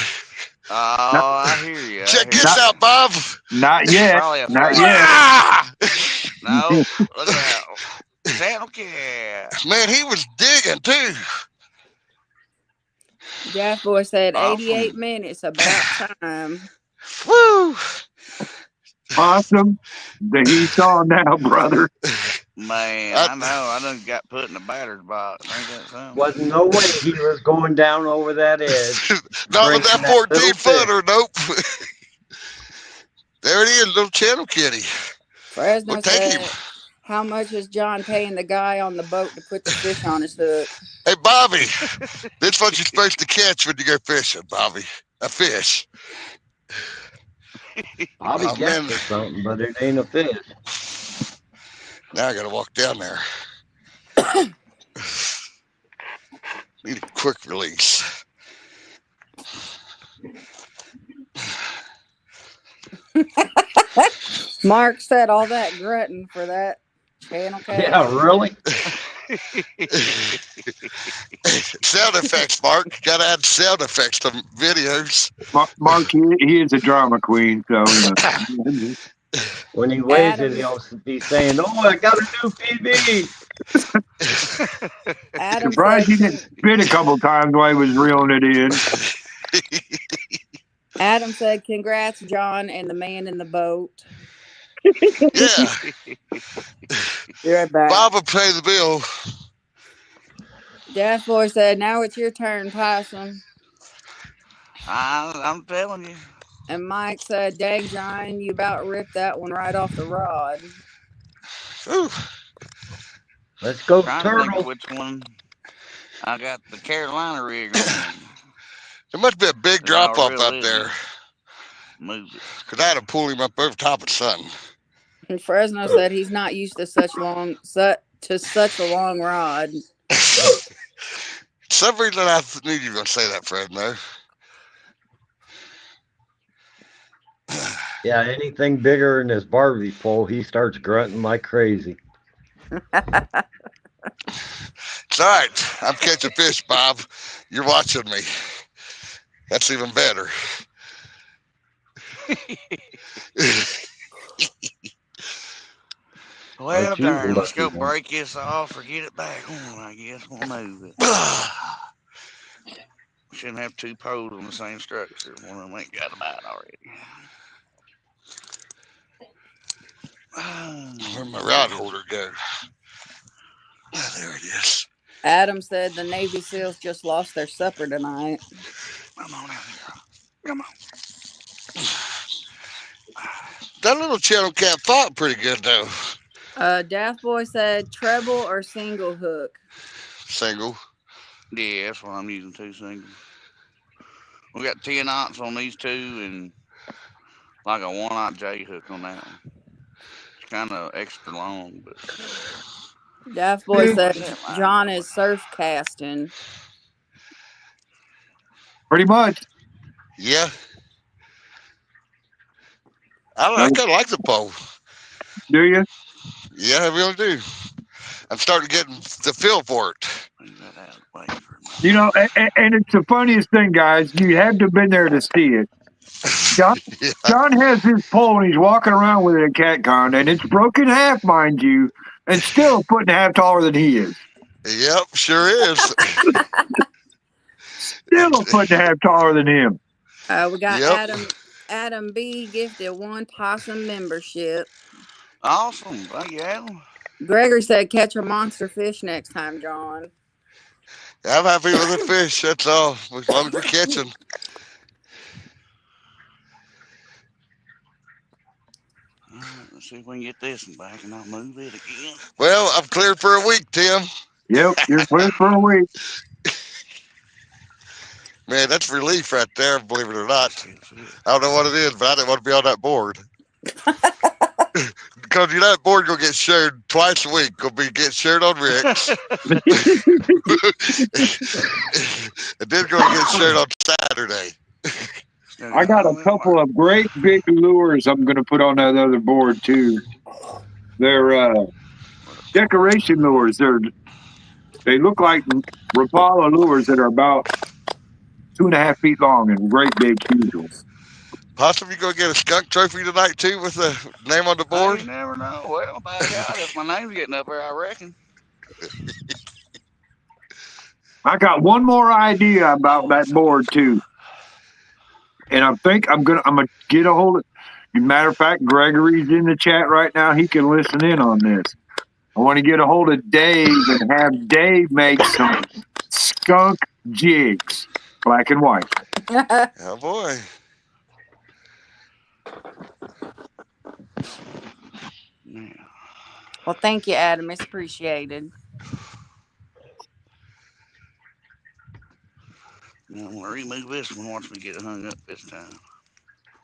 Oh, I hear you. Check this out, Bob. Not yet. Probably a Not fly. yet. Ah! No, look out. Channel cat. Man, he was digging too. Jack Boy said, Awesome. 88 minutes, about time. Woo! Awesome. The heat's on now, brother. Man, I know. I done got put in the batter's box. Ain't that something? Wasn't no way he was going down over that edge. Not with that Breaking that 14 little footer, nope. There it is, little channel kitty. Fresno We'll take said, him. How much is John paying the guy on the boat to put the fish on his hook? Hey, Bobby, this what you're supposed to catch when you go fishing, Bobby. A fish. Bobby Oh, man. catches something, but it ain't a fish. Now I got to walk down there. Need a quick release. Mark said all that grunting for that channel cat. Yeah, really? Sound effects, Mark. Got to add sound effects to videos. Mark, he is a drama queen, so you know. When he weighs it, Adam's, he'll be saying, "Oh, I got a new PB." Adam Surprised said, he didn't spit a couple times while he was reeling it in. Adam said, "Congrats, John and the man in the boat." Yeah. Be right back. Bob will pay the bill. Dash Boy said, "Now it's your turn, Possum." I'm telling you. And Mike said, "Dang, John, you about ripped that one right off the rod." Ooh. Let's go, Trying to think turtle. which one I got the Carolina rig on. There must be a big Cause drop I'll off really out there. move it. Because I had to pull him up over top of something. And Fresno said he's not used to such a long rod. Some reason I knew you were going to say that, Fresno. Yeah, anything bigger than his Barbie pole, he starts grunting like crazy. It's all right. I'm catching fish, Bob. You're watching me. That's even better. Well, Aren't you the darn, let's lucky go one? break this off or get it back on, I guess. We'll move it. Shouldn't have two poles on the same structure. One of them ain't got a bite already. Where'd my rod holder go? Oh, there it is. Adam said the Navy SEALs just lost their supper tonight. Come on out here. Come on. That little channel cat fought pretty good, though. Daft Boy said treble or single hook. Single. Yeah, that's what I'm using, two singles. We got 10 knots on these two and like a 1 knot J hook on that one. It's kind of extra long, but Daft Boy said that might John go. is surf casting. Pretty much. Yeah. I kind of like the pole. Do you? Yeah, I really do. I'm starting to get the feel for it. Move that out of the way for a minute. You know, and it's the funniest thing, guys. You have to have been there to see it. John, Yeah. John has his pole and he's walking around with it at CatCon, and it's broken in half, mind you, and still a foot and a half taller than he is. Yep, sure is. Still a foot and a half taller than him. We got Yep. Adam B gifted 1 Possum membership. Awesome. Thank you, Adam. Gregory said catch a monster fish next time, John. I'm happy with the fish. That's all. As long as we're catching. All right, let's see if we can get this one back and I'll move it again. Well, I'm cleared for a week, Tim. Yep, you're clear for a week. Man, that's relief right there, believe it or not. That's it. I don't know what it is, but I didn't want to be on that board. Because you know that board gonna get shared twice a week. Gonna be get shared on Rick's. And then gonna get shared on Saturday. I got a couple of great big lures I'm going to put on that other board, too. They're decoration lures. They look like Rapala lures that are about 2.5 feet long and great big, huge ones. Possibly you gonna get a skunk trophy tonight too with the name on the board. You never know. Well, by God, if my name's getting up there, I reckon. I got one more idea about that board, too. And I think I'm gonna get a hold of. Matter of fact, Gregory's in the chat right now. He can listen in on this. I want to get a hold of Dave and have Dave make some skunk jigs, black and white. Oh boy. Now, Well, thank you, Adam. It's appreciated. I'm gonna remove this one once we get hung up this time.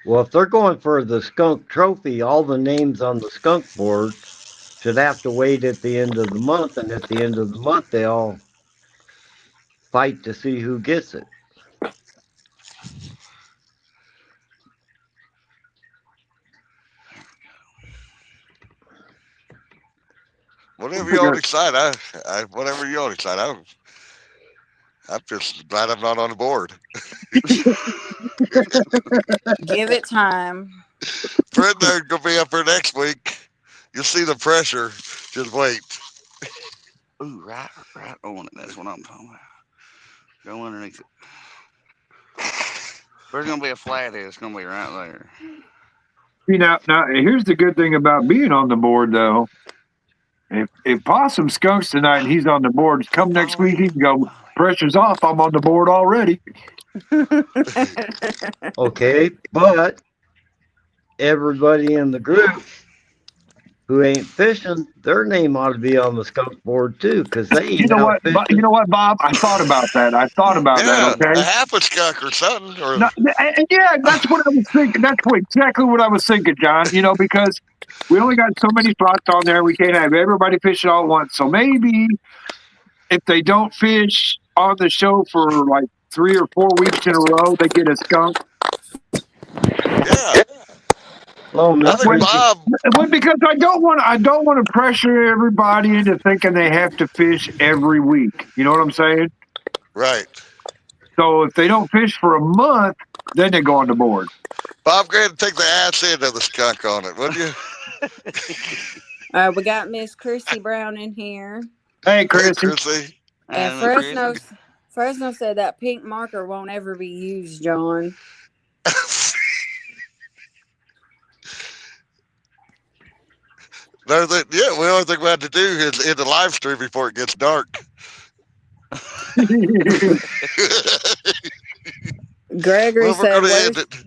Well, if they're going for the skunk trophy, all the names on the skunk boards should have to wait at the end of the month, and at the end of the month, they all fight to see who gets it. Whatever y'all decide, whatever y'all decide, I'm just glad I'm not on the board. Give it time. Fredno's gonna be up here next week. You'll see the pressure. Just wait. Ooh, right on it. That's what I'm talking about. Go underneath it. There's gonna be a flathead. It's gonna be right there. See, now here's the good thing about being on the board, though. If Possum skunks tonight and he's on the board, come next week he can go. Pressure's off. I'm on the board already. Okay, but everybody in the group who ain't fishing, their name ought to be on the skunk board too, because they You ain't know out what? You fishing. know what, Bob? I thought about that. Yeah, Okay. a half a skunk or something. Or No, and yeah, that's what I was thinking. Exactly what I was thinking, John. Because we only got so many spots on there. We can't have everybody fishing all at once. So maybe if they don't fish on the show for like 3 or 4 weeks in a row, they get a skunk. yeah, Oh, I think Mr. Bob. Well, because I don't want to pressure everybody into thinking they have to fish every week. You know what I'm saying? Right, So if they don't fish for a month, then they go on the board. Bob, go ahead and take the ass end of the skunk on it, would you? We got Miss Chrissy Brown in here. Hey, Hey, Chrissy. Chrissy. And Fresno said that pink marker won't ever be used, John. No, yeah, the only thing we have to do is end the live stream before it gets dark. Gregory Well, we're said, going to end it.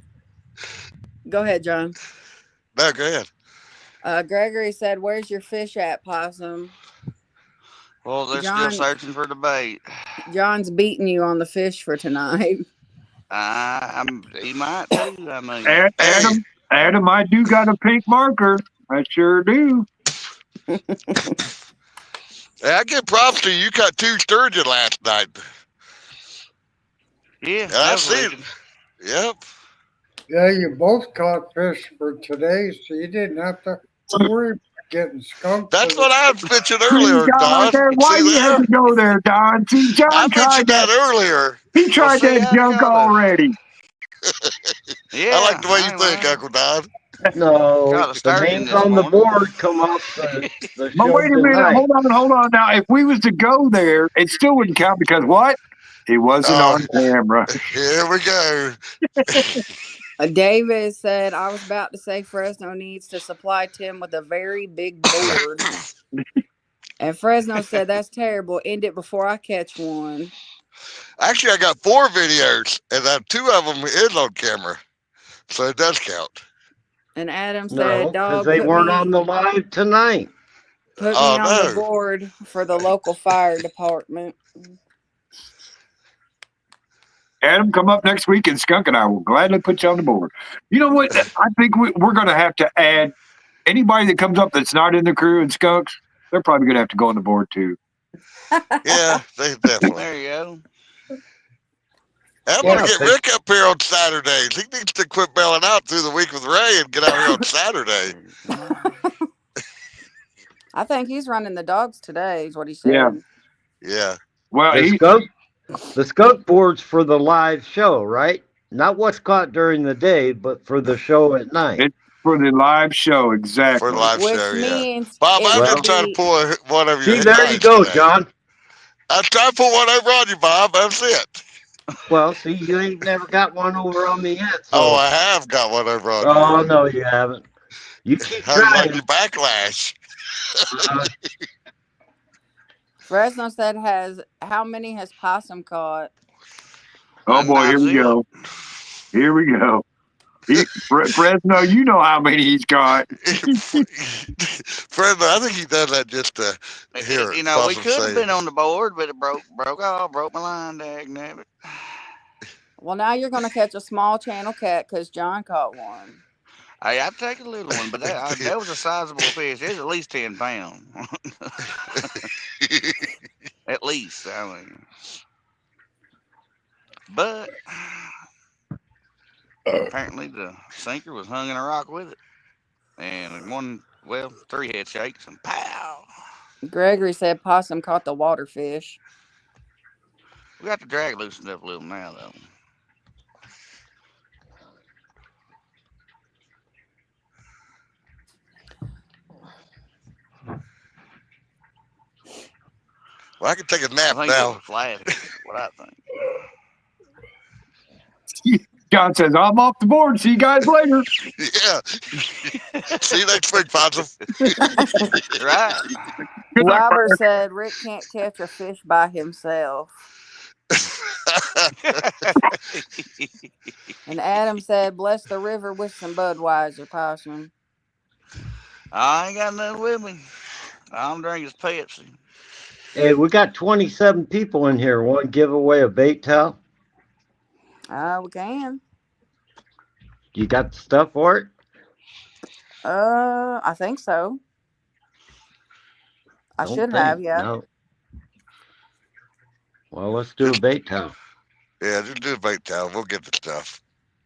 Go ahead, John. No, go ahead. Gregory said, where's your fish at, Possum? Well, they're still searching for the bait. John's beating you on the fish for tonight. He might too. I mean, Adam, I do got a pink marker. I sure do. Hey, I give props to you. You caught 2 sturgeon last night. Yeah, And I see it. Yep. Yeah, you both caught fish for today, so you didn't have to worry about getting skunked. That's what I mentioned earlier, Don. Why you had to go there, Don? See, John I tried mentioned that earlier. He tried that junk already. Yeah, I like the way you think, Uncle Don. No, the names on the board come off the show But wait a minute, tonight. hold on. Now, if we was to go there, it still wouldn't count because what? He wasn't on camera. Here we go. David said, I was about to say Fresno needs to supply Tim with a very big board. And Fresno said, that's terrible. End it before I catch one. Actually, I got 4 videos, and 2 of them is on camera. So it does count. And Adam said, No, because dog, they weren't on the live tonight. Put me on the board for the local fire department. Adam, come up next week and Skunk and I will gladly put you on the board. You know what? I think we're going to have to add anybody that comes up that's not in the crew and Skunks, they're probably going to have to go on the board too. Yeah, they definitely. There you go. I'm going to get Rick up here on Saturdays. He needs to quit bailing out through the week with Ray and get out here on Saturday. I think he's running the dogs today, is what he said. Yeah. Well, the skunk board's for the live show, right? Not what's caught during the day, but for the show at night. It's for the live show, exactly. For the live Which show, means Bob, I'm just trying to pull one of your See, there you go, today. John. I was trying to pull one over on you, Bob. That's it. Well, see, you ain't never got one over on me yet. So. Oh, I have got one over on you. Oh, no, you haven't. You keep trying. Like the backlash. Fresno said how many has Possum caught? Oh boy, here we go. Here we go. Fresno, you know how many he's got. Fred, I think he does that just to hear We Possum could have say been it. on the board, but it broke off, broke my line, dag nabbit. Well, now you're going to catch a small channel cat because John caught one. Hey, I'd take a little one, but that was a sizable fish. It was at least 10 pounds. At least, I mean. But apparently the sinker was hung in a rock with it. And three head shakes and pow. Gregory said Possum caught the water fish. We got the drag loosened up a little now, though. Well, I can take a I nap think it now. was flat. What I think. John says, I'm off the board. See you guys later. Yeah. See you next week, Possum. Right. Good night, Robert said Rick can't catch a fish by himself. And Adam said, bless the river with some Budweiser, Possum. I ain't got nothing with me. All I'm drinking is Pepsi. Hey, we got 27 people in here. Want to give away a bait towel? We can. You got the stuff for it? I think so. I Don't should think. have, yeah. No. Well, let's do a bait towel. Yeah, just do a bait towel. We'll get the stuff.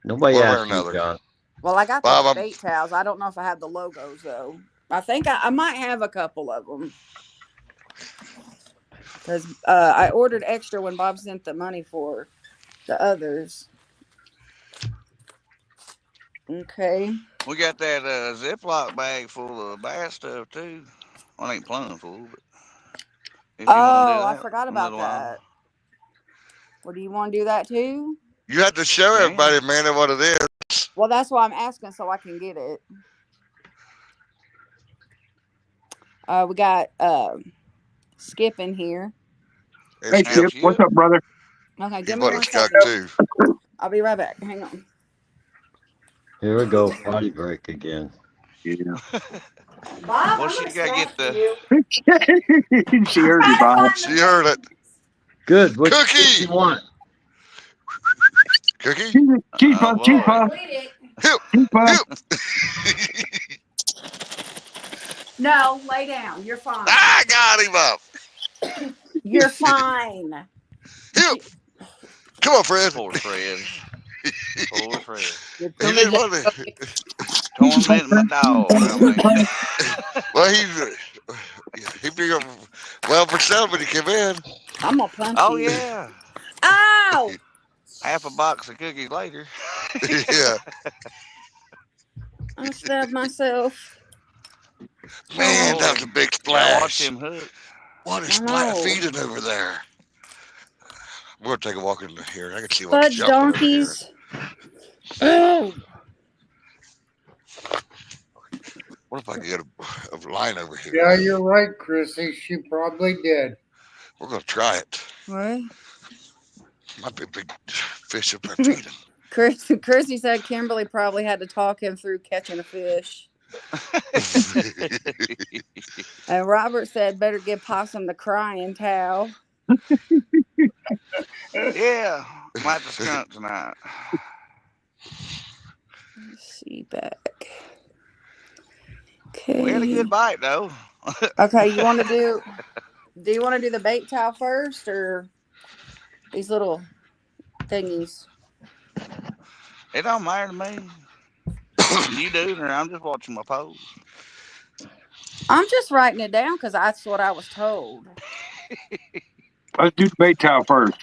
Nobody One way or asked you, another. John. Well, I got Bob, the I'm- bait towels. I don't know if I have the logos, though. I think I might have a couple of them. Because I ordered extra when Bob sent the money for the others. Okay. We got that Ziploc bag full of bass stuff, too. Well, it ain't plumb full, but if you want to do Oh, I that forgot in a about little while. that. Well, do you want to do that too? You have to show Yeah. everybody, Amanda, what it is. Well, that's why I'm asking so I can get it. We got Skip in here. Hey, It's Skip. What's up, brother? Okay, He give me bought a one skunk second. too. I'll be right back. Hang on. Here we go. Potty break again. Yeah. Bob, Well, I'm she gonna got to get scratch the. you. She heard you, Bob. She heard it. Good. What Cookie! you want? Cookie? Keep Oh, up, keep boy. up, Hip, keep up. hip. No, lay down. You're fine. I got him up. You're fine. Hip. Come on, Fred. Poor Fred. Poor Fred. You're He didn't want to. Tormenting my dog. I mean. Well, he be well for selling when he came in. I'm gonna punch Oh, you. yeah. Ow! Half a box of cookies later. Yeah. I stabbed myself. Man, Oh, that was a big gotta watch splash. him hook. What is No. feeding over there? We're going to take a walk into here. I can see what's Fudge jumping over here. donkeys. Oh. What if I could get a line over here? Yeah, you're right, Chrissy. She probably did. We're going to try it. What? Might be a big fish up there feeding. Chrissy said Kimberly probably had to talk him through catching a fish. And Robert said better give Possum the crying towel. Yeah. Might the skunk tonight. Let's see back. Okay. We had a good bite, though. Okay, you want to do you want to do the bait towel first or these little thingies? It don't matter to me. You do, or I'm just watching my pose. I'm just writing it down because that's what I was told. Let's do the bait towel first.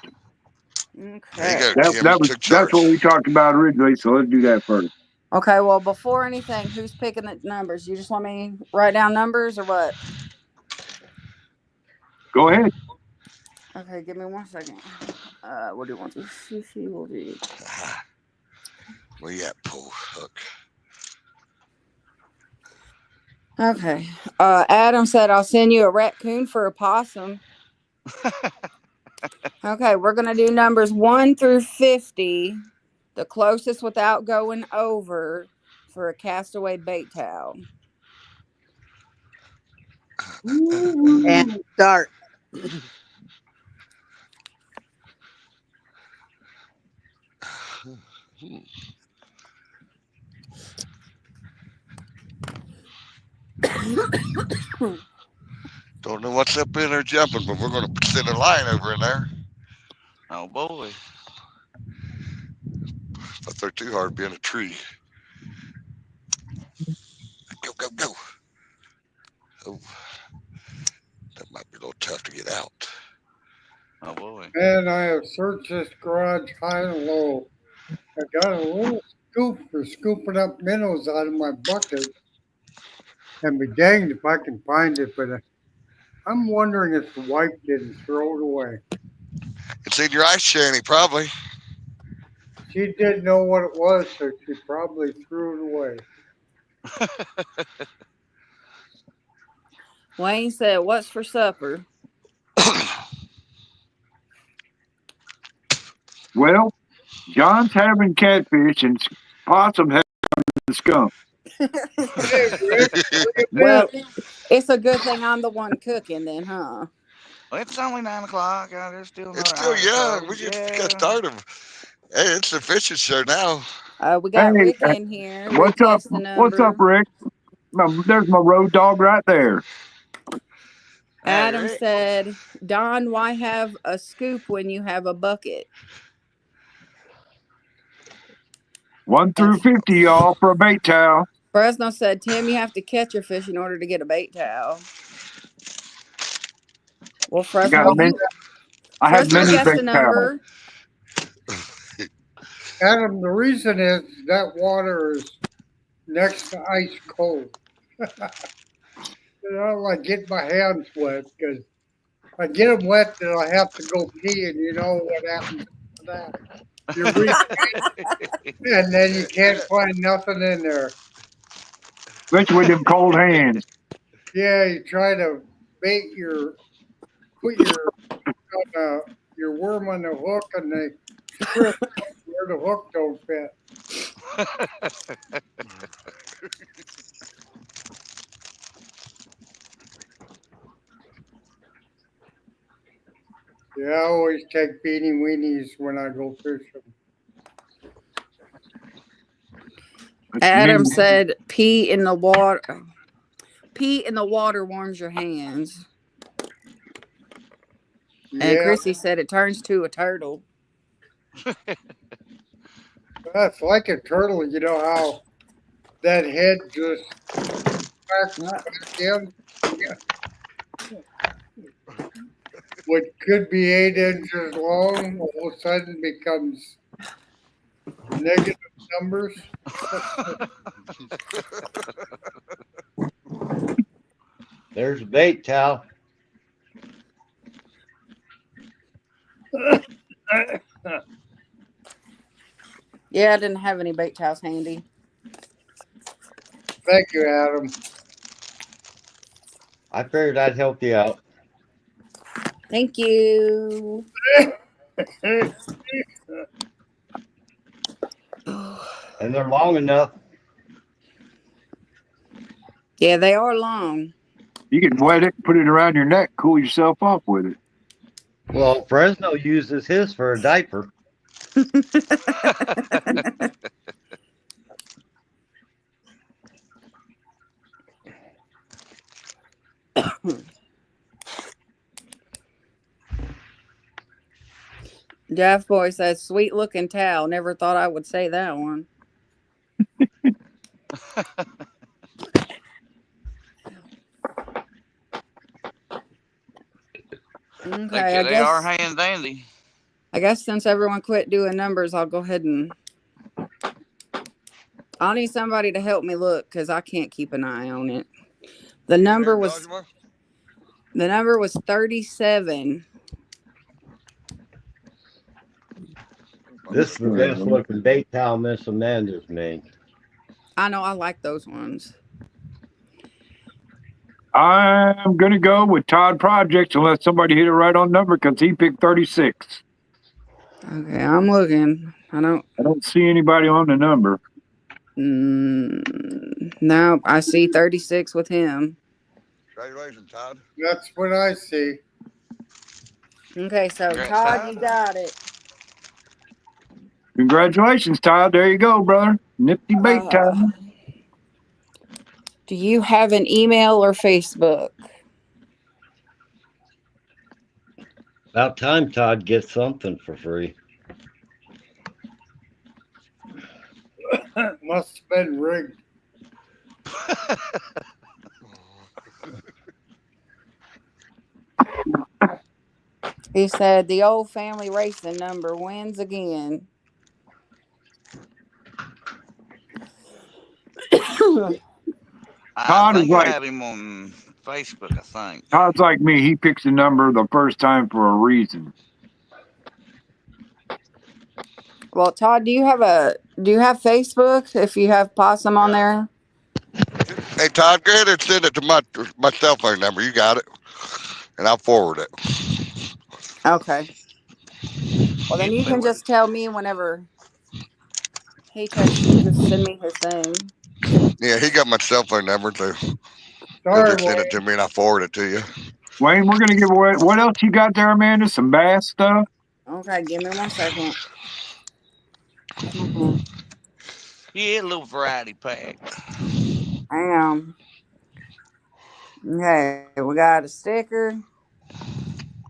There you Okay. go, That, Kim. that You was took that's charge. what we talked about originally. So let's do that first. Okay, well, before anything, who's picking the numbers? You just want me to write down numbers or what? Go ahead. Okay, give me 1 second. We'll do 1 through 50. We'll do. Where you at, pull hook? Okay. Adam said I'll send you a raccoon for a possum. Okay, we're gonna do numbers 1 through 50, the closest without going over for a castaway bait towel. And start. Don't know what's up in there jumping, but we're going to send a line over in there. Oh boy. If they're too hard, be in a tree. Go, go, go. Oh, that might be a little tough to get out. Oh boy. And I have searched this garage high and low. I got a little scoop for scooping up minnows out of my bucket. And be danged if I can find it, but I'm wondering if the wife didn't throw it away. It's in your ice shanty, probably. She didn't know what it was, so she probably threw it away. Wayne said, "What's for supper?" Well, John's having catfish and Possum having the skunk. Hey, Rick, Well, it's a good thing I'm the one cooking then, huh? Well, it's only 9 o'clock. There's still It's another still hour or young. so. We just got Yeah. started. Hey, it's the fishing show now. We got Hey, Rick in here. Rick what's up? guessed the What's up, number. Rick? There's my road dog right there. Hey, Adam Rick. said, "Don, why have a scoop when you have a bucket?" 1 through 50, y'all, for a bait towel. Fresno said, "Tim, you have to catch your fish in order to get a bait towel." Well, I got Fresno, I have Fresno many guessed bait the towels. number. Adam, the reason is that water is next to ice cold. I don't like getting my hands wet because if I get them wet, then I have to go pee, and you know what happens after that. You reach and then you can't find nothing in there. Especially with them cold hands. Yeah, you try to bait put your worm on the hook, and they strip where the hook don't fit. Yeah, I always take beanie weenies when I go fishing. Adam said, "Pee in the water. Pee in the water warms your hands." And Yeah, Chrissy said it turns to a turtle. that's like a turtle. You know how that head just cracks back in? What could be 8 inches long all of a sudden becomes negative numbers. There's a bait towel. Yeah, I didn't have any bait towels handy. Thank you, Adam. I figured I'd help you out. Thank you. And they're long enough. Yeah, they are long. You can wet it, put it around your neck, cool yourself off with it. Well, Fresno uses his for a diaper. Jeff Boy says, "Sweet looking towel. Never thought I would say that one." Okay, They are hand dandy. I guess since everyone quit doing numbers, I'll go ahead and I'll need somebody to help me look because I can't keep an eye on it. The number was 37. This is the best looking bait towel Miss Amanda's made. I know, I like those ones. I'm going to go with Todd Projects unless somebody hit it right on number because he picked 36. Okay, I'm looking. I don't see anybody on the number. No, I see 36 with him. Congratulations, Todd. That's what I see. Okay, so Congrats, Todd, Todd. you got it. Congratulations, Todd. There you go, brother. Nifty bait time. Do you have an email or Facebook? About time Todd gets something for free. Must have been rigged. He said the old family racing number wins again. I Todd is think I like have him on Facebook, I think. Todd's like me. He picks a number the first time for a reason. Well, Todd, do you have Facebook? If you have Possum on there, Hey, Todd, go ahead and send it to my cell phone number. You got it, and I'll forward it. okay. Well, then It you can filler. just tell me whenever he texts you. Just send me his thing. Yeah, he got my cell phone number, so he'll Sorry, just send it to Wayne. me, and I'll forward it to you. Wayne, we're gonna give away. What else you got there, Amanda? Some bass stuff. Okay, give me 1 second. Mhm. Yeah, a little variety pack. Hang on. Okay, we got a sticker,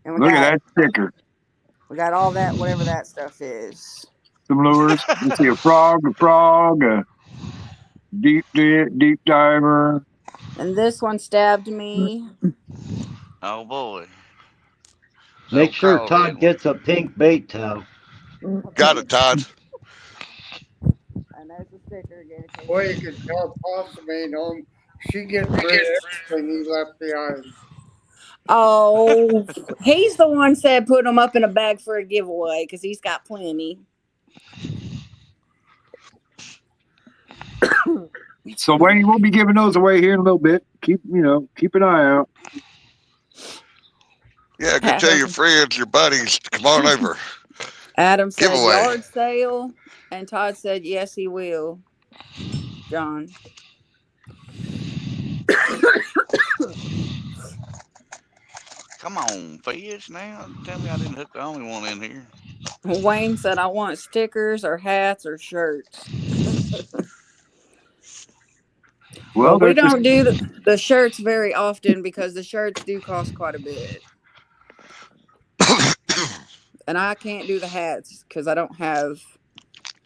and Look at that sticker. we got all that whatever that stuff is. Some lures. You see a frog, a deep diver. And this one stabbed me. Oh boy. Make Old sure crawdad Todd one. gets a pink bait towel. Got it, Todd. And there's the sticker again. Boy, you can tell Possum ain't home. She getting rid of everything he left behind. Oh, he's the one said put them up in a bag for a giveaway because he's got plenty. So Wayne, we'll be giving those away here in a little bit. Keep an eye out. Yeah, go tell your friends, your buddies, to come on over. Adam said Giveaway. yard sale, and Todd said yes, he will. John. Come on, fish now. Tell me I didn't hook the only one in here. Wayne said I want stickers or hats or shirts. Well, we don't do the shirts very often because the shirts do cost quite a bit. And I can't do the hats because I don't have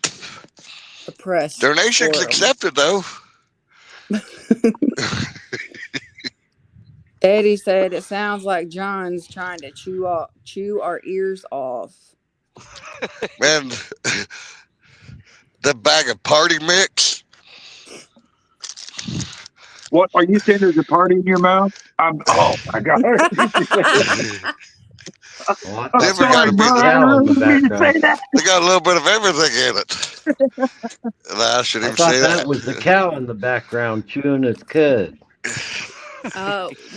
the press. Donations accepted, though. Eddie said it sounds like John's trying to chew our ears off. Man, the bag of party mix. What are you saying? There's a party in your mouth? Oh my god! Sorry, brother. They got a little bit of everything in it. I shouldn't even say that. That was the cow in the background chewing its cud.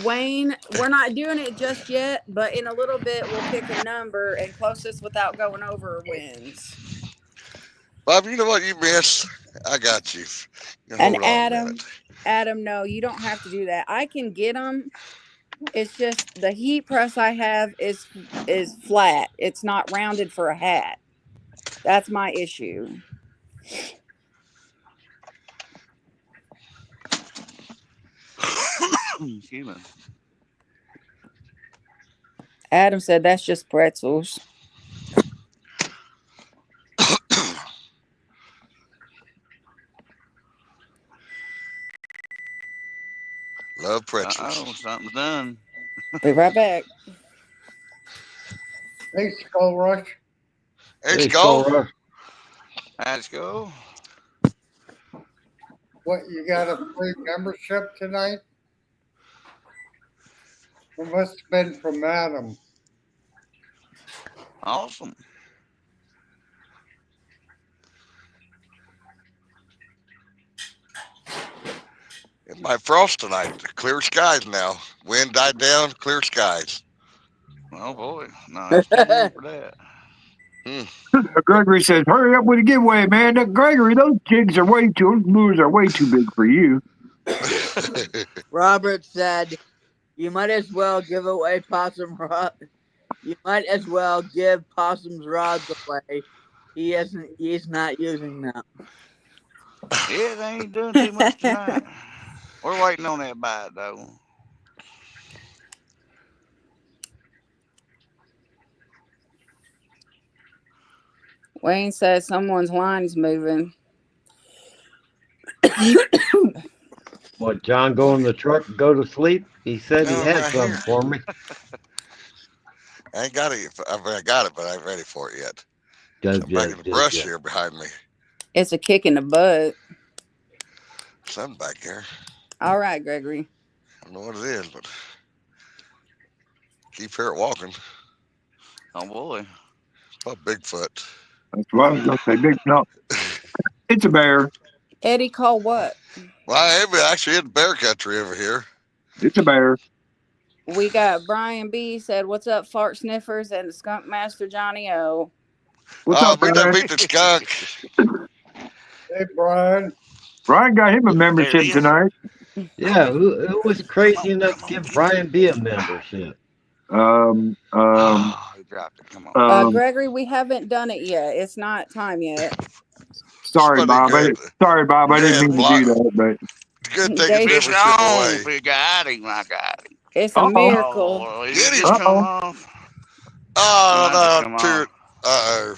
Wayne, we're not doing it just yet, but in a little bit we'll pick a number and closest without going over wins. Bob, you know what you miss? I got you. And Adam, no, you don't have to do that. I can get them. It's just the heat press I have is flat. It's not rounded for a hat. That's my issue. Excuse me. Adam said that's just pretzels. Love pretzels. Oh, something's done. Be right back. Hey, Skull Rush. Hey, Skull. Let's go. What, you got a free membership tonight? It must have been from Adam. Awesome. It might frost tonight. Clear skies now. Wind died down, clear skies. Oh boy. No, it's too warm for that. Gregory says, hurry up with the giveaway, man. Gregory, those lures are way too big for you. Robert said You might as well give away possum rod. You might as well give possum's rods away. He isn't. He's not using them. Yeah, they ain't doing too much tonight. We're waiting on that bite though. Wayne says someone's line's moving. What, John go in the truck and go to sleep? He said he No, I'm had right here. something for me. I ain't got it. I got it, but I ain't ready for it yet. Does I'm back in the ya? brush here behind me. It's a kick in the butt. Something back here. All right, Gregory. I don't know what it is, but keep here walking. Oh boy. Probably Bigfoot. That's what I was going to say. Big, no, it's a bear. Eddie, call what? Well, I am actually in bear country over here. It's a bear. We got Brian B said, "What's up, fart sniffers?" and the Skunk Master Johnny O. What's Oh, up, we done Brian? beat the skunk. Hey, Brian. Brian got him a There it membership is. tonight. Yeah, who was crazy enough to give Brian B a membership? Um, um, Oh, he dropped it. Come on. um, Gregory, we haven't done it yet. It's not time yet. sorry, Somebody Bob. good. Sorry, Bob. I Go didn't ahead, mean to block. do that, but Good take his Dave, Fish membership on. away. If you got him, I got him. it's a uh-oh, miracle. Oh, he Get him. just come uh-oh. off. He Oh, might just no. come Tear. off. Uh-oh.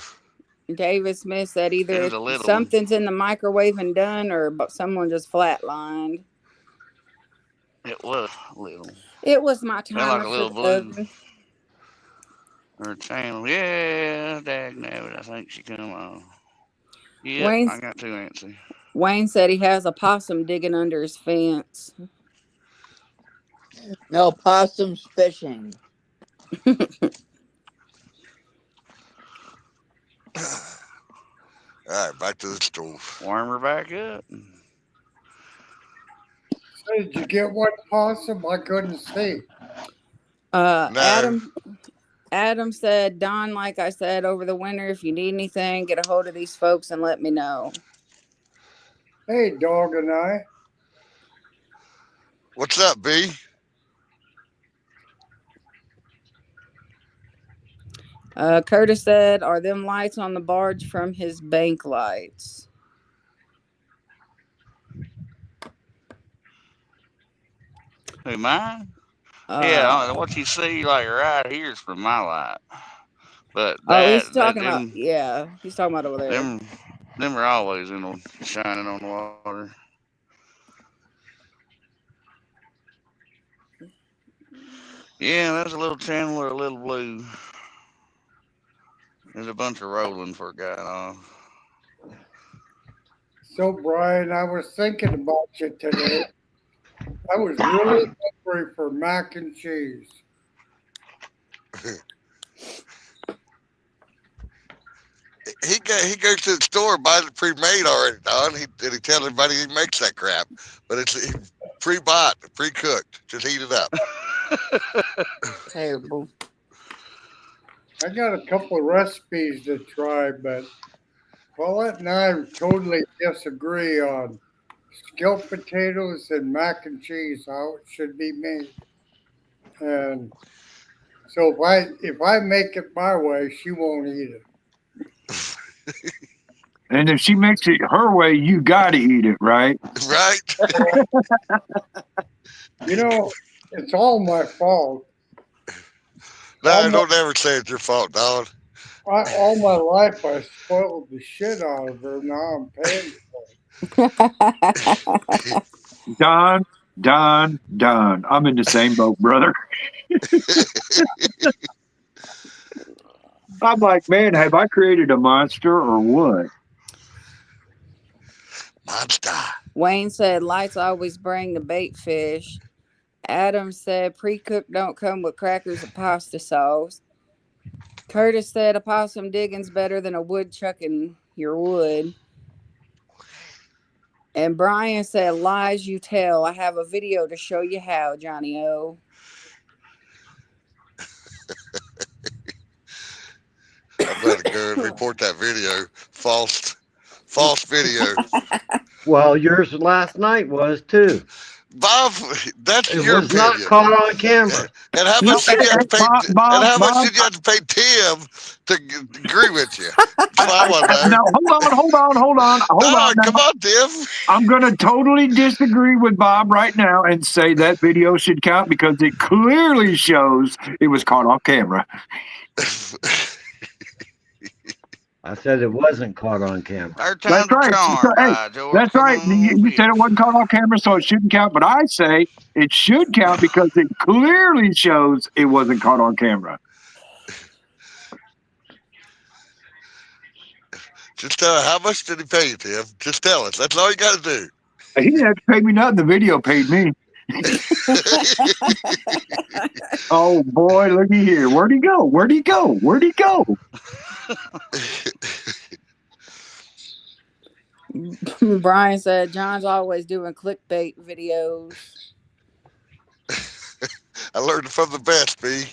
David Smith said It either was a little one. something's in the microwave and done, or someone just flatlined. It was little. It was my Sound like timer a for little the blue oven. or a channel. Yeah, dag nabbit. I think she come off. Yep, Wayne I got two Nancy. Wayne said he has a possum digging under his fence. No possums fishing. All right, back to the stove. Warm her back up. Hey, did you get one possum? I couldn't see. No. Adam said, Don, like I said, over the winter, if you need anything, get a hold of these folks and let me know. Hey, dog and I. What's up, B? Curtis said, are them lights on the barge from his bank lights? Who, mine? Yeah, what you see like right here is from my light. But He's talking about, he's talking about over there. them are always shining on the water. Yeah, there's a little channel or a little blue. There's a bunch of rolling for a guy off. So, Brian, I was thinking about you today. I was really hungry for mac and cheese. He goes to the store and buys it pre-made already, Don. He tells everybody he makes that crap, but it's pre-bought, pre-cooked. Just heat it up. Terrible. I got a couple of recipes to try, but Paulette and I totally disagree on scalloped potatoes and mac and cheese, how it should be made. And so if I make it my way, she won't eat it. And if she makes it her way, you got to eat it, right? Right? You know, it's all my fault. No, don't ever say it's your fault, Don. All my life I spoiled the shit out of her. Now I'm paying for it. Don. I'm in the same boat, brother. I'm like, man, have I created a monster or what? Monster. Wayne said, lights always bring the bait fish. Adam said, pre-cooked don't come with crackers and pasta sauce. Curtis said, a possum digging's better than a woodchuck in your wood. And Brian said, lies you tell. I have a video to show you how, Johnny O. I better go and report that video. False video. Well, yours last night was too. Bob, that's It your was not opinion. caught on camera. And how No, much did you have to pay? And Bob, how much Bob, did you have to pay Tim to agree with you? That's what I want to now know. hold on. No, Now, come on, Tim. I'm going to totally disagree with Bob right now and say that video should count because it clearly shows it was caught off camera. I said it wasn't caught on camera. Third That's time's a right. So, charm, hey, by George. that's Come right. on, You said fish. it wasn't caught off camera, so it shouldn't count. But I say it should count because it clearly shows it wasn't caught on camera. Just tell her how much did he pay you, Tim? Just tell us. That's all you got to do. He didn't have to pay me nothing. The video paid me. Oh boy, looky here. Where'd he go? Where'd he go? Where'd he go? Brian said John's always doing clickbait videos. I learned from the best, B.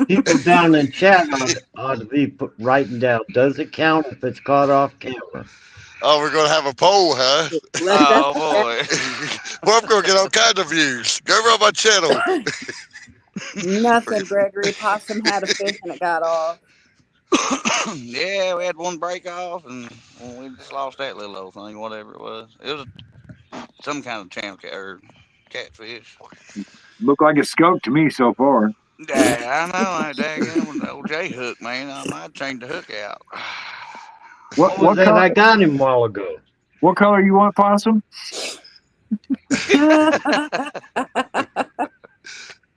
People down in chat ought to be writing down, does it count if it's caught off camera? Oh, we're going to have a poll, huh? Let that Oh boy. Well, I'm going to get all kinds of views. Go over on my channel. Nothing, Gregory. Possum had a fish and it got off. Yeah, we had one break off, and we just lost that little old thing, whatever it was. It was some kind of or catfish. Looked like a skunk to me so far. Yeah, I know. Daggone with the old J hook, man. I might change the hook out. What was that? I got him a while ago. What color you want, Possum?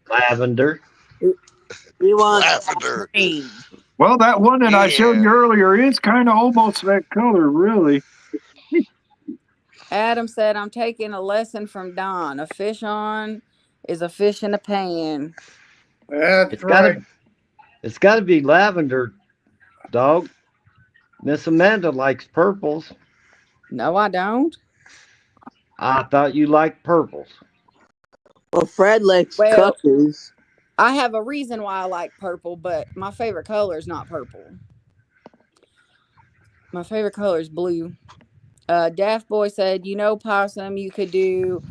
Lavender. we want Lavender. green. Well, that one that I showed you Yeah. earlier is kind of almost that color, really. Adam said, I'm taking a lesson from Don. A fish on is a fish in a pan. That's It's right. gotta be lavender, dog. Miss Amanda likes purples. No, I don't. I thought you liked purples. Well, Fred likes Well, cookies. I have a reason why I like purple, but my favorite color is not purple. My favorite color is blue. Daft Boy said, Possum, you could do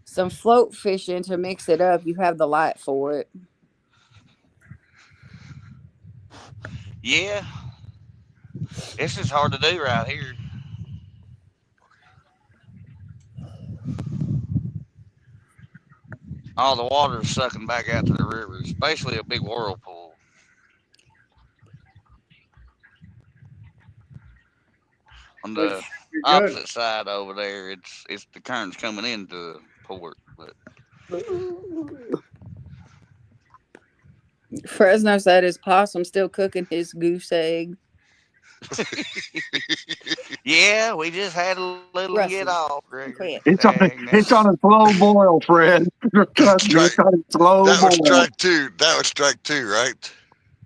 some float fishing to mix it up. You have the light for it. Yeah, it's just hard to do right here. All the water's sucking back out to the river. It's basically a big whirlpool. On Which the should be good. opposite side over there, it's the currents coming into port. But Fresno said his possum still cooking his goose egg. yeah, we just had a little Rusty, get off, Gregory. quit. It's on a slow boil, Fred. Trust me, it's on a slow That was boil. strike two. That was strike two, right?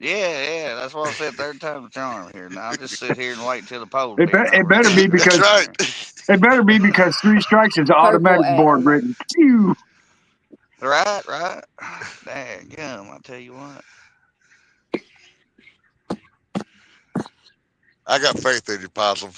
Yeah, that's what I said. Third time's a charm here. Now I'll just sit here and wait until the poll. It better be That's because right. it better be because 3 strikes is Purple automatic board egg. written. Phew. Right. Dang gum, I tell you what. I got faith in you, Possum.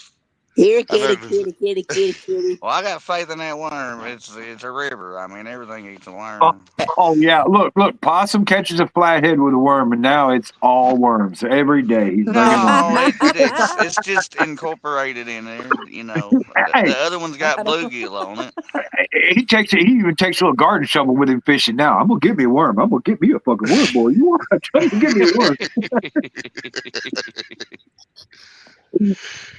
Here, I know kitty, this- kitty, kitty, kitty, kitty. Well, I got faith in that worm. It's a river. I mean, everything eats a worm. Oh yeah, look, Possum catches a flathead with a worm, and now it's all worms every day. He's bringing No, worms. it's just incorporated in there. Hey, The other one's got bluegill on it. he even takes a little garden shovel with him fishing. Now I'm gonna get me a worm. I'm gonna get me a fucking worm, boy. You want to get me a worm?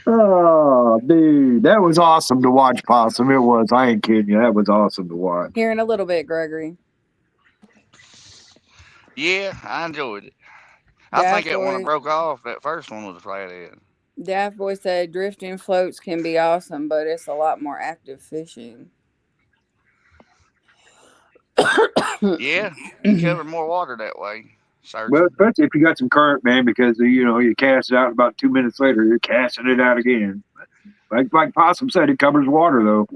Oh, dude, that was awesome to watch, Possum. It was. I ain't kidding you. That was awesome to watch. Here in a little bit, Gregory. Yeah, I enjoyed it. I think that one that broke off, that first one was a flathead. Daft Boy said drifting floats can be awesome, but it's a lot more active fishing. Yeah, you cover more water that way. Searching. Well, especially if you got some current, man, because you cast it out, about 2 minutes later, you're casting it out again. Like Possum said, it covers water though.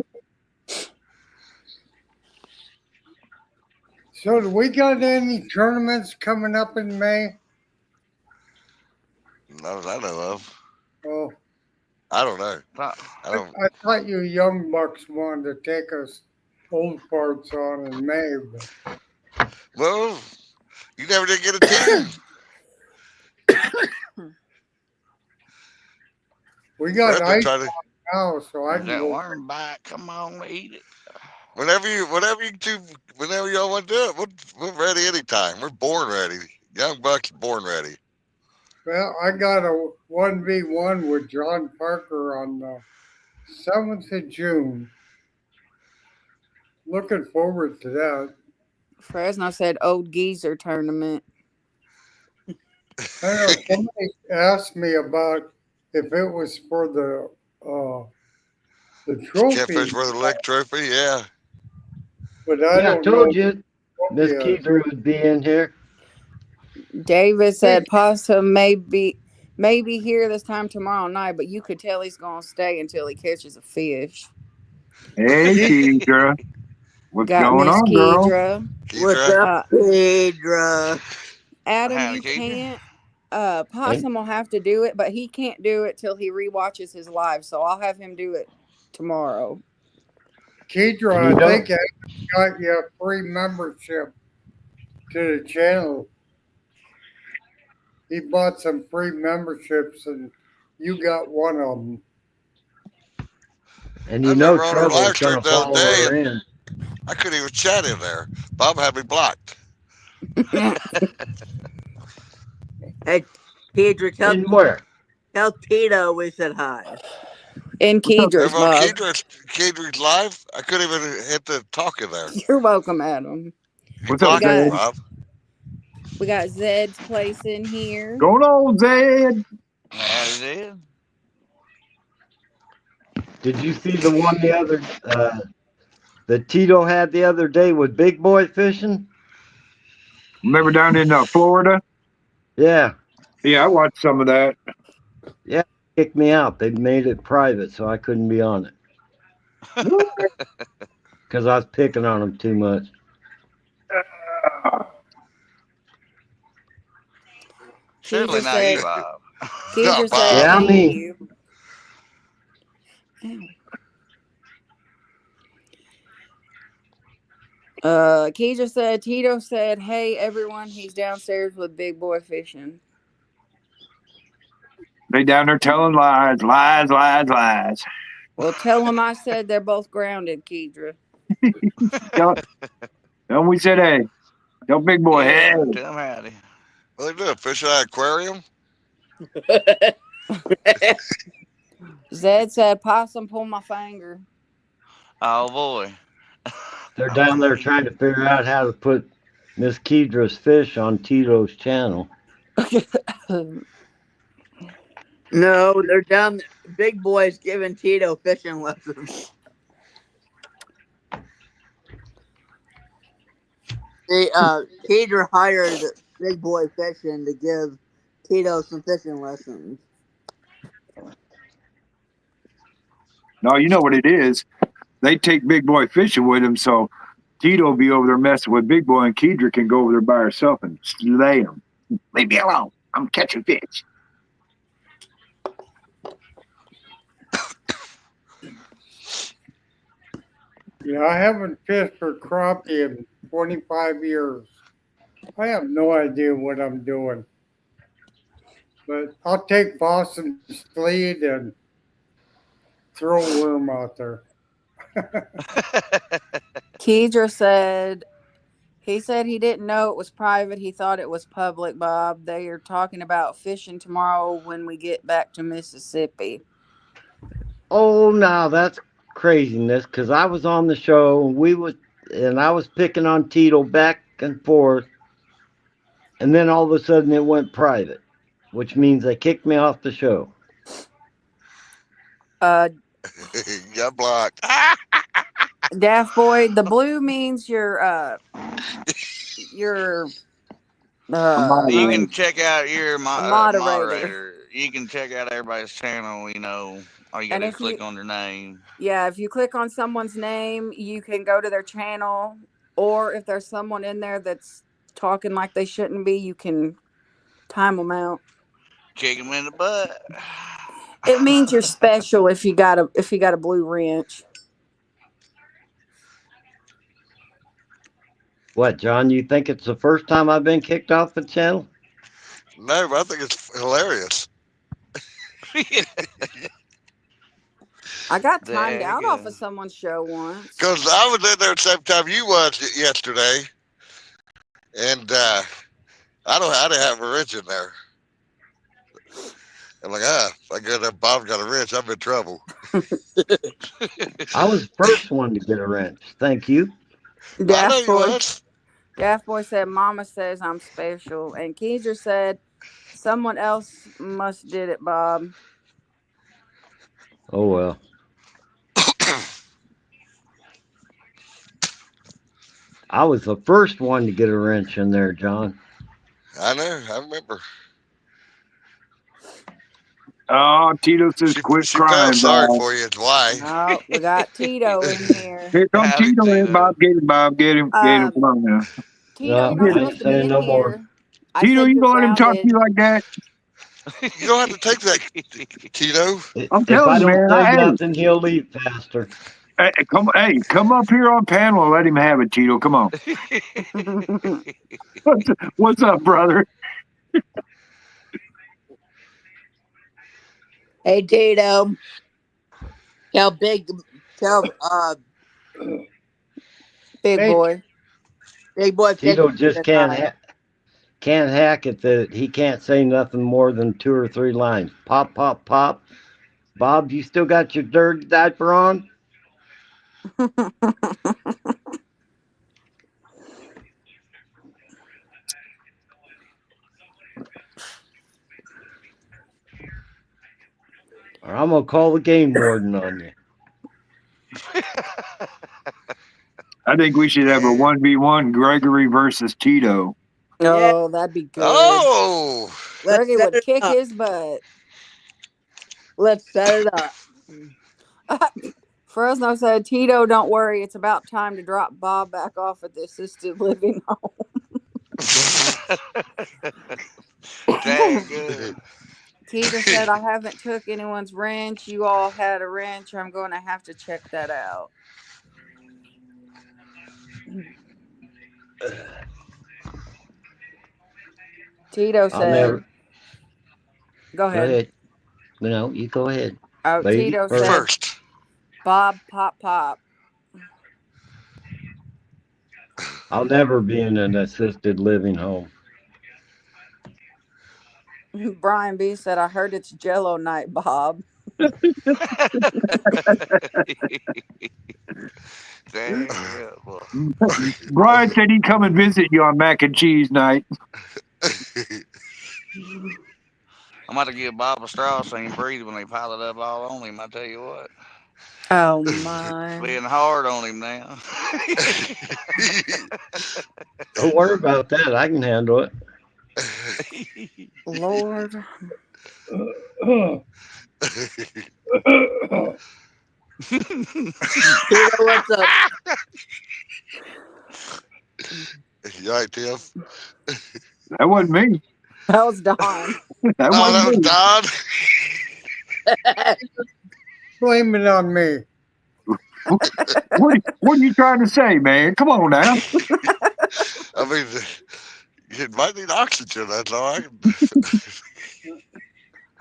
So, do we got any tournaments coming up in May? Not that I know of. Oh, I don't know. Uh, I don't. I thought you young bucks wanted to take us old parts on in May. But Well, you never did get a team. we got Fred been ice trying to. now, so I There's can that go. worm bite. Come on, eat it. Whenever you two, whenever y'all want to do it, we're ready anytime. We're born ready. Young Buck's born ready. Well, I got a 1v1 with John Parker on the 7th of June. Looking forward to that. Fresno said old geezer tournament. I know somebody asked me about if it was for the Catfish trophy, for the lick trophy, yeah. but I Yeah, I don't know told you Miss yet. Keezer would be in here. David Hey, said possum maybe here this time tomorrow night, but you could tell he's gonna stay until he catches a fish. Hey, Keetra. What's Got going Miss on, girl? Kedra. What's Keitra, up, Uh, Pedro? Adam, Howdy, you Keeper. can't. And Possum will have to do it, but he can't do it till he rewatches his live. So I'll have him do it tomorrow. and you Kedra, I don't think I got you a free membership to the channel. He bought some free memberships, and you got one of them. and I you know remember on our Trouble's live stream gonna the other follow day, her and in. I couldn't even chat in there. Bob had me blocked. Hey, Pedro, In where? tell Tito we said hi. In Kedra's, Remember on Bob. Keedra's live? I couldn't even hit the talk in there. You're welcome, Adam. He What's up, We blocked me, got Zed? Bob. we got Zed's place in here. Going on, Zed? Howdy, Dad. Did you see the one that Tito had the other day with big boy fishing? Remember down in Florida? Yeah, Yeah, I watched some of that. yeah. Kicked me out. They made it private, so I couldn't be on it because I was picking on him too much. Certainly Kedra not you, said Bob. No, Kedra said Bob. Yeah, I thank mean, you. Ow. Kedra said Tito said, "Hey everyone, he's downstairs with Big Boy fishing." They down there telling lies, lies, lies, lies. Well, tell him I said they're both grounded, Kedra. Tell, tell 'em we said hey. Tell Big Boy, hey. Yeah, tell him howdy. What they do? Fish in an aquarium? Zed said possum pull my finger. Oh boy. they're down there trying to figure out how to put Miss Kedra's fish on Tito's channel. No, they're down. Big boy's giving Tito fishing lessons. Pedro hired Big Boy Fishing to give Tito some fishing lessons. No, you know what it is. They take Big Boy fishing with him, so Tito will be over there messing with Big Boy, and Kedra can go over there by herself and slay him. Leave me alone. I'm catching fish. Yeah, I haven't fished for crappie in 25 years. I have no idea what I'm doing. But I'll take Boston's lead and throw a worm out there. Kedra said he said he didn't know it was private. He thought it was public, Bob. They are talking about fishing tomorrow when we get back to Mississippi. Oh, now that's craziness because I was on the show and I was picking on Tito back and forth, and then all of a sudden it went private, which means they kicked me off the show. Uh Got blocked. Daft Boy, the blue means you're A You moderator. can check out your a moderator. moderator. You can check out everybody's channel. All you got And to do is if you click on their name. if you click on someone's name, you can go to their channel, or if there's someone in there that's talking like they shouldn't be, you can time them out. Kick them in the butt. It means you're special if you got a blue wrench. What, John? You think it's the first time I've been kicked off the channel? No, but I think it's hilarious. I got timed There you out off go. of someone's show once. Because I was in there at the same time you was yesterday, and I didn't have a wrench in there. I'm like, if I get that Bob got a wrench, I'm in trouble. I was the first one to get a wrench. Thank you. I know Daft you Boy. was. Daft Boy said, "Mama says I'm special," and Keezer said, "Someone else must did it, Bob." Oh well. I was the first one to get a wrench in there, John. I know. I remember. Oh, Tito says, quit She felt crying, sorry Bob. for you. It's why. Oh, we got Tito in here. Here comes Howdy, Tito in, Tito. Bob. Get him, Bob. Get him. Get him. Come on now. Tito, you're No, not Get I him. ain't supposed to be saying in no more. here. I Tito, said you you're gonna let him talk to grounded. you like that? You don't have to take that, Tito. I'm If telling I you, don't man. say nothing, he'll leave faster. Come up here on panel and let him have it, Tito. Come on. What's up, brother? Hey, Tito. Tell big Big Hey, boy. boy Tito fishin' just tonight. can't hack it that he can't say nothing more than 2 or 3 lines. Pop, pop, pop. Bob, you still got your dirty diaper on? Or I'm gonna call the game warden on you. I think we should have a 1v1 Gregory versus Tito. Yeah, Oh, that'd be good. Oh, let's Greggy set would it kick up. his butt. Let's set it up. Fresno said, "Tito, don't worry. It's about time to drop Bob back off at the assisted living home." Dang good. Tito said, "I haven't took anyone's wrench. You all had a wrench. I'm going to have to check that out." Tito I'll said, never. "Go Go ahead." ahead. No, you go ahead, Oh, lady. Tito Or said, first. "Bob, pop, pop." I'll never be in an assisted living home. Brian B said, "I heard it's Jello night, Bob." Dang good, boy. Brian said he'd come and visit you on mac and cheese night. I'm about to give Bob a straw so he can breathe when they pile it up all on him. I tell you what, Oh my. being hard on him now. Don't worry about that. I can handle it. Lord. Tito, what's up? You all right, Tim? That wasn't me. That was Don. That Oh, that was wasn't me. Don. blame it on me. What are you trying to say, man? Come on now. I mean, you might need oxygen. That's all I can.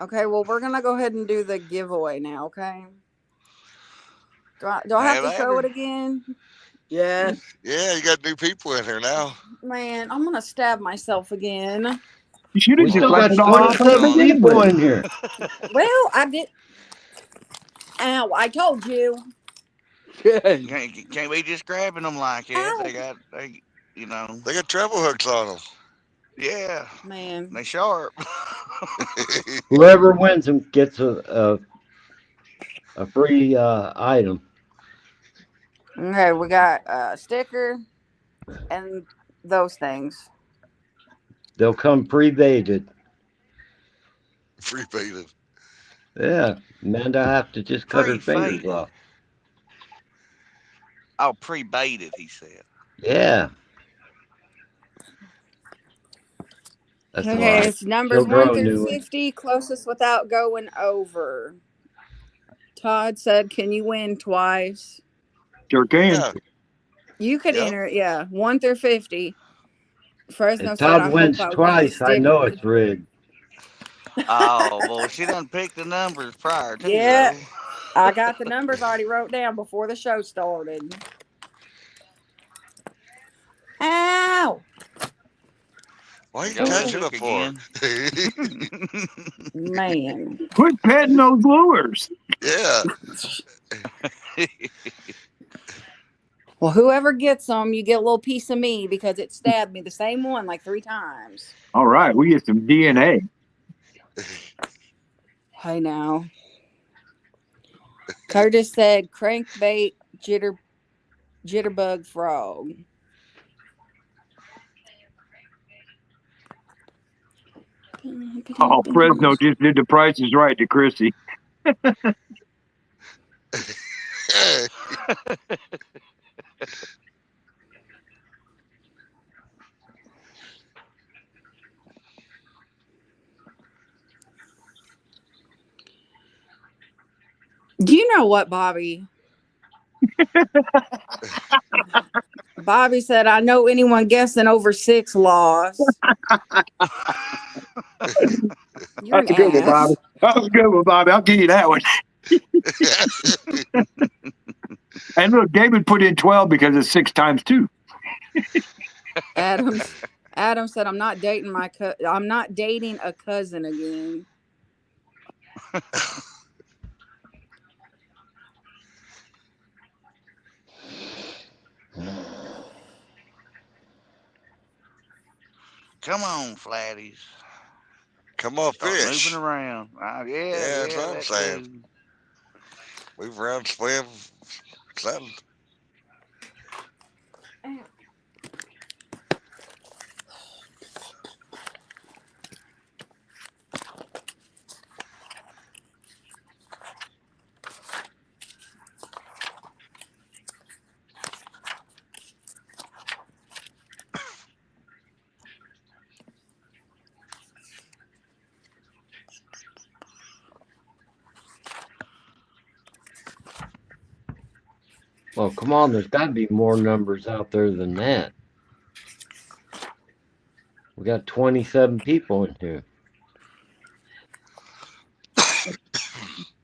Okay, well, we're going to go ahead and do the giveaway now, okay? Do I have to show it again? Yes. Yeah, you got new people in here now. Man, I'm going to stab myself again. You should We have just still left got it all off to 27 begin people with. in here. Well, I did. Ow, I told you. Good. Can't be just grabbing them like that. Ow. You know, They got treble hooks on them. yeah, Man. they sharp. Whoever wins them gets a free item. Okay, we got a sticker and those things. They'll come pre-baited. Free baited. Yeah, Amanda have to just cut her fingers Pre-faded. off. Oh, pre-baited, he said. Yeah. That's all Okay, right. it's numbers She'll grow 1 a through new one. 50, closest without going over. Todd said, "Can you win twice?" Sure can. Yeah. You could Yep. enter it, yeah, 1 through 50. Fresno If said, Todd I hope wins I win a twice, I know sticker. it's rigged. Oh, well, she done picked the numbers prior to, Yeah, though. I got the numbers already wrote down before the show started. Ow! Why are you Got me touching Ooh, it shook for? again. man. Quit petting those lures. Yeah. Well, whoever gets them, you get a little piece of me because it stabbed me, the same one, like 3 times. All right, we get some DNA. Hey, now. Curtis said, crankbait jitterbug frog. Oh, Fresno just did the prices right to Chrissy. Do you know what, Bobby? Bobby said, I know anyone guessing over 6 lost. You're That's an a good one, Bobby. ass. That was a good one, Bobby. I'll give you that one. And look, David put in 12 because it's 6 times 2. Adam said, I'm not dating a cousin again. Come on, flatties. Come on, Start moving fish. around. Yeah, that's Yeah, what I'm that saying. too. Move around, swim, something. Well, come on, there's got to be more numbers out there than that. We got 27 people in here.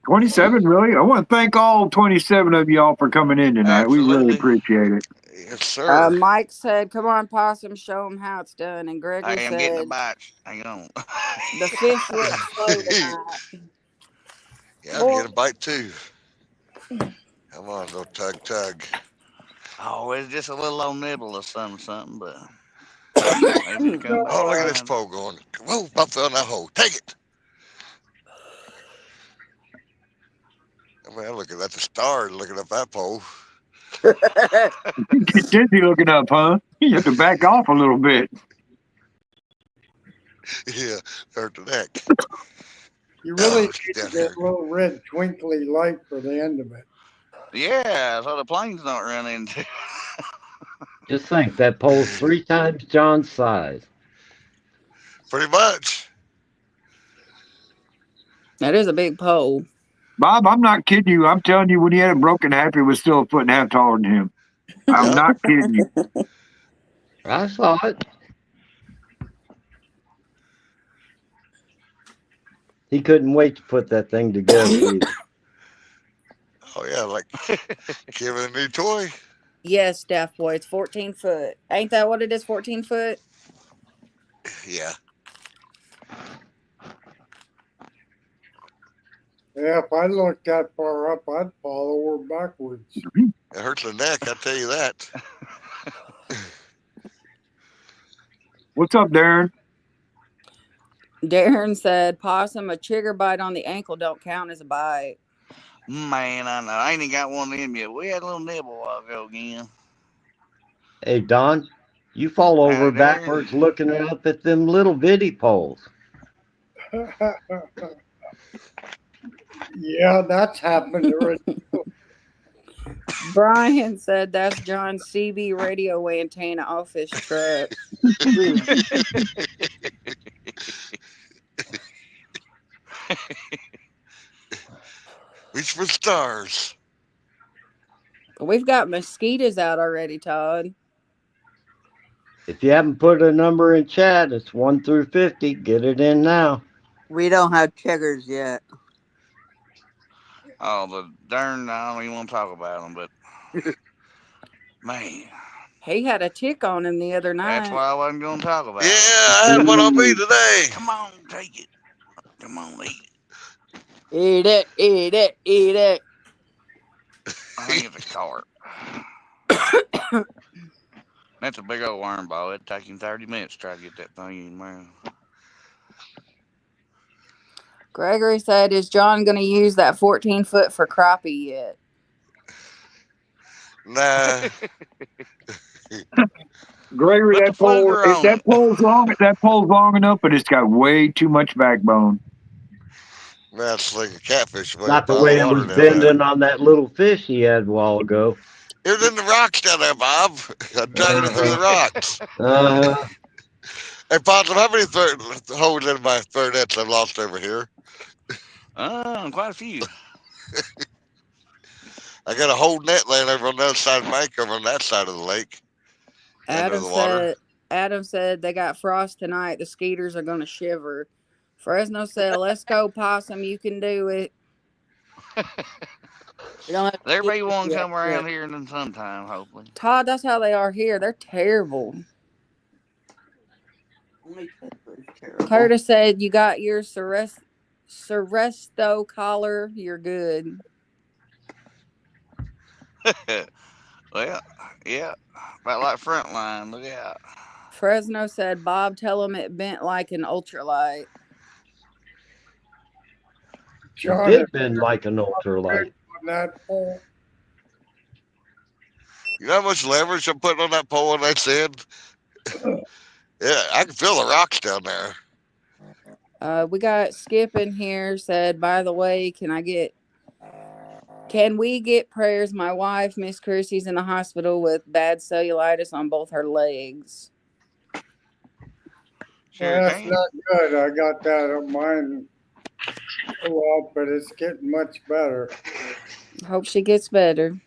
27, really? I want to thank all 27 of y'all for coming in tonight. We really Absolutely. appreciate it. Yes, sir. Mike said, come on, Possum, show them how it's done. And Gregory I am getting a said, bite. Hang on. the fish went slow tonight. Yeah, I'm Boy, getting a bite too. Come on, little tug. Oh, it's just a little old nibble or something, but maybe it'll come back Oh, look at this around. pole going. Whoa, I fell in that hole. Take it. Man, looking at the stars, looking up that pole. You get dizzy looking up, huh? You have to back off a little bit. Yeah, hurt the neck. You really Oh, she's need down the here. little red twinkly light for the end of it. Yeah, so the planes don't run into. Just think, that pole's 3 times John's size. Pretty much. that is a big pole. Bob, I'm not kidding you. I'm telling you, when he had it broken half, he was still a foot and a half taller than him. I'm Yep. not kidding you. I saw it. He couldn't wait to put that thing together either. Oh yeah, like giving a new toy. Yes, Daft Boy, it's 14 foot. Ain't that what it is, 14 foot? Yeah. Yeah, if I looked that far up, I'd fall over backwards. It hurts the neck, I tell you that. What's up, Darren? Darren said, Possum, a trigger bite on the ankle don't count as a bite. Man, I know. I ain't even got one of them yet. We had a little nibble a while ago again. Hey, Don, you fall over Howdy there. backwards looking up at them little bitty poles. Yeah, that's happened already. Brian said that's John's CB radio antenna off his truck. Reach for the stars. We've got mosquitoes out already, Todd. If you haven't put a number in chat, it's 1 through 50. Get it in now. We don't have chiggers yet. Oh, the darn! I don't even want to talk about them, but man, He had a tick on him the other that's night. why I wasn't going to talk about Yeah, them. I had one on me today. Come on, take it. Come on, eat it. Eat it, eat it, eat it. I think it's a carp. That's a big old worm ball. It'd take him 30 minutes to try to get that thing in there. Gregory said, "Is John going to use that 14-foot for crappie yet?" Nah, Gregory, Put the fluger on it. that pole's long enough, but it's got way too much backbone. that's like a catfish way Not up the out of way the it water was down there. bending on that little fish he had a while ago. It was in the rocks down there, Bob. I'm dragging it through the rocks. Uh, Hey, Possum, how many holes in my third nets I've lost over here? Quite a few. I got a whole net laying over on the other side of the bank, over on that side of the lake, under Adam the water. said they got frost tonight. The skeeters are going to shiver. Fresno said, "Let's go, Possum. You can do it." We don't have There'll be chiggers one yet. come around here in some time, hopefully. Todd, that's how they are here. They're terrible. Only Tesla is terrible. Curtis said, "You got your Seresto collar. You're good." Well, yeah, about like Frontline. Look out. Fresno said, "Bob, tell him it bent like an ultralight." it John, did bend like an ultralight. on that pole. You know how much leverage I'm putting on that pole on that sand? Yeah, I can feel the rocks down there. We got Skip in here said, "By the way, can we get prayers? My wife, Miss Chrissy's in the hospital with bad cellulitis on both her legs." Sure That's can. not good. I got that on mine a lot, but it's getting much better. Hope she gets better.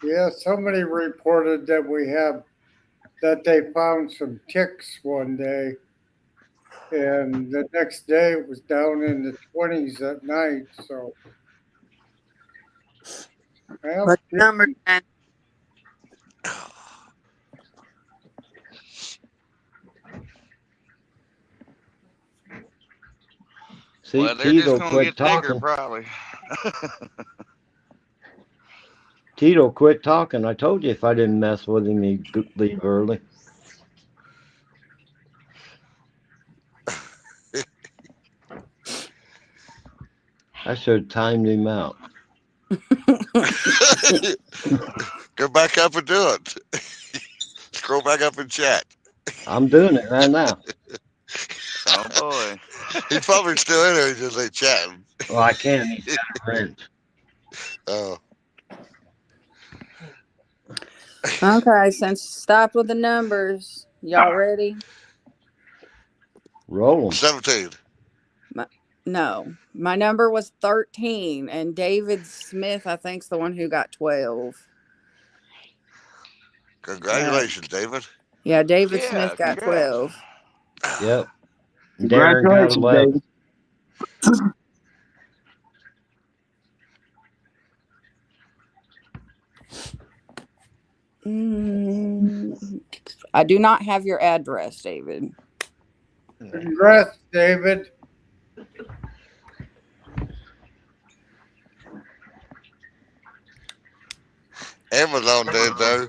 Yeah, somebody reported that they found some ticks one day, and the next day it was down in the 20s at night. So, well, Put the number in. See, Well, they're just Tito going to quit get thicker, talking. probably. Tito quit talking. I told you if I didn't mess with him, he'd leave early. I should have timed him out. Go back up and do it. Scroll back up and chat. I'm doing it right now. Oh, boy. He's probably still in there. He's just like chatting. Well, I can't. He's got a wrench. Oh, Okay, since stopped with the numbers, y'all ready? Roll 'em. 17. No, my number was 13, and David Smith, I think, is the one who got 12. Congratulations, David. Yeah, David Yeah, Smith got congrats. 12. Yep. Darren got Congratulations, 11. David. I do not have your address, David. congrats, David. Amazon did, though.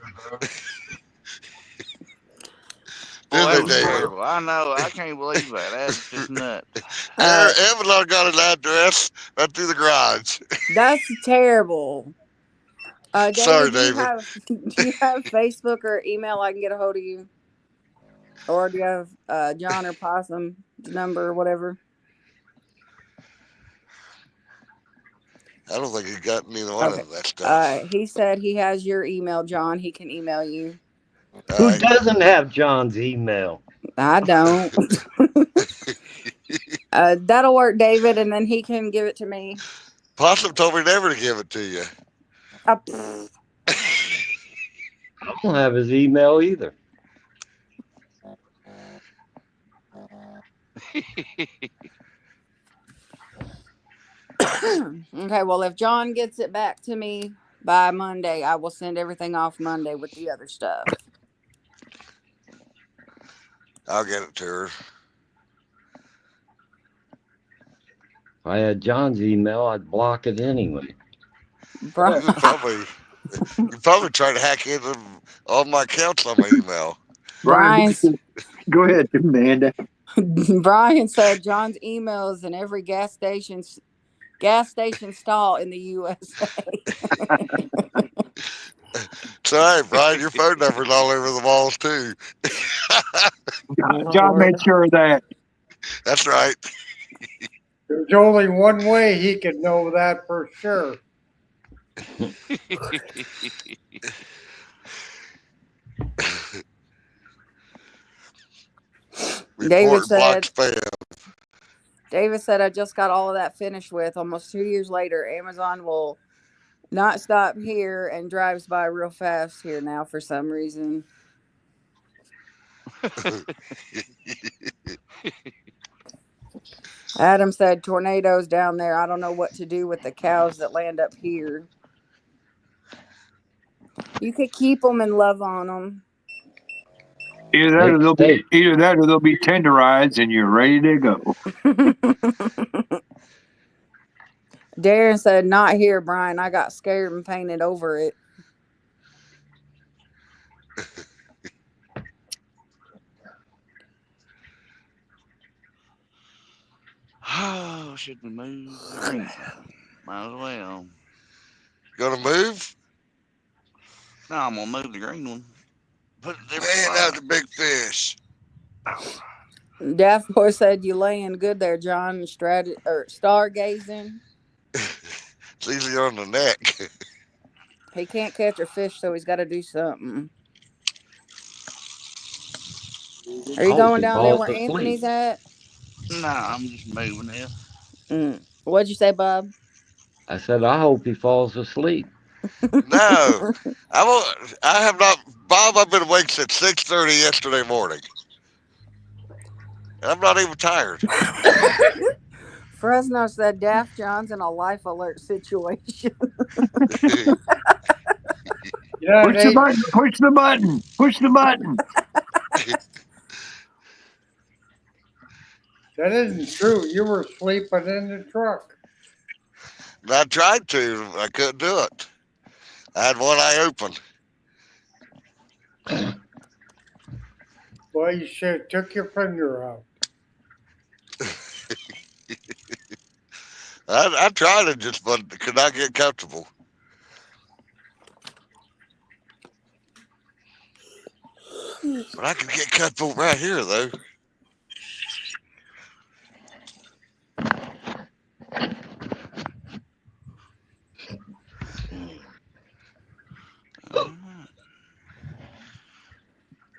Oh, that Did was they, David? terrible. I know. I can't believe that. That's just nuts. Amazon got an address right through the garage. That's terrible. David, Sorry, do you David. have Facebook or email I can get a hold of you? Or do you have John or Possum's number or whatever? I don't think he got neither one Okay. of that stuff. He said he has your email, John. He can email you. All Who right. doesn't have John's email? I don't. That'll work, David, and then he can give it to me. Possum told me never to give it to you. Pfft. I don't have his email either. Okay, well, if John gets it back to me by Monday, I will send everything off Monday with the other stuff. I'll get it to her. If I had John's email, I'd block it anyway. Brian, You probably try to hack into all my accounts on my email. Brian, Brian's, go ahead, Amanda. Brian said John's email is in every gas station stall in the USA. It's all right, Brian. Your phone number's all over the walls too. John made sure of that. That's right. There's only one way he could know that for sure. David Report block said, spam. I just got all of that finished with. Almost 2 years later, Amazon will not stop here and drives by real fast here now for some reason. Adam said tornadoes down there. I don't know what to do with the cows that land up here. You could keep them and love on them. Either that or they'll be tenderized and you're ready to go. Darren said, not here, Brian. I got scared and painted over it. Oh, should we move the green one? Might as well. Gonna move? No, I'm gonna move the green one. Put it there. Man, that's a big fish. Daft Boy said, you laying good there, John. Stargazing. It's easy on the neck. He can't catch a fish, so he's got to do something. Are you going down there where Anthony's at? Nah, I'm just moving it. What'd you say, Bob? I said, I hope he falls asleep. No, I have not, Bob. I've been awake since 6:30 yesterday morning. I'm not even tired. Fresno said Daft John's in a life alert situation. Yeah, Push the button. Push the button. Push the button. that isn't true. You were sleeping in the truck. I tried to. I couldn't do it. I had one eye open. Well, you should have took your finger out. I tried it just, but could not get comfortable. But I can get comfortable right here, though.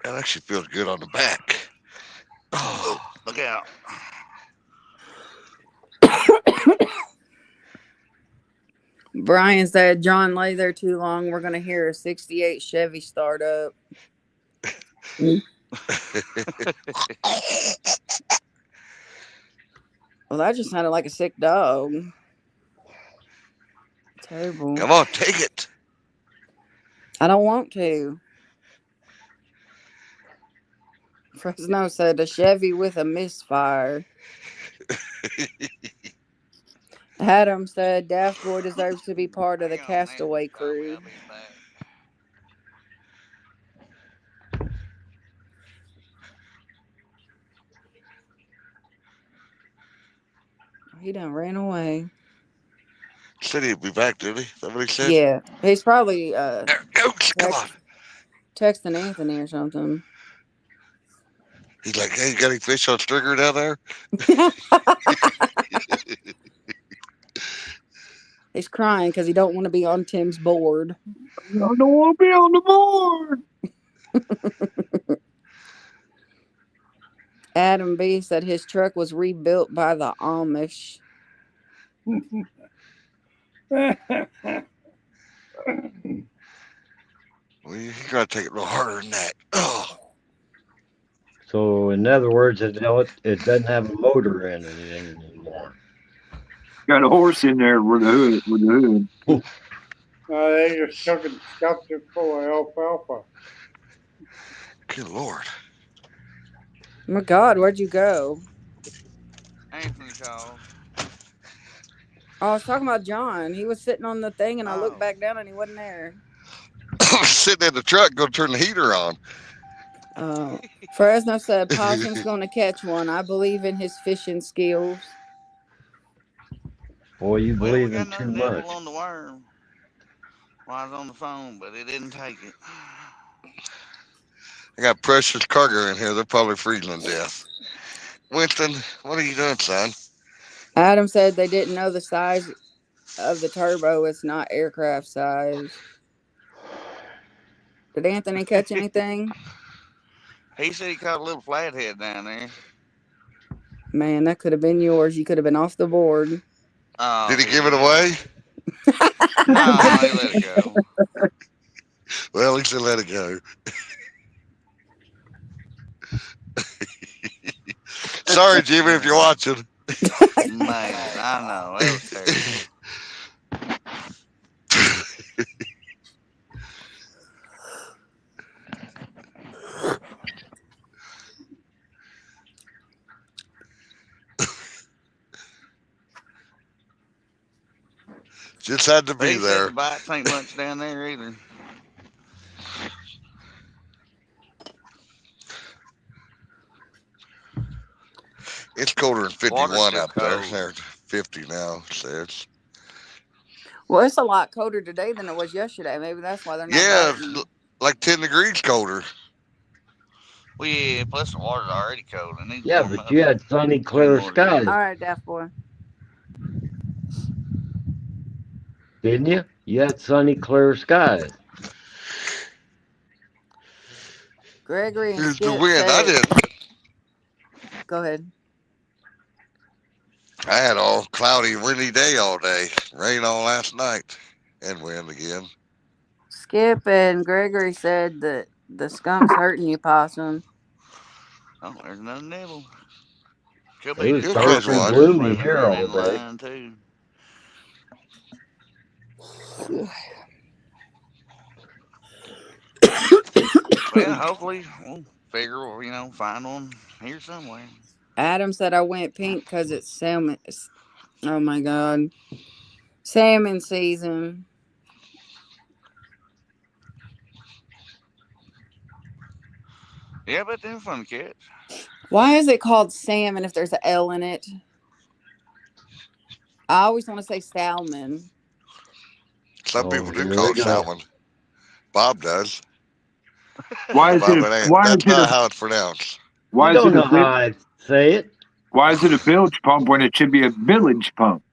That actually feels good on the back. Oh, look out. Brian said, John, lay there too long. We're going to hear a 68 Chevy start up. Well, that just sounded like a sick dog. Terrible. Come on, take it. I don't want to. Fresno said a Chevy with a misfire. Adam said Daft Boy deserves to be part of the Castaway Crew. He done ran away. Said he'd be back, did he? Somebody said? Yeah. He's probably There it goes. Come on. texting Anthony or something. He's like, hey, you got any fish on stringer down there? He's crying because he don't want to be on Tim's board. I don't want to be on the board. Adam B said his truck was rebuilt by the Amish. Well, you gotta take it a little harder than that. Oh, So, in other words, it doesn't have a motor in it anymore. Got a horse in there with the hood. They just took and stuffed it full of alfalfa. good Lord. Oh my God, where'd you go? Anthony called. Oh, I was talking about John. He was sitting on the thing, and I looked Oh. back down, and he wasn't there. Sitting in the truck, go turn the heater on. Fresno said Possum's going to catch one. I believe in his fishing skills. Boy, you Well, we believe got in another too nibble much. on the worm while I was on the phone, but it didn't take it. I got precious cargo in here. They're probably freezing to death. Winston, what are you doing, son? Adam said they didn't know the size of the turbo. It's not aircraft size. Did Anthony catch anything? He said he caught a little flathead down there. Man, that could have been yours. You could have been off the board. Oh, Did he give it away? No, he let it go. Well, he said let it go. Sorry, Jimmy, if you're watching. Man, I know. That was terrible. Just had to be He said there. the bites ain't much down there either. It's colder than Water's 51 still up there. cold. They're 50 now, so it's Well, it's a lot colder today than it was yesterday. Maybe that's why they're not yeah, biting. like 10 degrees colder. Well, yeah, plus the water's already cold. It needs to Yeah, warm but up you had sunny, 10 clear more skies, degrees. All right, Daft Boy. didn't you? You had sunny, clear skies. Gregory and Here's the Skip wind. I said, didn't. go ahead. I had all cloudy, windy day all day. Rain all last night, and wind again. Skip and Gregory said that the skunk's hurting you, Possum. Oh, there's another nibble. Could It be was just He'll dark catch and crawfish one. or gloomy swimming here running all in day. line, too. Well, hopefully we'll figure, find one here somewhere. Adam said I went pink because it's salmon. Oh my God. Salmon season. Yeah, but they're fun to catch. Why is it called salmon if there's an L in it? I always want to say salmon. Some Oh, people do here call we it go. salmon. Bob does. Why is Bob, it? Why is that's it not a? how it's pronounced. Why You is don't it a? know how I say it. Why is it a bilge pump when it should be a village pump?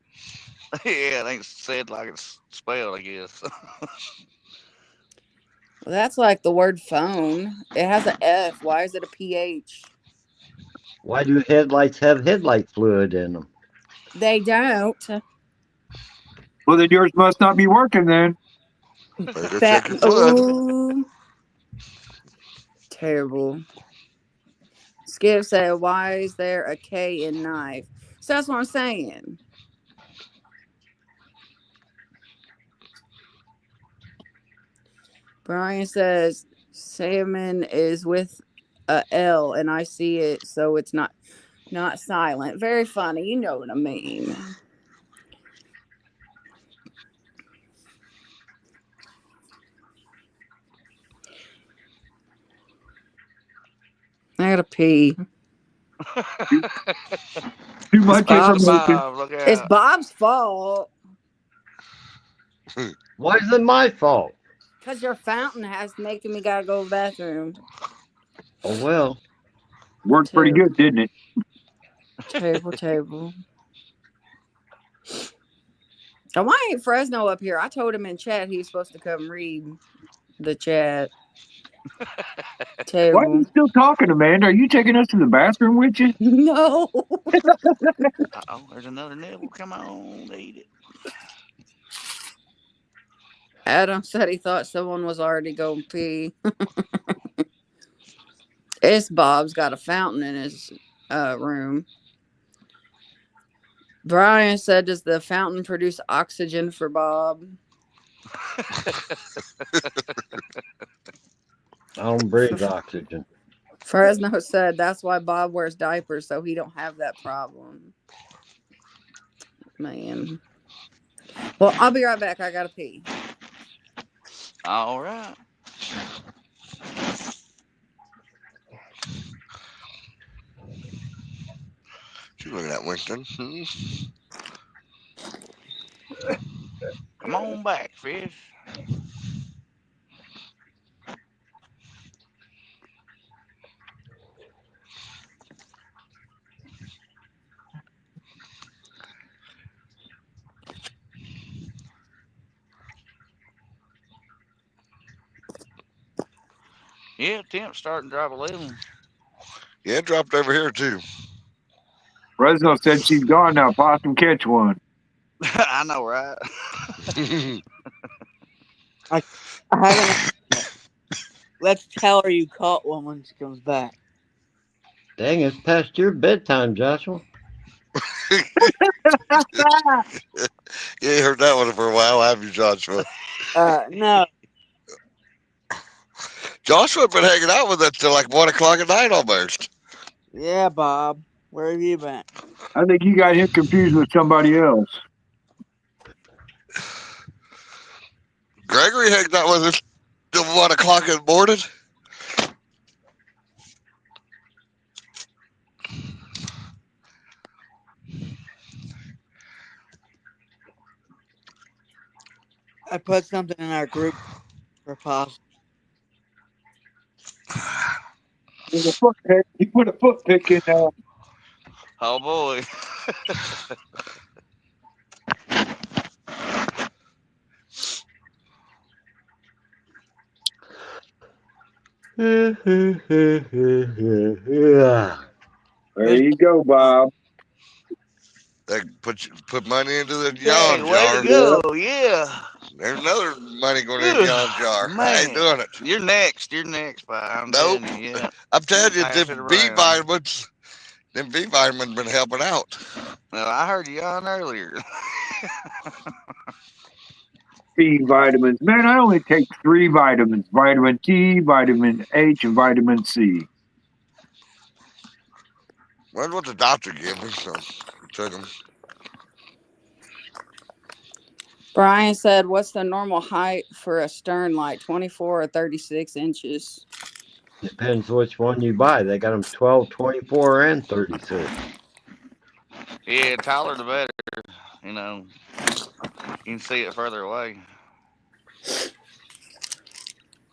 Yeah, I think it's said like it's spelled, I guess. Well, that's like the word phone. It has an F. Why is it a PH? Why do headlights have headlight fluid in them? They don't. Well, then yours must not be working then. Better go That check your fluid. ooh, terrible. Skip said, "Why is there a K in knife?" So that's what I'm saying. Brian says salmon is with a L, and I see it, so it's not silent. Very funny. You know what I mean. I gotta pee. Too much Especially information. Bob, look It's out. Bob's fault Why is it my fault? because your fountain has making me gotta go to the bathroom. Oh, well. Worked pretty Terrible, good, didn't it? terrible, terrible. Oh, why ain't Fresno up here? I told him in chat he's supposed to come read the chat Why are you too. still talking, Amanda? Are you taking us to the bathroom with you? No. Oh, there's another nibble. Come on, eat it. Adam said he thought someone was already going to pee. It's Bob's got a fountain in his room. Brian said, does the fountain produce oxygen for Bob? I don't breathe oxygen. Fresno said that's why Bob wears diapers, so he don't have that problem. Man. Well, I'll be right back. I gotta pee. All right. You look at that, Winston. Come on back, fish. Yeah, temps starting to drop a little. Yeah, it dropped over here too. Fresno said she's gone now. Possum, catch one. I know, right? I have an idea. Let's tell her you caught one when she comes back. Dang, it's past your bedtime, Joshua. You ain't heard that one for a while, have you, Joshua? No. Joshua been hanging out with us till like 1 o'clock at night almost. Yeah, Bob. Where have you been? I think you got him confused with somebody else. Gregory hangs out with us till 1 o'clock in the morning. I put something in our group for Possum. There's a foot pick. He put a foot pick in there. Oh boy. Yeah. There you go, Bob. They put money into the Dang, yawn way to jar. Yeah. go. Yeah. There's another money going in the yawn jar. I ain't Man, doing it. you're next. You're next, pal. I'm Nope. telling you. Yeah. I'm telling you, Pass it them B around. vitamins, them B vitamins been helping out. Well, I heard you on earlier. B vitamins. Man, I only take 3 vitamins: vitamin D, vitamin H, and vitamin C. Well, that's what the doctor gave me, so I took them. Brian said, what's the normal height for a stern light? 24 or 36 inches? Depends which one you buy. They got them 12, 24, and 36. Yeah, taller the better. You know, you can see it further away.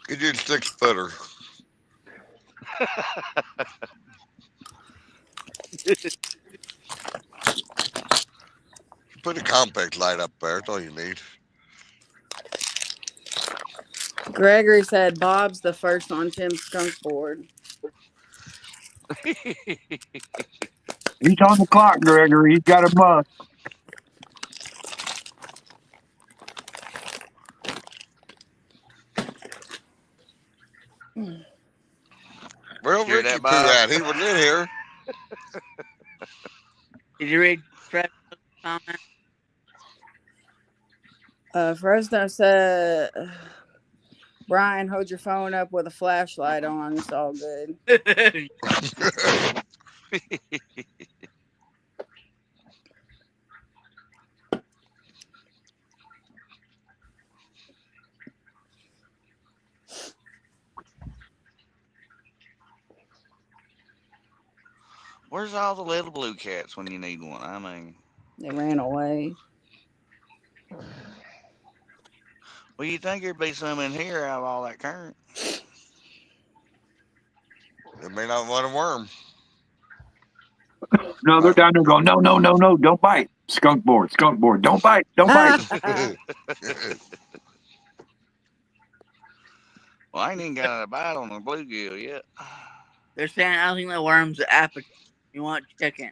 Get you a 6 footer. Put a compact light up there. That's all you need. Gregory said, Bob's the first on Tim's skunk board. He's on the clock, Gregory. He's got a month. Where's Hear Ricky that, Poo Bob? at? He was in here. Did you read Fred's comment? Fresno said, Brian, hold your phone up with a flashlight on. It's all good. Where's all the little blue cats when you need one? I mean, They ran away. well, you think there'd be some in here out of all that current? They may not want a worm. No, they're down there going, no, no, no, no, don't bite. Skunk board. Don't bite. Well, I ain't even got a bite on the bluegill yet. They're saying I think the worm's an appetite. You want chicken?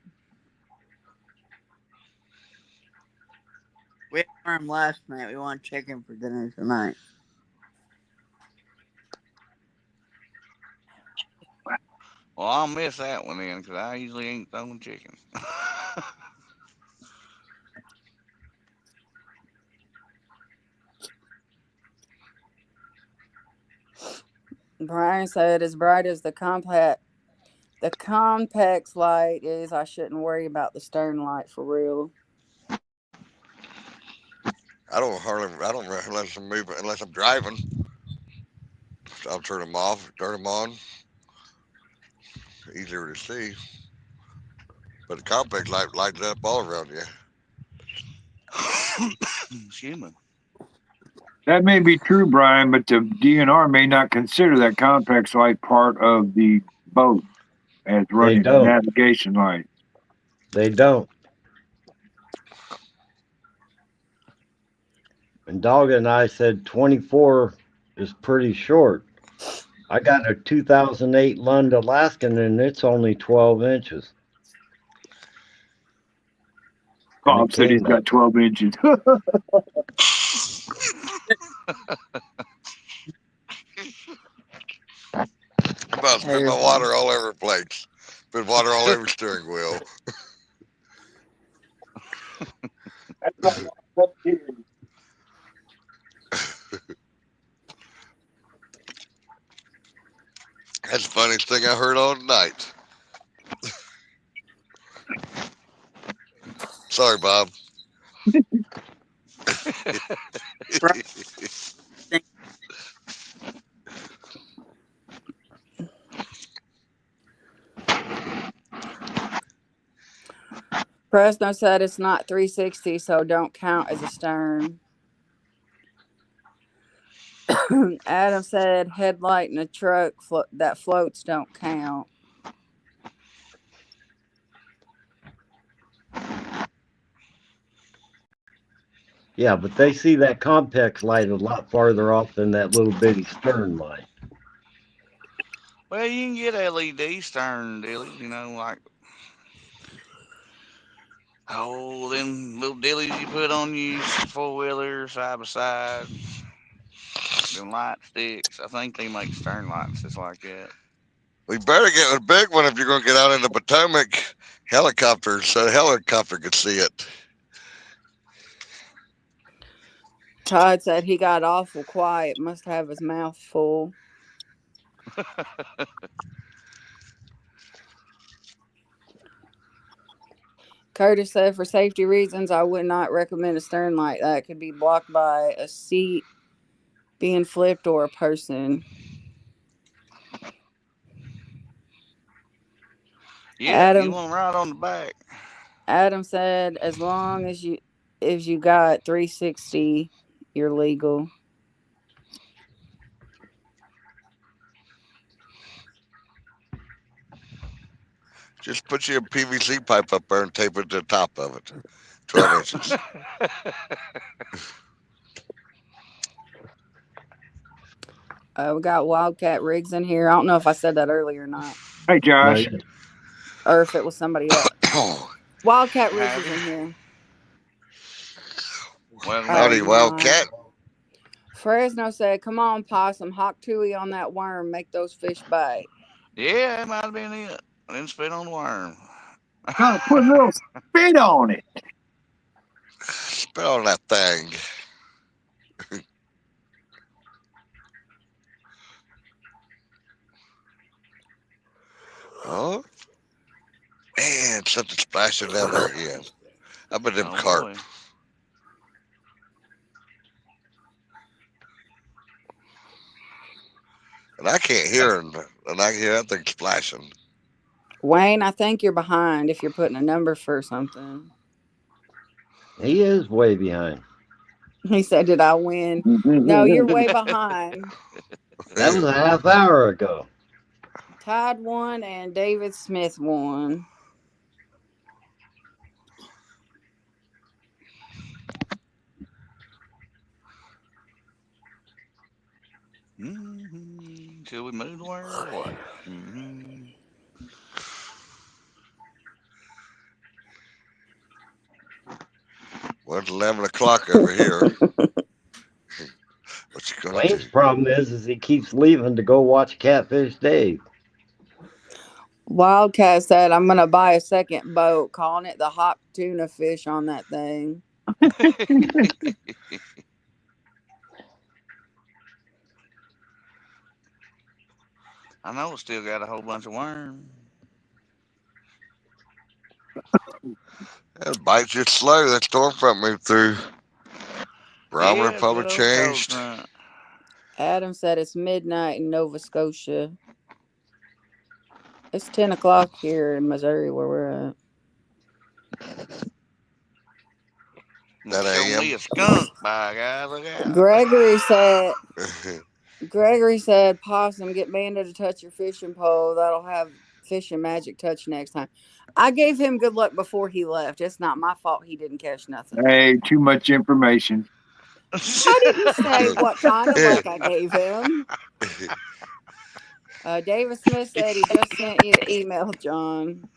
We had worm last night. We want chicken for dinner tonight. Well, I'll miss that one then, because I usually ain't throwing chicken. Brian said, as bright as the complex light is, I shouldn't worry about the stern light for real. I don't unless I'm moving, unless I'm driving. I'll turn them off, turn them on. Easier to see. But the complex light lights up all around you. Excuse me. That may be true, Brian, but the DNR may not consider that complex light part of the boat as They running don't. navigation light. They don't. And Dog and I said 24 is pretty short. I got a 2008 Lund Alaskan and it's only 12 inches. And Bob it said he's came got 12 inches. About to spit my Terrible. water all over the place. Spit water all over the steering wheel. That's the funniest thing I heard all night. Sorry, Bob. Fresno said it's not 360, so don't count as a stern. Adam said headlight in a truck that floats don't count. Yeah, but they see that complex light a lot farther off than that little bitty stern light. Well, you can get LED stern dillies, like them little dillies you put on your 4-wheeler side by side. Them light sticks. I think they make stern lights just like that. We better get a big one if you're going to get out in the Potomac helicopter so the helicopter could see it. Todd said he got awful quiet, must have his mouth full. Curtis said for safety reasons, I would not recommend a stern light. That could be blocked by a seat being flipped or a person. Yeah, you want to ride on the back. Adam said as long as you got 360, you're legal. Just put you a PVC pipe up there and tape it to the top of it. 12 inches. We got Wildcat Riggs in here. I don't know if I said that earlier or not. Hey, Josh. No, Or if it was somebody else. Wildcat Riggs is Howdy. in here. Well, Howdy, Wildcat. Fresno said, come on, Possum. Hawk Tui on that worm. Make those fish bite. yeah, it might have been it. I didn't spit on the worm. Gotta put a little spit on it. Spit on that thing. Oh, man, something splashing down there again. I bet them carp. Boy. And I can't hear them, and I hear that thing splashing. Wayne, I think you're behind if you're putting a number for something. he is way behind. He said, did I win? No, you're way behind. That was a half hour ago. Todd won and David Smith won. Should we move to where or what? Mm-hmm. Well, it's 11 o'clock over here. What you gonna do? Wayne's problem is he keeps leaving to go watch Catfish Dave. Wildcat said, I'm going to buy a second boat, calling it the hot tuna fish on that thing. I know it's still got a whole bunch of worms. That bite's just slow. That storm front moved through. Barometer Yeah, it's a probably good old cold changed. front. Adam said it's midnight in Nova Scotia. It's 10 o'clock here in Missouri where we're at. That Show AM. me a skunk, by God, look out. Gregory said, Possum, get Bandit to touch your fishing pole. That'll have fishing magic touch next time. I gave him good luck before he left. It's not my fault he didn't catch nothing. Hey, too much information. I didn't say what kind of luck I gave him. David Smith said he just sent you the email, John.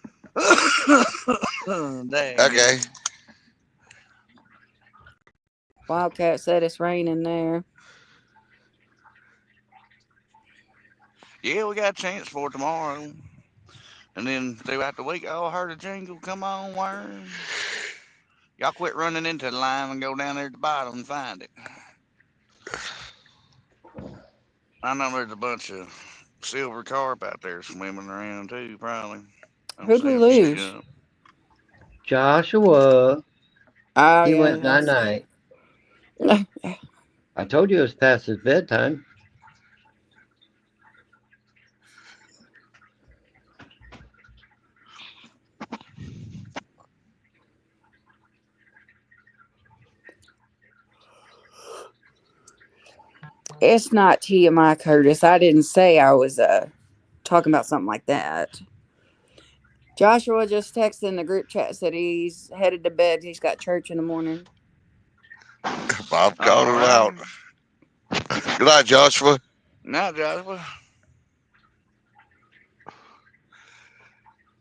Dang. Okay. Wildcat said it's raining there. Yeah, we got a chance for tomorrow. And then throughout the week, oh, I heard a jingle. Come on, worm. Y'all quit running into the line and go down there at the bottom and find it. I know there's a bunch of silver carp out there swimming around too, probably. Who'd we lose? Joshua. Oh, He yeah. went night-night. I told you it was past his bedtime. It's not TMI, Curtis. I didn't say I was talking about something like that. Joshua just texted in the group chat, said he's headed to bed. He's got church in the morning. Bob called All it out. right. Good night, Joshua. Now, Joshua.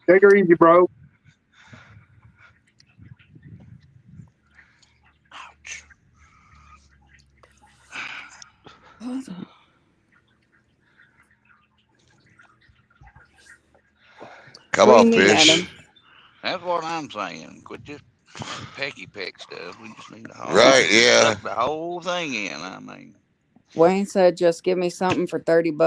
Take her easy, bro. Ouch. Come What do on, you mean, fish. Adam? That's what I'm saying. Quit just pecky peck stuff. We just need to Right, yeah. suck the whole thing in. I mean, Wayne said, just give me something for $30.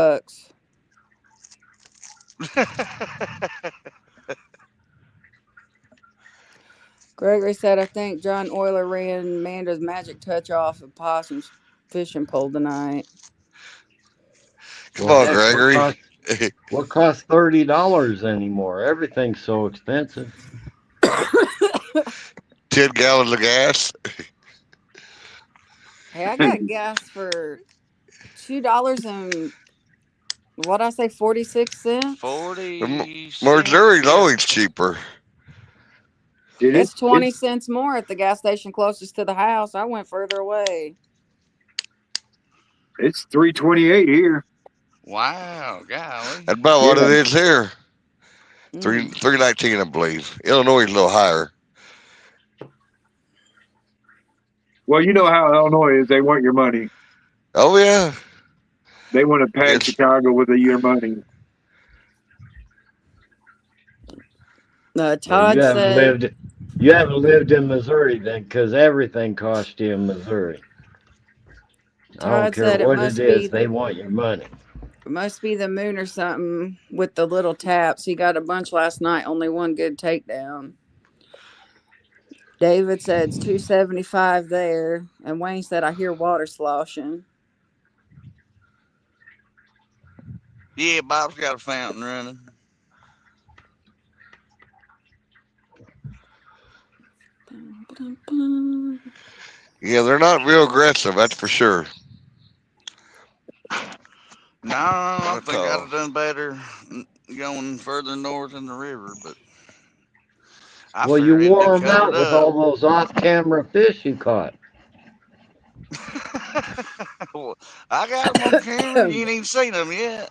Gregory said, I think John Euler ran Amanda's magic touch off of Possum's fishing pole tonight. Come Well, on, heck, Gregory. what costs $30 anymore? Everything's so expensive. 10 gallons of gas. Hey, I got gas for $2 and what I say, 46 cents? 40 cents. Missouri's Yeah. always cheaper. Dude, It's 20 cents more at the gas station closest to the house. I went further away. It's 328 here. Wow, golly. That's about what Yeah. it is here. Mm. 319, I believe. Illinois is a little higher. Well, you know how Illinois is. They want your money. Oh yeah. They want to pad It's Chicago with your money. Well, Todd said, you haven't lived in Missouri then, because everything costs you in Missouri. I don't Todd care said it what must it is, be they want your money. must be the moon or something with the little taps. He got a bunch last night, only one good takedown. David said it's 275 there, and Wayne said I hear water sloshing. Yeah, Bob's got a fountain running. yeah, they're not real aggressive, that's for sure. No, I think I'd That's have done better going further north in the river, but I Well, you figured it'd be wore them covered out with up. all those off-camera fish you caught. Well, I got them on camera. You ain't even seen them yet.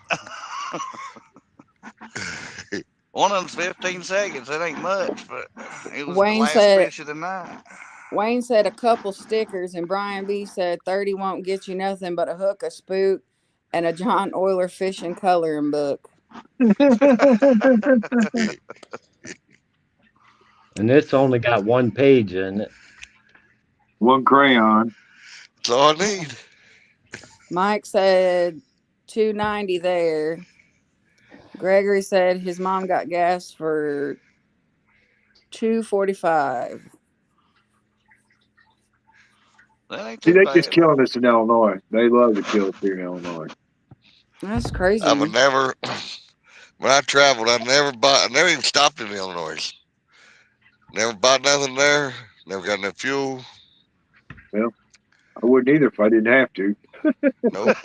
One of them's 15 seconds. It ain't much, but it was the Wayne last said fish of the night. Wayne said a couple stickers, and Brian B said 30 won't get you nothing but a hook, a spook, and a John Euler fishing coloring book. And it's only got one page in it. One crayon. That's all I need. Mike said 290 there. Gregory said his mom got gas for 245. That ain't See, too they just bad. killing us in Illinois. They love to kill us here in Illinois. That's I would crazy. never, when I traveled, I never even stopped in Illinois. Never bought nothing there. Never got no fuel. Well, I wouldn't either if I didn't have to. Nope.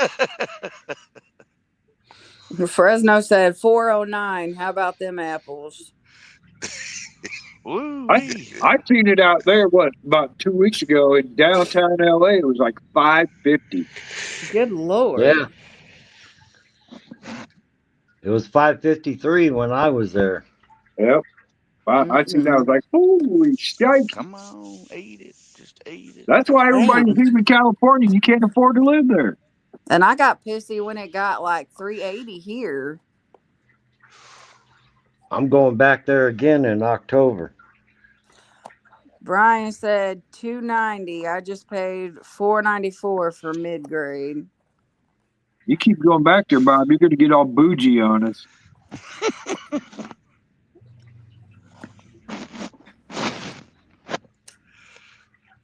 Fresno said 409. How about them apples? Woo I wee. I seen it out there. What, about 2 weeks ago in downtown LA? It was like 550. Good Yeah, Lord. it was 5:53 when I was there. Yep. I seen that. I was Mm-mm. like, holy shite. Come on, eat it. Just eat it. That's why everybody Damn. leaving California. You can't afford to live there. And I got pissy when it got like 380 here. I'm going back there again in October. Brian said 290. I just paid 494 for mid grade. You keep going back there, Bob. You're going to get all bougie on us.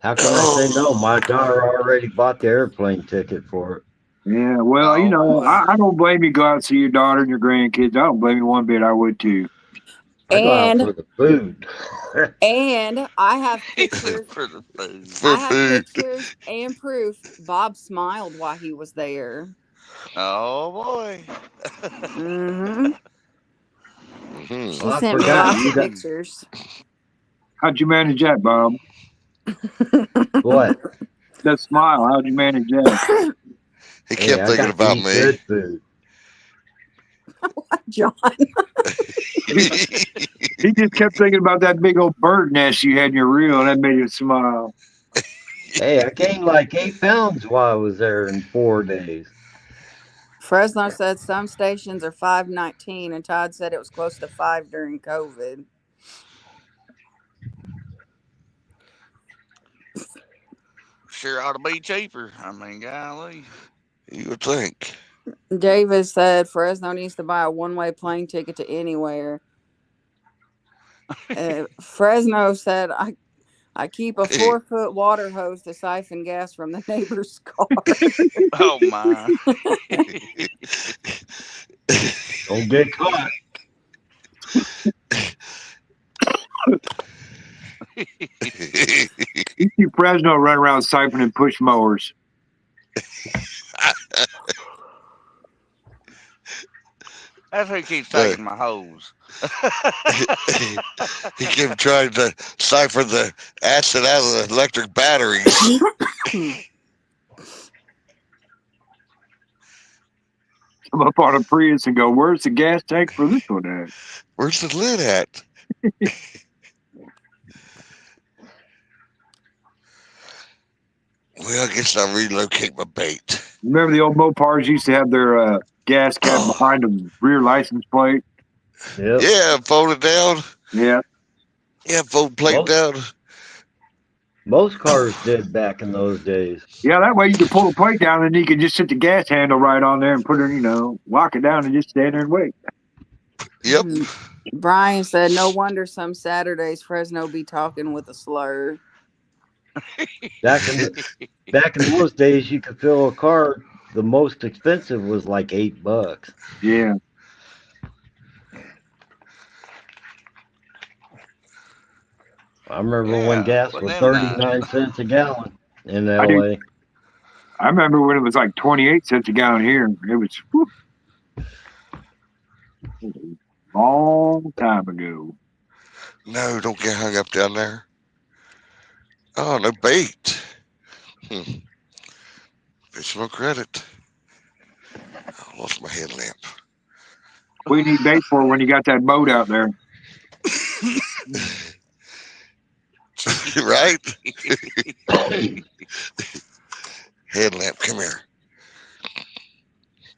How come I say no? My daughter already bought the airplane ticket for it. Yeah, well, Oh boy. I don't blame you. Go out and see your daughter and your grandkids. I don't blame you one bit. I would too. I go out And for the food. I have pictures. For the food. For I have food. pictures and proof. Bob smiled while he was there. Oh boy. Mm-hmm. Hmm. She Well, I sent me forgot. lots You of got pictures. How'd you manage that, Bob? what? That smile. How'd you manage that? He Hey, kept I thinking got to about eat me. good food. John. He, he just kept thinking about that big old bird nest you had in your reel, and that made him smile. Hey, I gained like 8 pounds while I was there in 4 days. Fresno said some stations are 519, and Todd said it was close to 5 during COVID. Sure ought to be cheaper. I mean, golly. You would think. Davis said Fresno needs to buy a one-way plane ticket to anywhere. Fresno said I keep a 4-foot water hose to siphon gas from the neighbor's car. Oh my. Don't get caught. You see Fresno run around siphoning push mowers. That's who keeps No, taking my hose. he kept trying to siphon the acid out of the electric batteries. Come up on a Prius and go, "Where's the gas tank for this one at?" Where's the lid at? Well, I guess I'll relocate my bait. Remember the old Mopars used to have their gas cap Oh, behind the rear license plate? Yep. yeah, fold it down. Yeah. Yeah, fold plate Most down. most cars did back in those days. Yeah, that way you could pull the plate down and you could just sit the gas handle right on there and put it, lock it down and just stand there and wait. Yep. Brian said no wonder some Saturdays Fresno be talking with a slur. Back in those days, you could fill a car. The most expensive was like $8. Yeah. I remember when Yeah, gas but was them nights. 39 cents a gallon in I do. LA. I remember when it was like 28 cents a gallon here. It was a long time ago. No, don't get hung up down there. Oh, no bait. Additional credit. I lost my headlamp. We need bait for when you got that boat out there. Right? Headlamp, come here.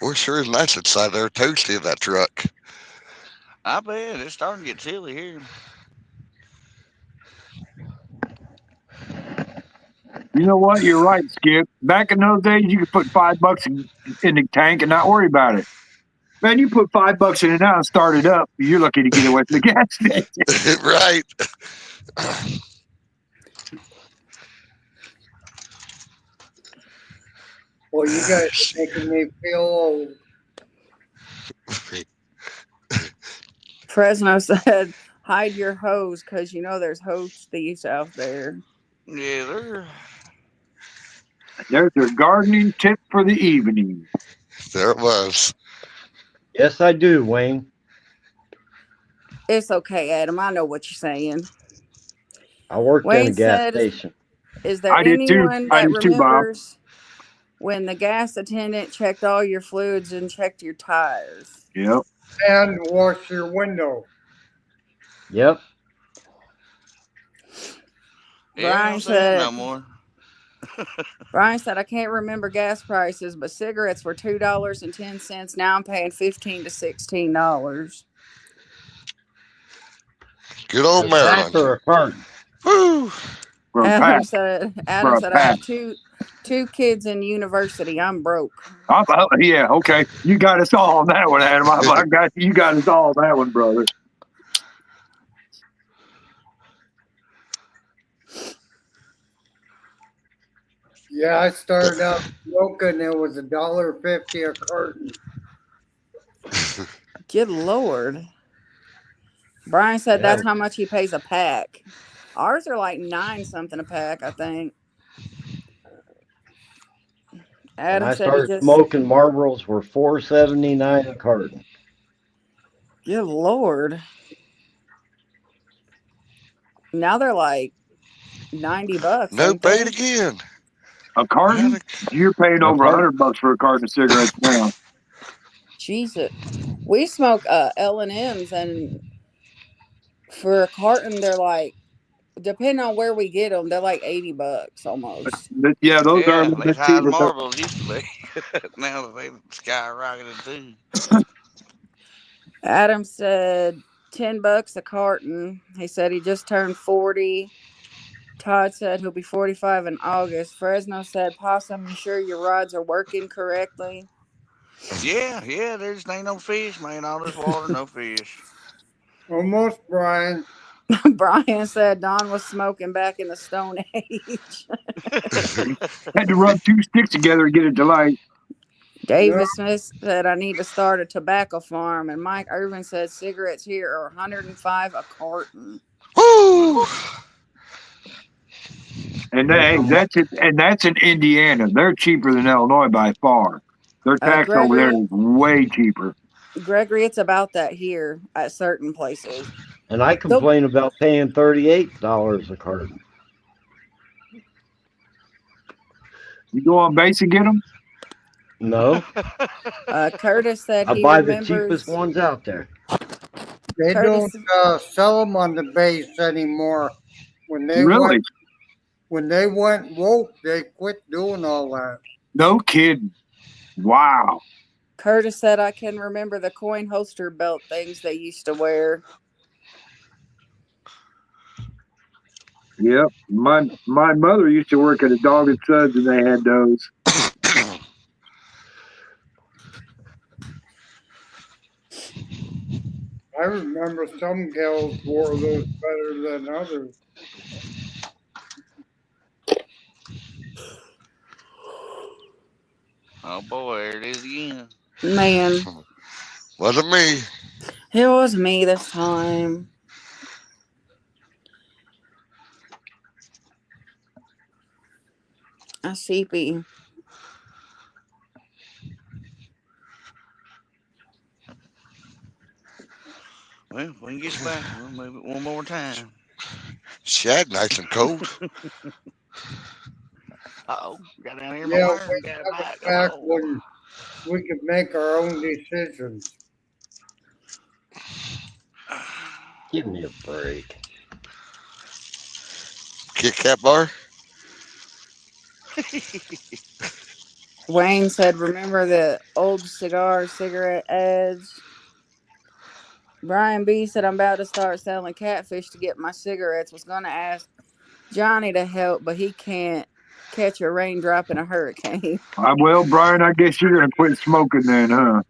Boy, sure is nice inside there, toasty of that truck. I bet it's starting to get chilly here. You know what? You're right, Skip. Back in those days, you could put $5 in the tank and not worry about it. Man, you put $5 in it now and start it up. You're lucky to get away from the gas station. Right. Well, you guys are making me feel old. Fresno said, hide your hose because you know there's hose thieves out there. Yeah, they're. There's your gardening tip for the evening. There it was. Yes, I do, Wayne. It's okay, Adam. I know what you're saying. I worked in a Wayne gas said, station. is there I did too. anyone I that did too, Bob. remembers when the gas attendant checked all your fluids and checked your tires? Yep. And wash your window. Yep. Yeah, they Brian don't say that no said, more. I can't remember gas prices, but cigarettes were $2.10. Now I'm paying $15 to $16. Good old A pack Maryland. or a carton? Woo! For a Adam pack. said, For a I pack. have two kids in university. I'm broke. Yeah, okay. You got us all on that one, Adam. I got you got us all on that one, brother. Yeah, I started out smoking. It was $1.50 a carton. Good Lord. Brian said Yeah. that's how much he pays a pack. Ours are like 9 something a pack, I think. When Adam I said he started just, smoking, Marlboros were $4.79 a carton. good Lord. Now they're like $90, No ain't bait they? again. A carton? You're paying A over carton. $100 for a carton of cigarettes now. Jesus. We smoke L&Ms, and for a carton, they're like, depending on where we get them, they're like $80 almost. But yeah, those are a Yeah, little as bit high as cheaper. marbles used to be. Now that they've skyrocketed too. Adam said $10 a carton. He said he just turned 40. Todd said he'll be 45 in August. Fresno said, Possum, you sure your rods are working correctly? Yeah, there just ain't no fish, man. All this water, no fish. Almost, Brian. Brian said Don was smoking back in the Stone Age. Had to rub 2 sticks together to get it to light. No, David Smith said, I need to start a tobacco farm. And Mike Irvin said cigarettes here are 105 a carton. Woo! And Yeah, hey, from that's in Indiana. They're cheaper than Illinois by far. Their tax over there Gregory, is way cheaper. it's about that here at certain places. and I So, complain about paying $38 a carton. You go on base and get them. No, Curtis said I he buy the cheapest remembers. ones out there. they don't Curtis, sell them on the base anymore. When they went, Really? when they went woke, they quit doing all that. No kidding. Wow. Curtis said I can remember the coin holster belt things they used to wear. Yep. My mother used to work at a Dog and Sons, and they had those. I remember some gals wore those better than others. Oh boy, there it is again. Man, Wasn't me. it was me this time. A CP. Well, if we can get back, we'll move it one more time. Shad, nice and cold. Uh-oh. Got down here, my Yeah, wire we got have it back. back Oh. when we could make our own decisions. Give me a break. Kit Kat bar? Wayne said, remember the old cigarette ads? Brian B said, I'm about to start selling catfish to get my cigarettes. Was going to ask Johnny to help, but he can't catch a raindrop in a hurricane. Well, Brian, I guess you're gonna quit smoking then, huh?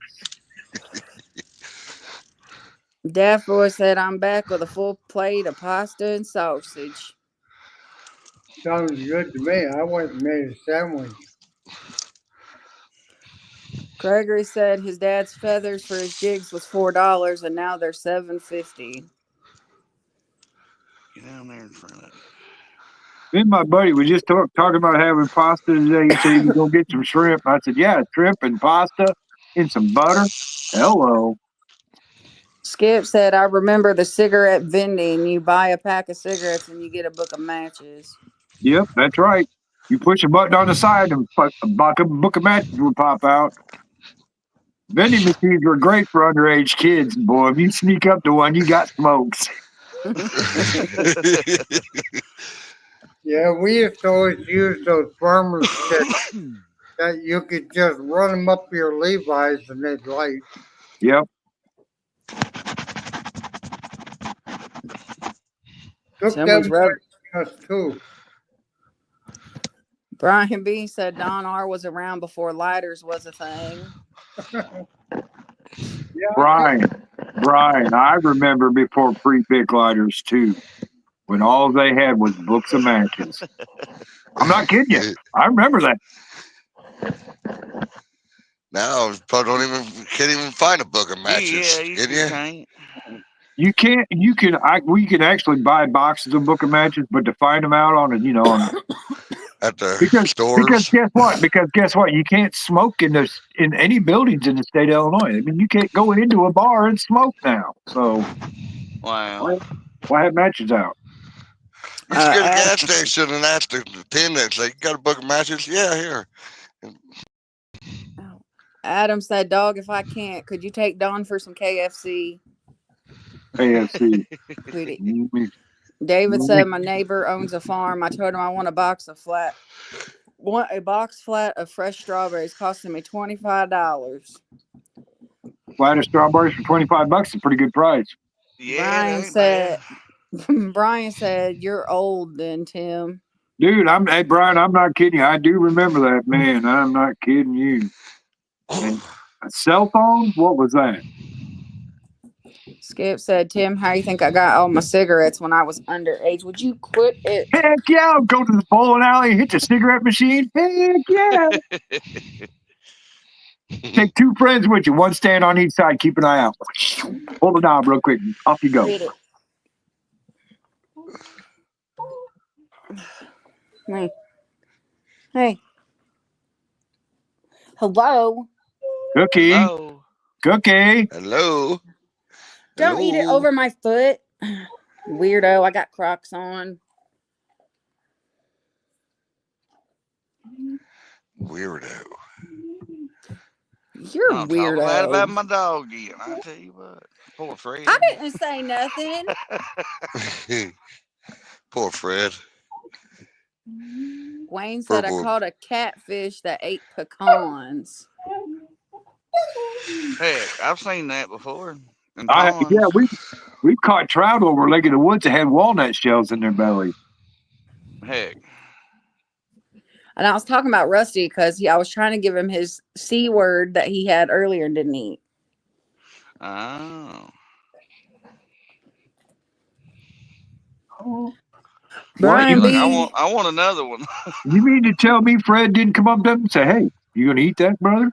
Daft Boy said, I'm back with a full plate of pasta and sausage. Sounds good to me. I went and made a sandwich. Gregory said his dad's feathers for his jigs was $4 and now they're $7.50. Get down there in front of it. Me and my buddy was just talking about having pasta today. He said he was gonna get some shrimp. I said, yeah, shrimp and pasta and some butter. Hello. Skip said, I remember the cigarette vending. You buy a pack of cigarettes and you get a book of matches. Yep, that's right. You push a button on the side and a book of matches would pop out. Vending machines were great for underage kids, boy. If you sneak up to one, you got smokes. Yeah, we used to always use those farmer sticks that you could just run them up your Levi's and they'd light. Yep. Took Somebody's them rubbing. us too. Brian B said Don R was around before lighters was a thing. Yeah, Brian, I remember before pre-pick lighters too, when all they had was books of matches. I'm not kidding you. I remember that. Now can't even find a book of matches. Yeah, you Can sure you? can't. You can't. We can actually buy boxes of book of matches, but to find them out on At the because stores. guess what? Because guess what? You can't smoke in any buildings in the state of Illinois. I mean, you can't go into a bar and smoke now. So Wow. why have matches out? You just go to a Adam, gas station and ask the attendant, say, you got a book of matches? Yeah, here. Adam said, dog, if I can't, could you take Don for some KFC? AFC. David said my neighbor owns a farm. I told him I want a box flat of fresh strawberries costing me $25. Flat of strawberries for $25 is a pretty good price. Yeah, Brian that ain't said bad. Brian said, you're old then, Tim. Dude, hey Brian, I'm not kidding you. I do remember that, man. I'm not kidding you. And a cell phone? What was that? Skip said, Tim, how you think I got all my cigarettes when I was underage? Would you quit it? Heck yeah, I'll go to the bowling alley and hit the cigarette machine. Heck yeah. Take two friends with you, one stand on each side, keep an eye out. Pull the knob real quick, off you go. Hit it. Hey. Hello. Cookie. Hello. Cookie. Hello. Don't eat it over my foot. Weirdo. I got Crocs on. Weirdo. You're I'm weirdo. talking bad about my dog again. I tell you what. Poor Fred. I didn't say nothing. Poor Fred. Wayne said I caught a catfish that ate pecans. Heck, I've seen that before. Yeah, we've caught trout over Lake of the Woods that had walnut shells in their belly. Heck. And I was talking about Rusty because I was trying to give him his C word that he had earlier and didn't eat. Oh. Brian like, B. I want another one. You mean to tell me Fred didn't come up to him and say, hey, you gonna eat that, brother?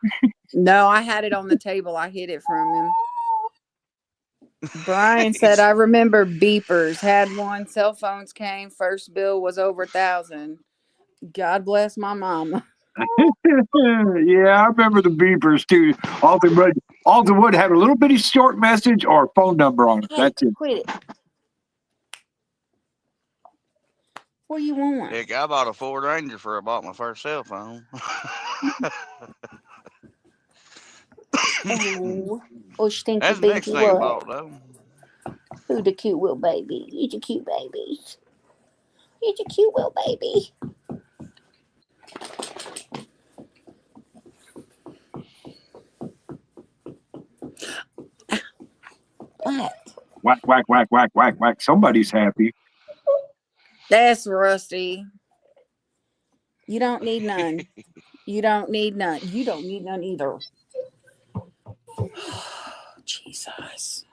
No, I had it on the table. I hid it from him. Brian said, I remember beepers. Had one. Cell phones came. First bill was over $1,000. God bless my mama. Yeah, I remember the beepers too. All the would have a little bitty short message or a phone number on it. Hey, That's it. quit it. What do you want? Heck, I bought a Ford Ranger before I bought my first cell phone. Oh, stinky That's the next binky thing I what? bought, though. Who the cute little baby? He's a cute baby. He's a cute little baby. What? Whack, whack, whack, whack, whack, whack. Somebody's happy. That's Rusty. You don't need none. You don't need none. You don't need none either. Jesus.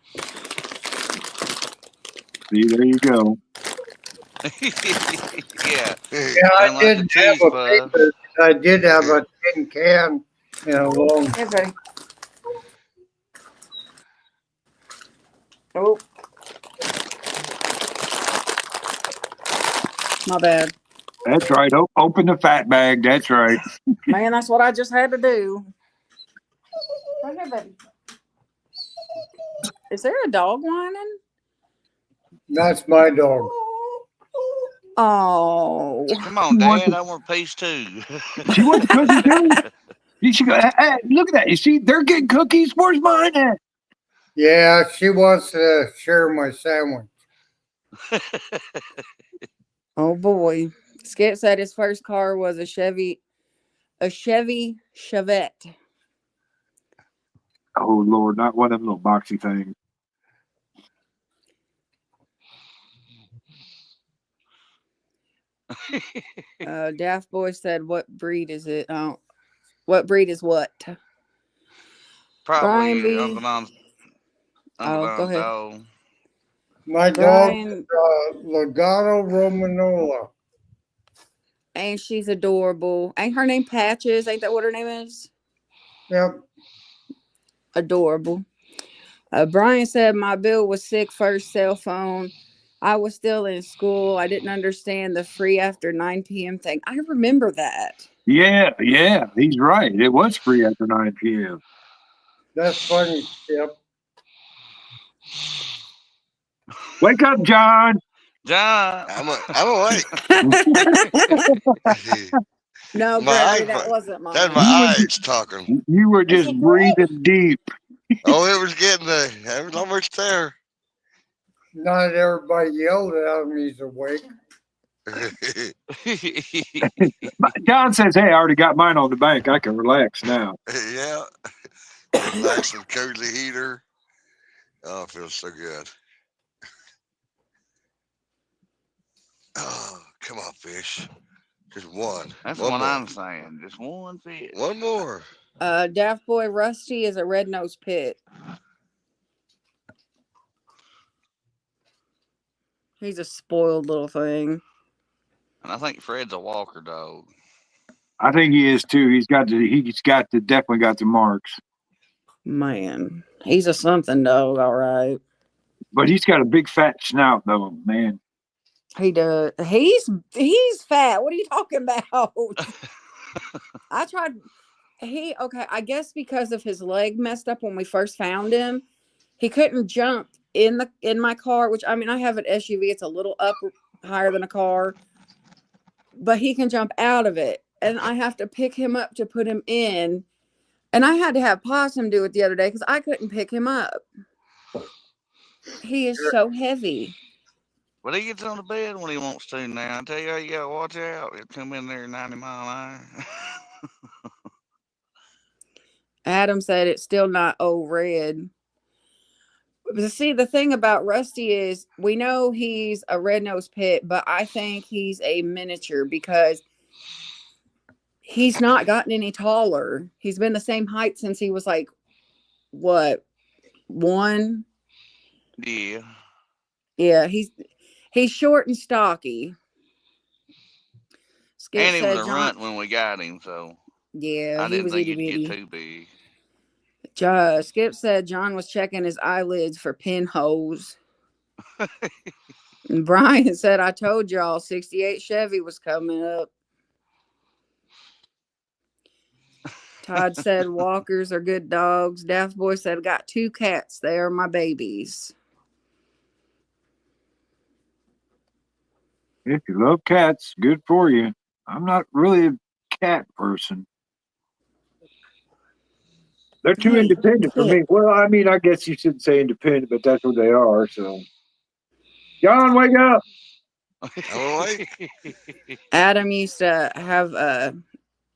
See, there you go. Yeah, Yeah, I sound like a didn't have cheese a puff. paper. I did have a tin can in a long. Hey, buddy. Oh, my bad. That's right. Open the fat bag. That's right. Man, that's what I just had to do. Right here, baby. Is there a dog whining? That's my dog. Oh. Come on, Dad, I want a piece too. She wants a cookie too. You should go. Hey, look at that. You see, they're getting cookies. Where's mine at? Yeah, she wants to share my sandwich. Oh boy. Skip said his first car was a Chevy Chevette. Oh Lord, not one of them little boxy things. Daft Boy said, "What breed is it? Oh, what breed is what?" Brian Probably B. Uncle Don's Oh, go ahead. dog. My dog is Brian, Legato Romanola. and she's adorable. Ain't her name Patches? Ain't that what her name is? Yep. Adorable. Brian said my bill was sick first cell phone. I was still in school. I didn't understand the free after 9 p.m. thing. I remember that. Yeah, he's right. It was free after 9 p.m. That's funny. Yep. Wake up, John. John. I'm awake. No, My Gregory, eyes, that wasn't that's mine. my eyes talking. You were Is just it breathing deep. Oh, it was getting there. It was almost there. Not everybody yelled at him. He's awake. John says, "Hey, I already got mine on the bank. I can relax now." Yeah, it's nice and cozy heater. Oh, it feels so good. Oh, come on, fish. Just one. That's One what more. I'm saying. Just one fish. One more. Daft Boy Rusty is a red-nosed pit. He's a spoiled little thing. And I think Fred's a Walker dog. I think he is too. He's got definitely got the marks. Man, he's a something dog, all right. But he's got a big fat snout though, man. He does. He's fat. What are you talking about? I tried. Okay. I guess because of his leg messed up when we first found him, he couldn't jump in my car. Which I mean, I have an SUV. It's a little up higher than a car, but he can jump out of it, and I have to pick him up to put him in. And I had to have Possum do it the other day because I couldn't pick him up. He is so heavy. But he gets on the bed when he wants to now. I tell you how you gotta watch out. He'll come in there 90-mile-an-hour. Adam said it's still not old red. But see, the thing about Rusty is we know he's a red-nosed pit, but I think he's a miniature because he's not gotten any taller. He's been the same height since he was like, what, 1? Yeah. Yeah, he's short and stocky. Skip And he was said a runt when we got him, so yeah, I he didn't was think itty he'd bitty. get too big. Skip said John was checking his eyelids for pinholes. And Brian said, I told y'all 68 Chevy was coming up. Todd said walkers are good dogs. Daft Boy said, got 2 cats. They are my babies. If you love cats, good for you. I'm not really a cat person. They're too Hey, independent for quit. me. Well, I mean, I guess you shouldn't say independent, but that's what they are. So, John, wake up! I'm awake. Adam used to have a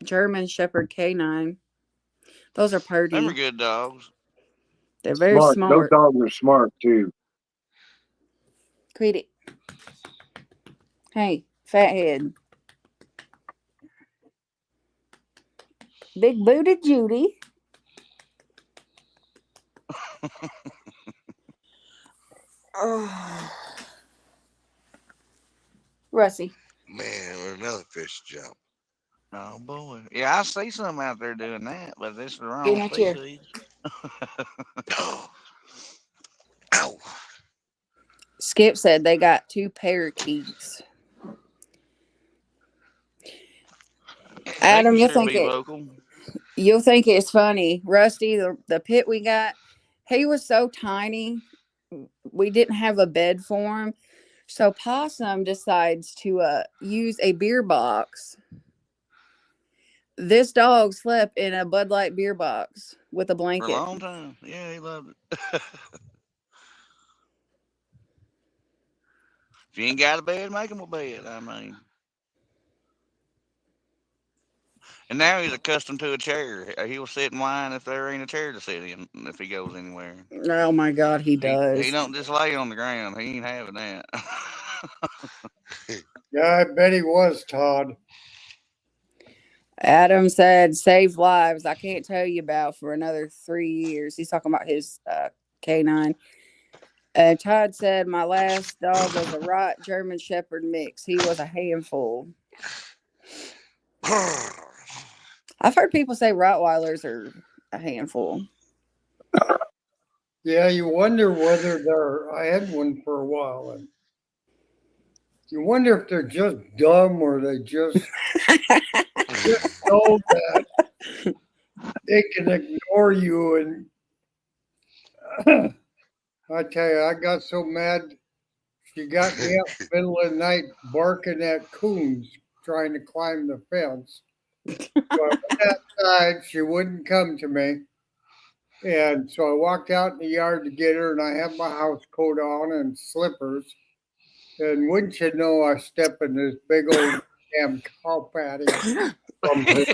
German Shepherd canine. Those are Them are purty. good dogs. They're very Smart. Those smart. dogs are smart too. Quit it. Hey, fathead. Big booted Judy. Oh, Russie. Man, another fish jump. Oh boy. Yeah, I see some out there doing that, but it's the Get in wrong that chair. species. Oh, ow. Skip said they got 2 parakeets. They Adam, can sure be local. you'll think it's funny. Rusty, the pit we got, he was so tiny, we didn't have a bed for him. So Possum decides to use a beer box. This dog slept in a Bud Light beer box with a For a blanket. long time. Yeah, he loved it. If you ain't got a bed, make him a bed. I mean. And now he's accustomed to a chair. He'll sit in line if there ain't a chair to sit in if he goes anywhere. Oh my God, he He does. don't just lay on the ground. He ain't having that. Yeah, I bet he was, Todd. Adam said, "Saved lives. I can't tell you about for another 3 years." He's talking about his canine. Todd said, "My last dog was a Rot German Shepherd mix. He was a handful." I've heard people say Rottweilers are a handful. Yeah, you wonder whether they're. I had one for a while, and you wonder if they're just dumb or they just know that they can ignore you. And I tell you, I got so mad. She got me up middle of the night barking at coons trying to climb the fence. So I went outside. She wouldn't come to me. And so I walked out in the yard to get her, and I had my house coat on and slippers. And wouldn't you know, I step in this big old damn cow patty from her,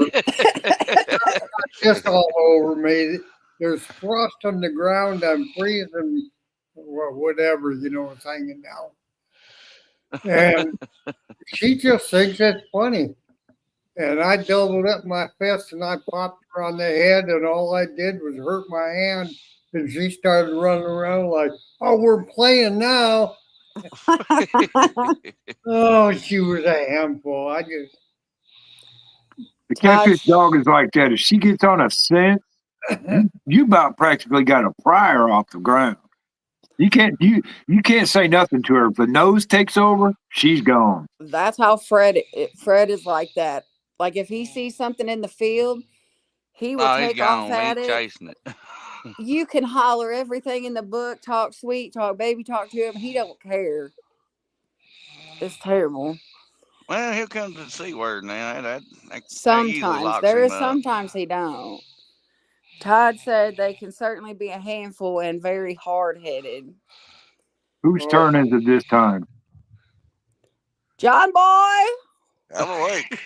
just all over me. There's frost on the ground. I'm freezing, well, whatever, it's hanging down. And she just thinks it's funny. And I doubled up my fist and I popped her on the head, and all I did was hurt my hand. And she started running around like, "Oh, we're playing now." Oh, she was a handful. The Todd, catfish dog is like that. If she gets on a scent, you about practically got to pry her off the ground. You can't say nothing to her. If the nose takes over, she's gone. that's how Fred is like that. Like if he sees something in the field, he will Oh, he's take off gone. He at ain't it. chasing it. You can holler everything in the book, talk sweet, talk baby, talk to him. He don't care. It's terrible. Well, he'll come to the C word now. That usually Sometimes locks there him is up. sometimes he don't. Todd said they can certainly be a handful and very hard headed. Whose Oh, turn is it this time? John boy. I'm awake.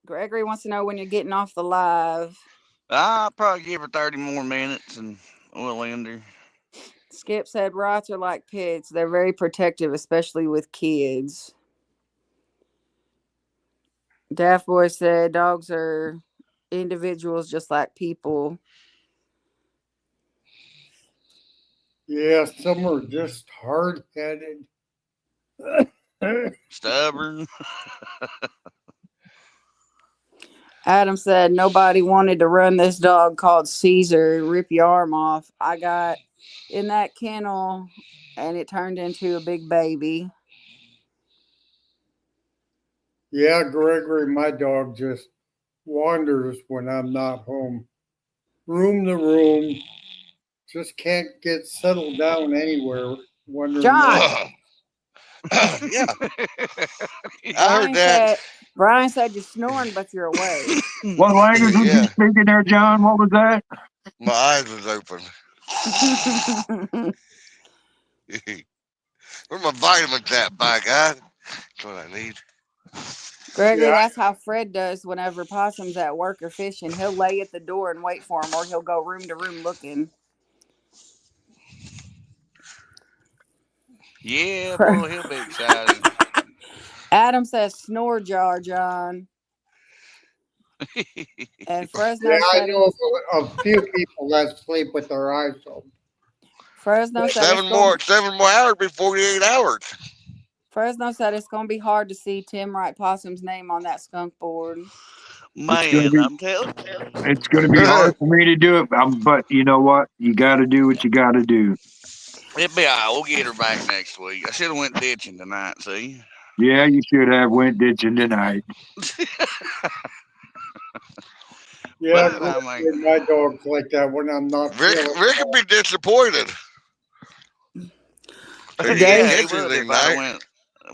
Gregory wants to know when you're getting off the live. I'll probably give her 30 more minutes and we'll end her. Skip said rots are like pits. They're very protective, especially with kids. Daft Boy said dogs are individuals just like people. yeah, some are just hard headed. Stubborn. Adam said nobody wanted to run this dog called Caesar, rip your arm off. I got in that kennel and it turned into a big baby. Yeah, Gregory, my dog just wanders when I'm not home. Room to room, just can't get settled down anywhere. Wondering John, Yeah, I heard Brian that. said Brian said you're snoring, but you're awake. What language was you Yeah, speaking there, John? What was that? my eyes was open. Where my vitamins at, by God? That's what I need. Gregory, yeah, that's how Fred does whenever Possum's at work or fishing. He'll lay at the door and wait for him, or he'll go room to room looking. Yeah, boy, he'll be excited. Adam says snore jar, John. And yeah. Fresno I said know it's of a few people that sleep with their eyes open. Fresno said it's Seven going more, 7 more hours be 48 hours. Fresno said it's gonna be hard to see Tim write Possum's name on that skunk board. It's gonna Man, be I'm telling it's gonna be hard for me to do it. But you know what? You got to do what you got to do. it'll be all right. We'll get her back next week. I should have went ditching tonight, see? Yeah, you should have went ditching tonight. Yeah, But go I mean, with my dogs like that when I'm not feeling Rick would well. be disappointed if he didn't Dave yeah, he catch would anything if I'd have tonight. went.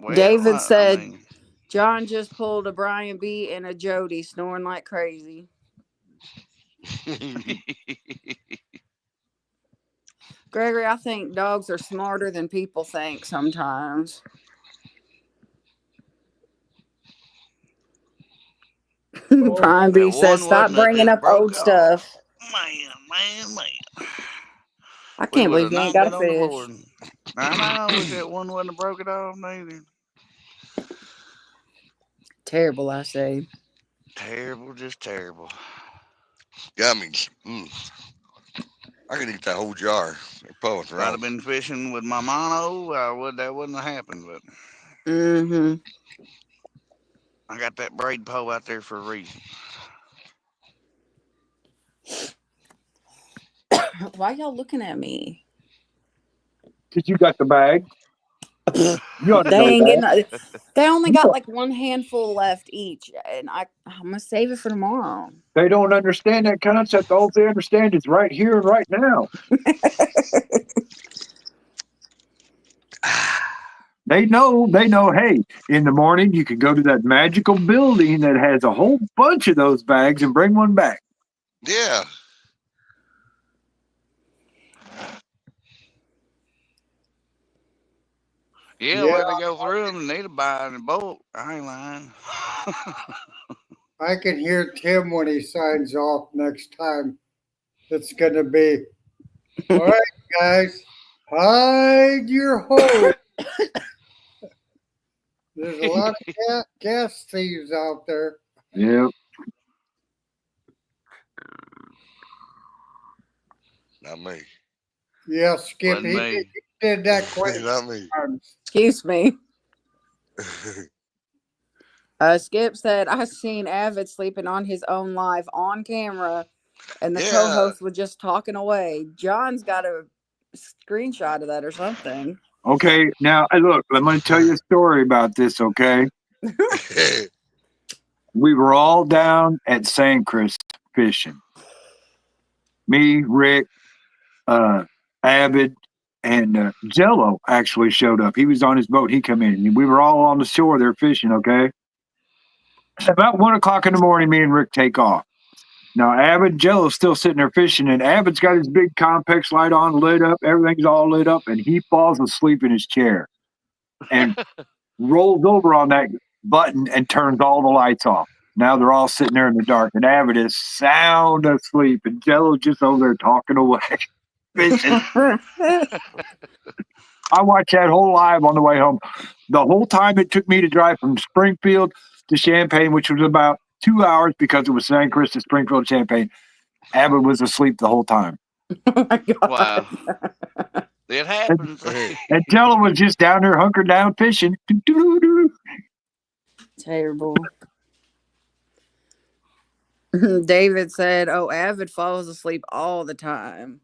Well, David I said mean, John just pulled a Brian B and a Jody snoring like crazy. Gregory, I think dogs are smarter than people think sometimes. Brian B that says, one stop wouldn't have bringing just up old broke off. stuff. Man. I We can't would believe have you ain't not got a been on the fish. board. I know. Wish that one wouldn't have broke it off neither. Terrible, I say. Terrible, just terrible. Gummies. I could eat that whole jar. They're pulling If I'd have wrong. been fishing with my mono, that wouldn't have happened. But Mm-hmm. I got that braid pole out there for a reason. Why y'all looking at me? Because you got the bag. You ought to They know ain't that. getting. They only You got know, like one handful left each, and I'm gonna save it for tomorrow. they don't understand that concept. All they understand is right here and right now. They know, hey, in the morning you can go to that magical building that has a whole bunch of those bags and bring one back. Yeah. Yeah, Yeah, where they go through them, they need to buy in bulk. I ain't lying. I can hear Tim when he signs off next time. It's going to be, all right, guys, hide your hose. There's a lot of gas thieves out there. Yeah. Not me. Yeah, Skip, Wasn't me. he did that quite Not me. times. Excuse me. Skip said I seen Avid sleeping on his own live on camera, and the Yeah. co-host was just talking away. John's got a screenshot of that or something. Okay. Now, look, I'm going to tell you a story about this, okay? We were all down at Sandcrest fishing. Me, Rick, Avid, and Jello actually showed up. He was on his boat. He come in. And we were all on the shore there fishing, okay? About 1 o'clock in the morning, me and Rick take off. Now, Avid and Jello's still sitting there fishing, and Avid's got his big Compex light on, lit up. Everything's all lit up, and he falls asleep in his chair and rolls over on that button and turns all the lights off. Now they're all sitting there in the dark, and Avid is sound asleep, and Jello's just over there talking away, fishing. I watched that whole live on the way home. The whole time it took me to drive from Springfield to Champaign, which was about 2 hours because it was St. Chris to Springfield, Champaign. Abbott was asleep the whole time. Oh my God. Wow. It happens. And Jello was just down there hunkered down fishing. Doo-doo-doo. Terrible. David said, oh, Avid falls asleep all the time.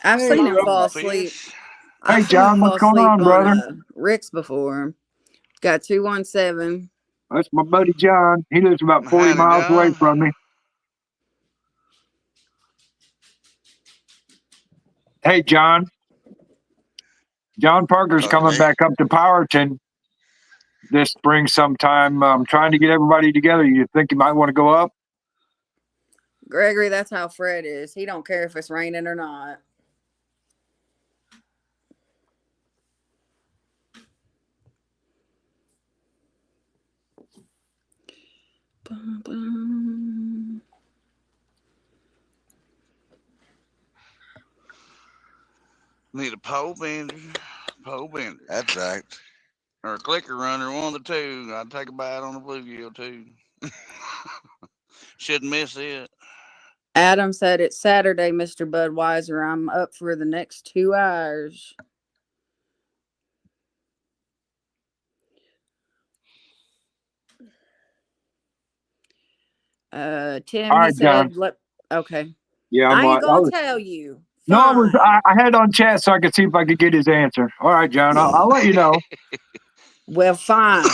I've Hey, seen him John. fall Some asleep. fish. Hey, I've seen him John, fall what's going asleep on, on brother? Rick's before. Got 217. That's my buddy John. He lives about 40 Howdy, miles away John. from me. Hey, John. John Parker's Talk to coming me. back up to Powerton this spring sometime. I'm trying to get everybody together. You think you might want to go up? Gregory, that's how Fred is. He don't care if it's raining or not. Need a pole bender. Pole bender. That's right. Or a clicker runner, one of the two. I'd take a bite on the bluegill, too. Shouldn't miss it. Adam said it's Saturday, Mr. Budweiser. I'm up for the next 2 hours. Tim, All he right, John. said, okay. Yeah, I ain't going to tell you. No, Fine. I had it on chat so I could see if I could get his answer. All right, John, I'll let you know. Well, fine.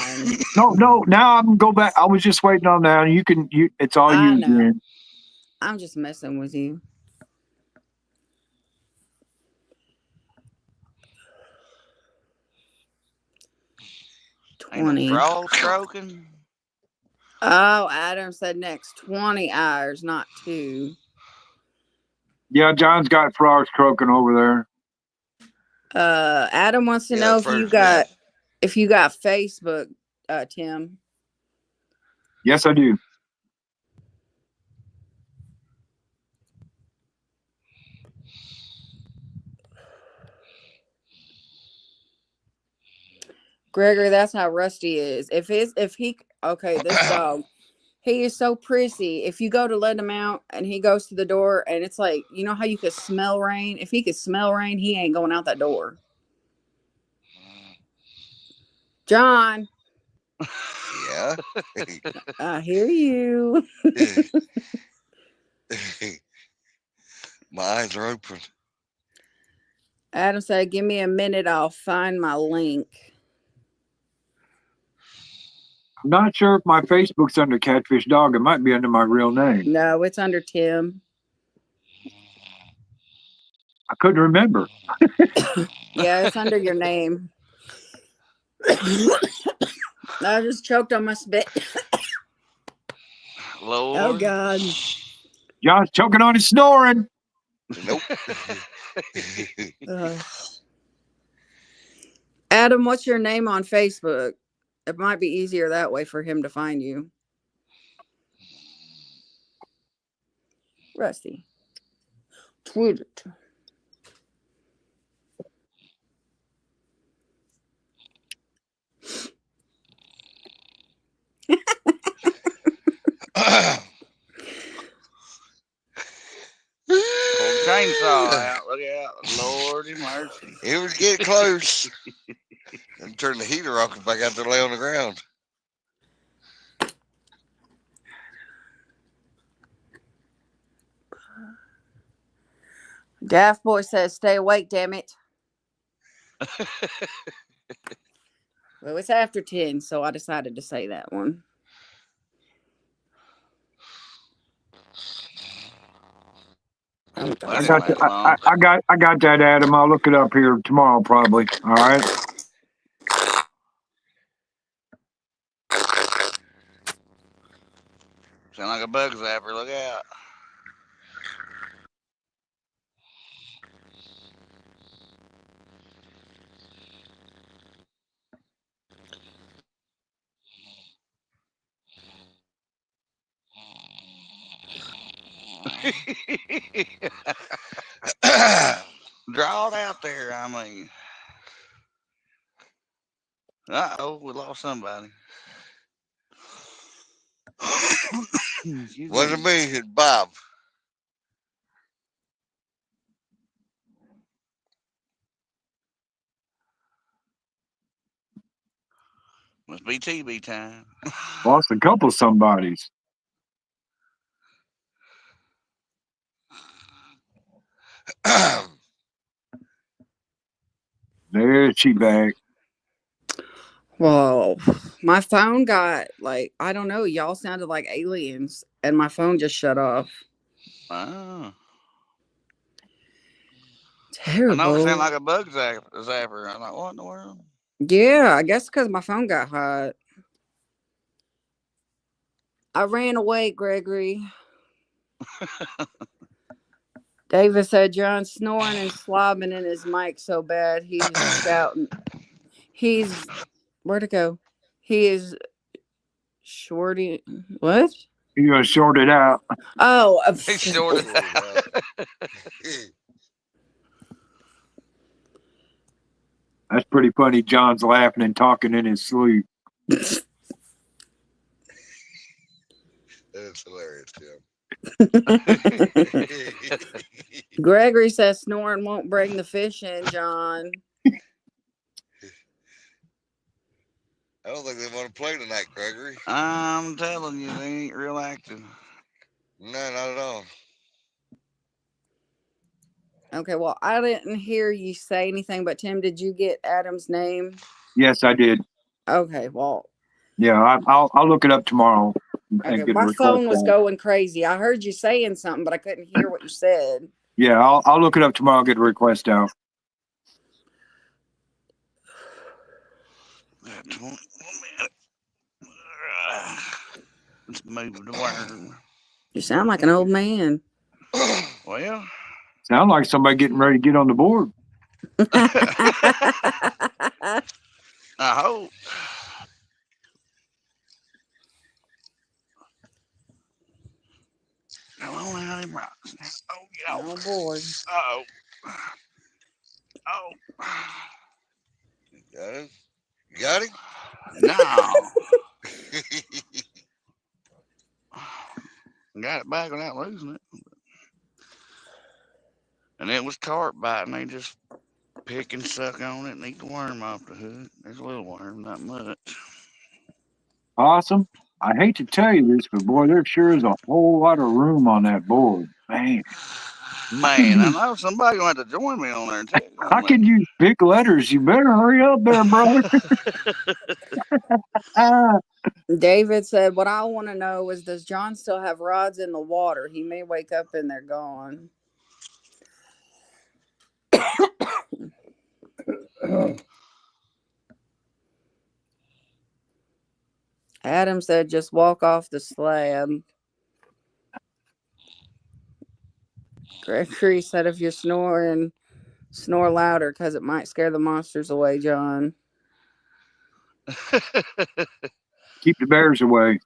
No. Now I'm gonna go back. I was just waiting on that. It's all I you, know. man. I'm just messing with you. Ain't no 20. frog croaking. Oh, Adam said next 20 hours, not 2. Yeah, John's got frogs croaking over there. Adam wants to know if you got Facebook, Tim. Yes, I do. Gregory, that's how Rusty is. This dog, he is so prissy. If you go to let him out and he goes to the door and it's like, you know how you could smell rain? If he could smell rain, he ain't going out that door. John. Yeah. I hear you. My eyes are open. Adam said, give me a minute. I'll find my link. I'm not sure if my Facebook's under Catfish Dog. It might be under my real name. No, it's under Tim. I couldn't remember. Yeah, it's under your name. I just choked on my spit. Lord. Oh, God. John's choking on his snoring. Nope. Adam, what's your name on Facebook? It might be easier that way for him to find you. Rusty. Twitter. Pull the chainsaw out. Look out. Lordy mercy. It was getting close. And turn the heater off if I got to lay on the ground. Daft Boy says, stay awake, damn it. Well, it's after 10, so I decided to say that one. Well, I got that, Adam. I'll look it up here tomorrow, probably. All right. Sound like a bug zapper. Look out. Draw it out there. I mean, we lost somebody. Wasn't me, it's Bob. Must be TV time. Lost a couple somebodies. There's she back. Well, my phone got like, I don't know, y'all sounded like aliens and my phone just shut off. Oh. I know it sounded Terrible. like a bug zapper. I'm like, what in the world? Yeah, I guess because my phone got hot. I ran away, Gregory. David said John's snoring and slobbing in his mic so bad he's shouting. He's where'd it go? He is shorty. What? You're gonna short it out. Oh, He shorted Sort it out. That's pretty funny. John's laughing and talking in his sleep. That is hilarious, Tim. Gregory says snoring won't bring the fish in, John. I don't think they want to play tonight, Gregory. I'm telling you, they ain't real active. No, not at all. Okay, well, I didn't hear you say anything, but Tim, did you get Adam's name? Yes, I did. Okay, well, Yeah, I'll look it up tomorrow okay, and get a my request phone was out. going crazy. I heard you saying something, but I couldn't hear what you said. Yeah, I'll look it up tomorrow. Get a request out. One minute. Let's move the worm. You sound like an old man. Well, Sound like somebody getting ready to get on the board. I hope. Come on out of rocks. Oh, get Oh off. boy. Oh. Oh. You got him? You got him? No. Got it back without losing it. And it was carp biting. They just pick and suck on it and eat the worm off the hook. There's a little worm, not much. Awesome. I hate to tell you this, but boy, there sure is a whole lot of room on that board. Man, Man, I know somebody gonna have to join me on there and tell you I on could use big letters. You better hurry up there, brother. Ah, David said, what I want to know is, does John still have rods in the water? He may wake up and they're gone. Adam said, just walk off the slab. Gregory said, if you're snoring, snore louder because it might scare the monsters away, John. keep the bears away.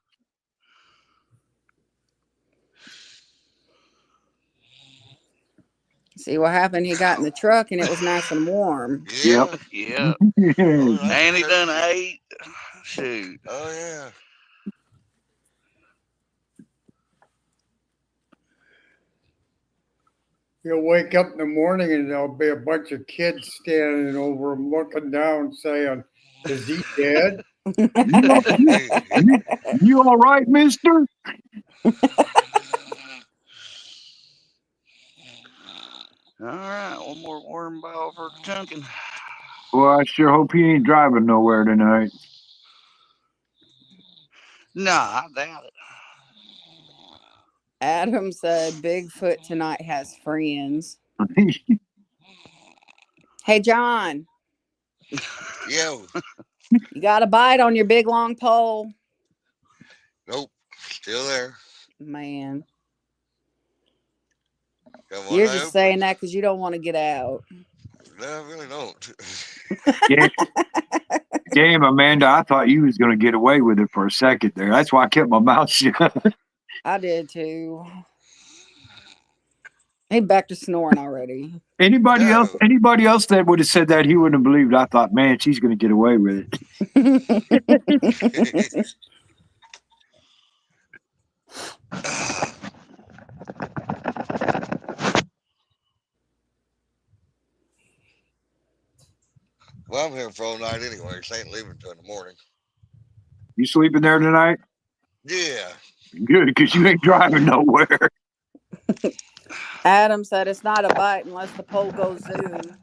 See what happened? He got in the truck and it was nice and warm. Yeah. Yep. Oh, that's And he done crazy. ate. Shoot. Oh, yeah. You'll wake up in the morning and there'll be a bunch of kids standing over him, looking down, saying, "Is he dead?" You all right, mister? All right, one more worm ball for chunking. Well, I sure hope he ain't driving nowhere tonight. Nah, I doubt it. Adam said, Bigfoot tonight has friends. Hey, John, Yo. you got a bite on your big long pole? Nope. Still there. Man, Got one you're eye just open. saying that because you don't want to get out. No, I really don't. Yeah. Damn, Amanda, I thought you was gonna get away with it for a second there. That's why I kept my mouth shut. I did too. He back to snoring already. Anybody else? No. Anybody else that would have said that, he wouldn't have believed. I thought, man, she's gonna get away with it. Well, I'm here for all night anyway. So I ain't leaving till in the morning. You sleeping there tonight? Yeah. Good, because you ain't driving nowhere. Adam said it's not a bite unless the pole goes zoom.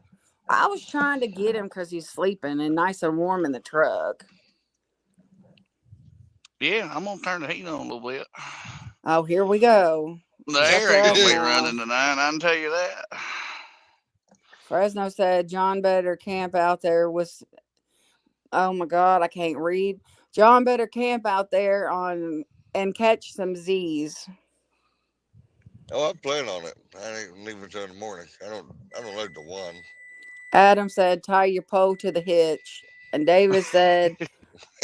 I was trying to get him because he's sleeping and nice and warm in the truck. Yeah, I'm gonna turn the heat on a little bit. Oh, here we go. The It's up air to ain't us gonna be now. running tonight, I can tell you that. Fresno said John better camp out there with. Oh my God, I can't read. John better camp out there on and catch some Z's. Oh, I plan on it. I ain't leaving until in the morning. I don't load the one. Adam said tie your pole to the hitch. And David said,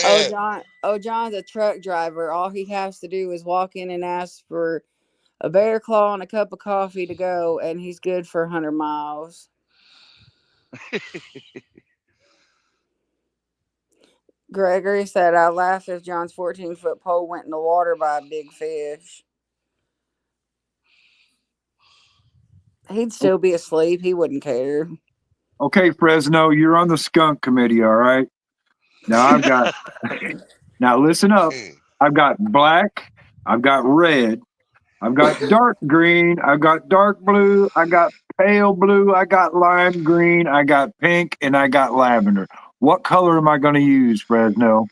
John's a truck driver. All he has to do is walk in and ask for a bear claw and a cup of coffee to go, and he's good for 100 miles. Gregory said, I laugh if John's 14-foot pole went in the water by a big fish. He'd still be asleep. He wouldn't care. Okay, Fresno, you're on the skunk committee, all right? Now now listen up. I've got black, I've got red, I've got dark green, I've got dark blue, I got pale blue, I got lime green, I got pink, and I got lavender. What color am I going to use, Fresno?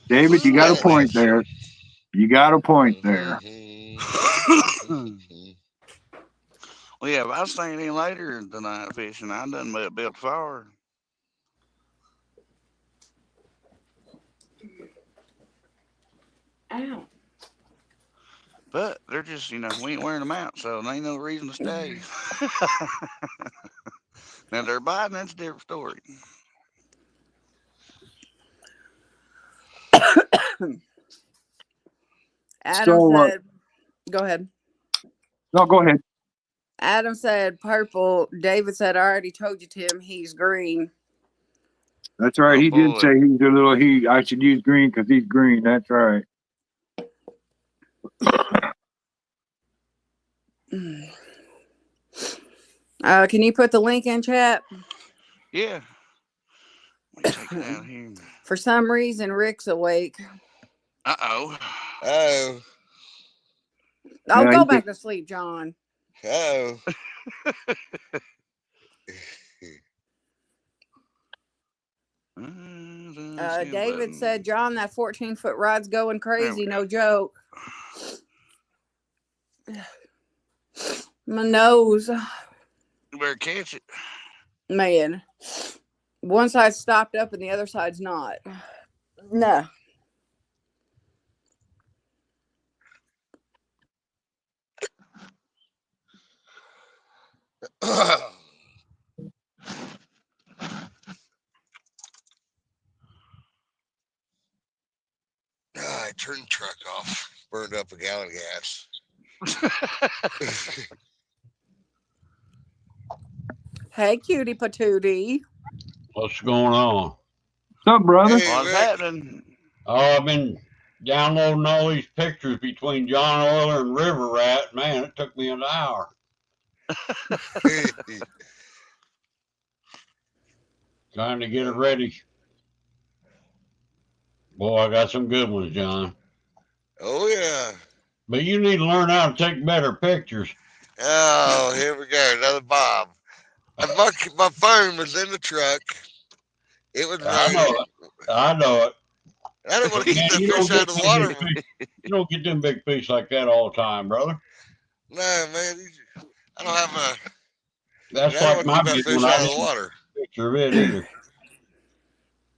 David, you got a Damn point it. there. You got a point there. Well, yeah, if I was staying in later tonight fishing, I done built a fire. Ow. But they're just, we ain't wearing them out, so there ain't no reason to stay. Now, they're biting, that's a different story. Adam So, said, go ahead. no, go ahead. Adam said purple. David said, I already told you, Tim, he's green. That's right. Oh, He did boy. say I should use green because he's green. That's right. Can you put the link in chat? Yeah. Let me take it out here. For some reason, Rick's awake. Uh-oh. Oh. Oh, Yeah, go back to sleep, John. Oh. David said, John, that 14-foot ride's going crazy. No joke. My nose. You better catch it. Man. One side's stopped up and the other side's not. No. I turned the truck off. Burned up a gallon of gas. Hey, cutie patootie. What's going on? What's up, brother? Hey, What's Rick. happening? Oh, I've been downloading all these pictures between John Oiler and River Rat. Man, it took me an hour. Trying to get it ready. Boy, I got some good ones, John. Oh, yeah. But you need to learn how to take better pictures. Oh, here we go. Another Bob. My phone was in the truck. It was raining. I know it. I didn't want to keep Man, that you don't fish out get of the them water. big fish. You don't get them big fish like that all the time, brother. No, man. I don't have a. That's I don't like want to my keep that big fish one. I out of the didn't water. picture of it either.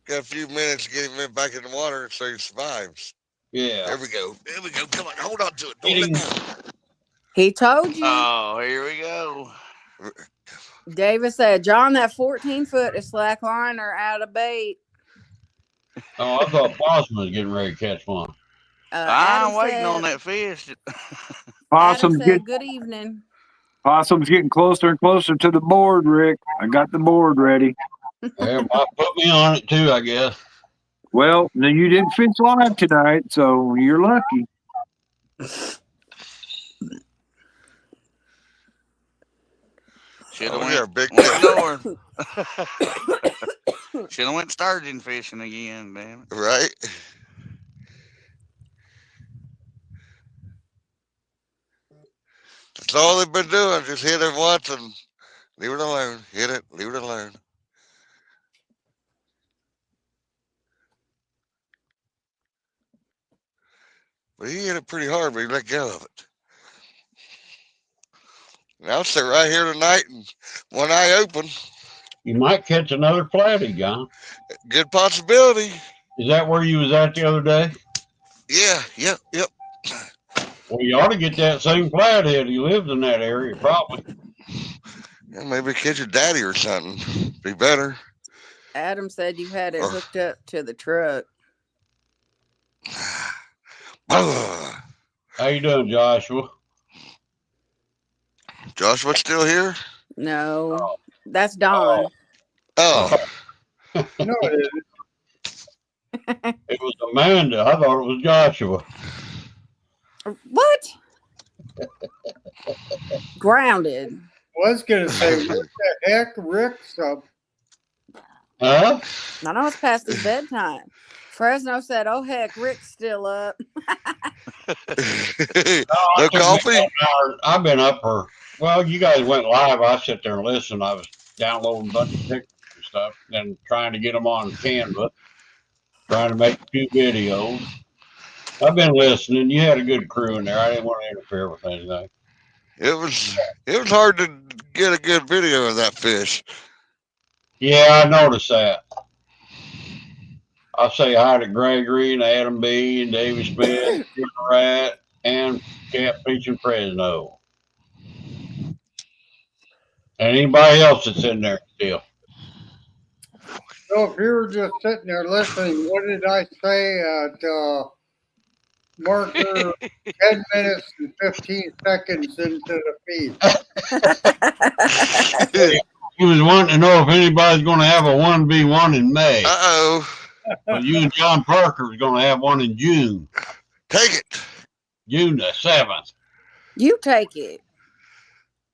Got a few minutes to get him back in the water so he survives. Yeah. There we go. There we go. Come on. Hold on to it. Don't let go. He told you. Oh, here we go. David said, John, that 14-foot is slack line or out of bait. Oh, I thought Possum was getting ready to catch one. I'm waiting on that fish. Adam said, good evening. Possum's getting closer and closer to the board, Rick. I got the board ready. Yeah, put me on it too, I guess. Well, no, you didn't fish live tonight, so you're lucky. Should have Oh, yeah, went big went tip. north. Should have went sturgeon fishing again, damn it. Right? That's all they've been doing. Just hit it once and leave it alone. Hit it, leave it alone. But he hit it pretty hard, but he let go of it. And I'll sit right here tonight and one eye open. You might catch another flatty, John. Good possibility. Is that where you was at the other day? Yeah, yep. Well, you ought to get that same flathead. He lives in that area, probably. Yeah, maybe catch your daddy or something. Be better. Adam said you had it Or hooked up to the truck. How you doing, Joshua? Joshua's still here? No, that's Oh, Don. Oh, No, it isn't. it was Amanda. I thought it was Joshua. What? Grounded. Was gonna say, what the heck, Rick's up? Huh? I know it's past his bedtime. Fresno said, "Oh heck, Rick's still up." No, no it took me coffee? about an hour. I've been up for. Well, you guys went live. I sit there and listen. I was downloading a bunch of pictures and stuff, and trying to get them on Canva, trying to make a few videos. I've been listening. You had a good crew in there. I didn't want to interfere with anything. It was hard to get a good video of that fish. Yeah, I noticed that. I'll say hi to Gregory and Adam B. and Davey Smith, River Rat, and Catfish and Fresno. And anybody else that's in there still. So if you were just sitting there listening, what did I say at marker 10 minutes and 15 seconds into the feed? He was wanting to know if anybody's going to have a 1v1 in May. Uh-oh. But you and John Parker was going to have one in June. Take it. June the 7th. You take it.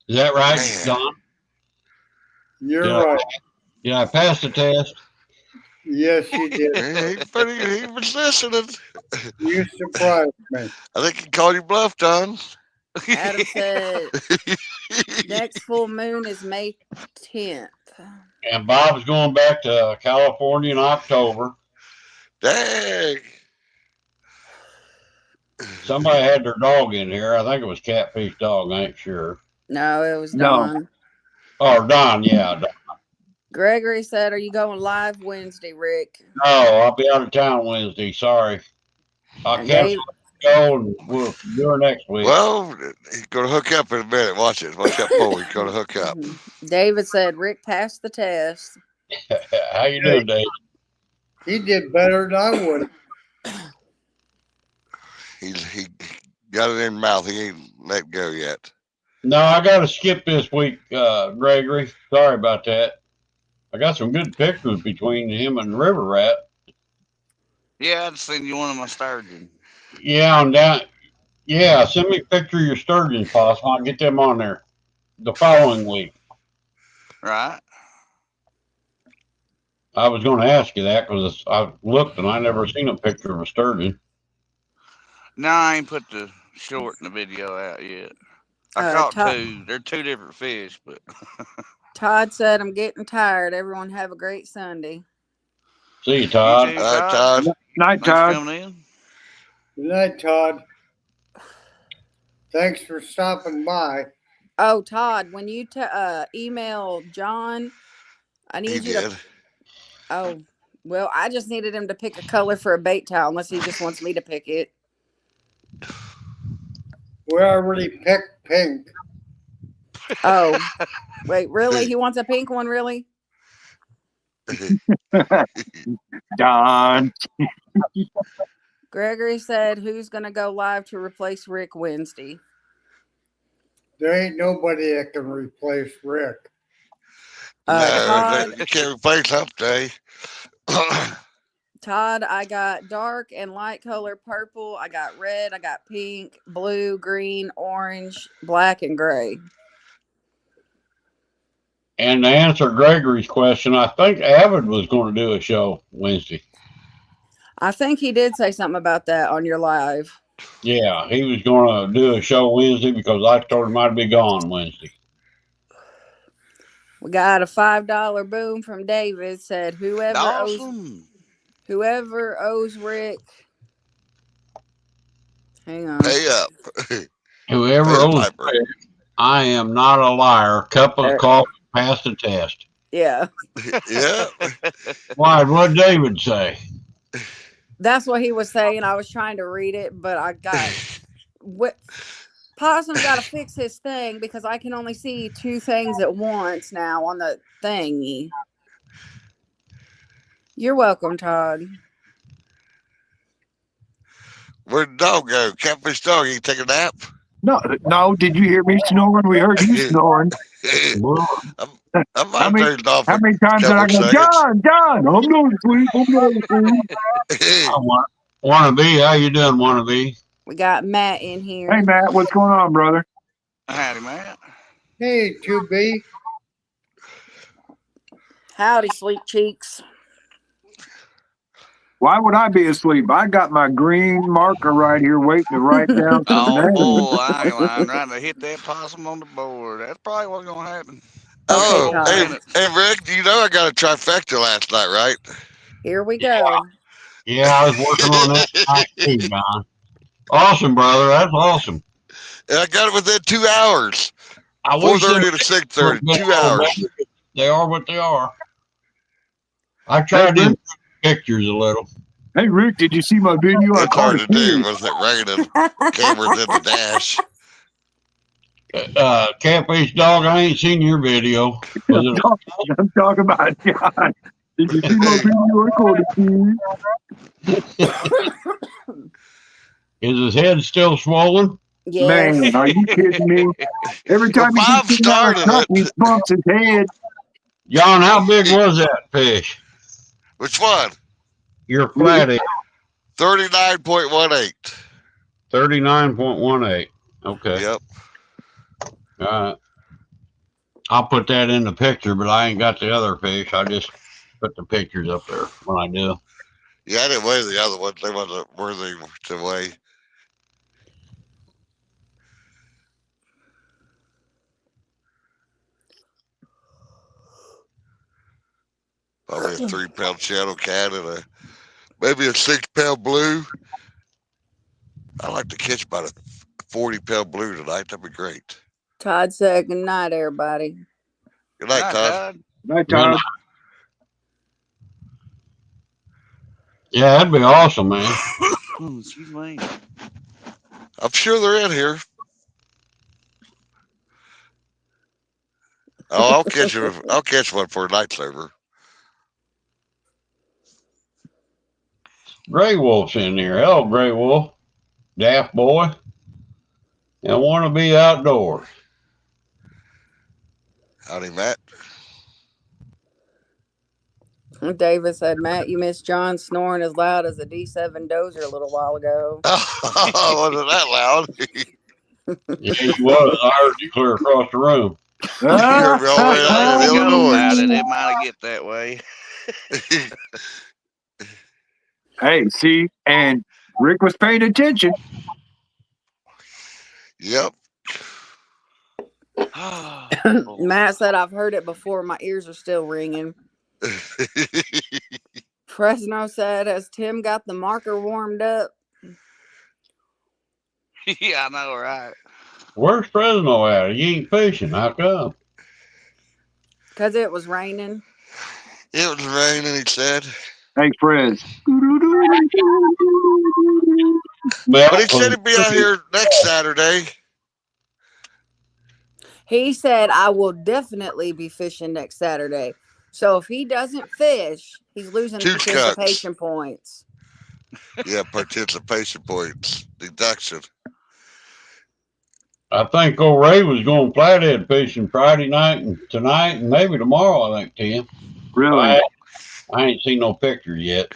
Is that right, Man. John? You're right. Did I pass the test? Yes, you did. He was listening. You surprised me. I think he called you bluff, Don. Adam said next full moon is May 10th. And Bob's going back to California in October. Dang. Somebody had their dog in here. I think it was Catfish Dog. I ain't sure. No, it was No. Don. Or Don, yeah. Don. Gregory said, "Are you going live Wednesday, Rick?" No, I'll be out of town Wednesday. Sorry. I'll And cancel the show and we'll do her next week. Well, he's going to hook up in a minute. Watch it. Watch that pole. He's going to hook up. David said, "Rick passed the test." How you doing, Dave? He did better than I would. He got it in the mouth. He ain't let go yet. No, I got to skip this week, Gregory. Sorry about that. I got some good pictures between him and River Rat. Yeah, I'd send you one of my sturgeon. Yeah, I'm down. Yeah, send me a picture of your sturgeons, possible. I'll get them on there the following week. Right? I was going to ask you that because I looked and I never seen a picture of a sturgeon. No, I ain't put the short in the video out yet. I caught two. They're two different fish, but Todd said, "I'm getting tired. Everyone have a great Sunday." See you, Todd. You too, All right, Todd. Night, Thanks for Todd. coming in. Good night, Todd. Thanks for stopping by. Oh, Todd, when you email John, I He need you did. to. Oh, well, I just needed him to pick a color for a bait towel, unless he just wants me to pick it. We already picked pink. Oh, wait, really? He wants a pink one, really? Don. Gregory said, "Who's going to go live to replace Rick Wednesday?" There ain't nobody that can replace Rick. Todd, you can't replace someday. Todd, I got dark and light color purple. I got red. I got pink, blue, green, orange, black, and gray. And to answer Gregory's question, I think Avid was going to do a show Wednesday. I think he did say something about that on your live. Yeah, he was going to do a show Wednesday because I told him I'd be gone Wednesday. We got a $5 boom from David. Said Awesome. whoever owes Rick. Hang on. Pay up. Whoever Pay the owes piper. Rick, I am not a liar. Cup of coffee passed the test. Yeah. Yeah. Why? What'd David say? That's what he was saying. I was trying to read it, but I got Possum's got to fix his thing because I can only see two things at once now on the thingy. You're welcome, Todd. Where'd the dog go? Catfish dog, you take a nap? No. Did you hear me snoring? We heard you snoring. I'm out there off How many times did I go, John, I'm not asleep. Wannabe, how you doing, Wannabe? We got Matt in here. Hey, Matt, what's going on, brother? Howdy, Matt. Hey, 2B. Howdy, sweet cheeks. Why would I be asleep? I got my green marker right here waiting to write down some Oh, names. boy, I ain't lying. Trying to hit that possum on the board. That's probably what's going to happen. Oh, Okay, hey, Rick, you know I got a trifecta last night, right? here we go. Yeah, I was working on that tonight too, John. Awesome, brother. That's awesome. And I got it within 2 hours. I wish 4:30 to 6:30, 2 hours. They are what they are. I tried to improve pictures a little. Hey, Rick, did you see my video? It's hard to do with it raining. Cameras in the dash. Catfish dog, I ain't seen your video. I'm talking about John. Did you see my video recorded, Is his head still swollen? Yes. Man, are you kidding me? Every time Bob started he it. bumps his head. John, how big was that fish? Which one? Your flathead. 39.18. 39.18. Okay. Yep. All right. I'll put that in the picture, but I ain't got the other fish. I just put the pictures up there when I do. Yeah, I didn't weigh the other ones. They wasn't worthy to weigh. Probably a 3-pound shadow cat and maybe a 6-pound blue. I'd like to catch about a 40-pound blue tonight. That'd be great. Todd said good night, everybody. Good night, Todd. Night, Todd. Yeah, that'd be awesome, man. Excuse me. I'm sure they're in here. Oh, I'll catch one for a night server. Gray Wolf's in here. Hello, Gray Wolf. Daft boy. And want to be outdoors. Howdy, Matt. David said, Matt, you missed John snoring as loud as a D7 dozer a little while ago. Oh, wasn't that loud? Yeah, he was. I heard you clear across the room. You heard me all the way out in Illinois. It might get that way. Hey, see, and Rick was paying attention. Yep. Matt said, I've heard it before. My ears are still ringing. Fresno said, has Tim got the marker warmed up? Yeah, I know, right? Where's Fresno at? He ain't fishing. How come? Because it was raining. It was raining, he said. Hey, Fres. But he said he'd be out here next Saturday. He said, I will definitely be fishing next Saturday. So if he doesn't fish, he's losing 2 participation points. Yeah, participation points. Deduction. I think old Ray was going flathead fishing Friday night and tonight and maybe tomorrow, I think, Tim. Really? I ain't seen no pictures yet.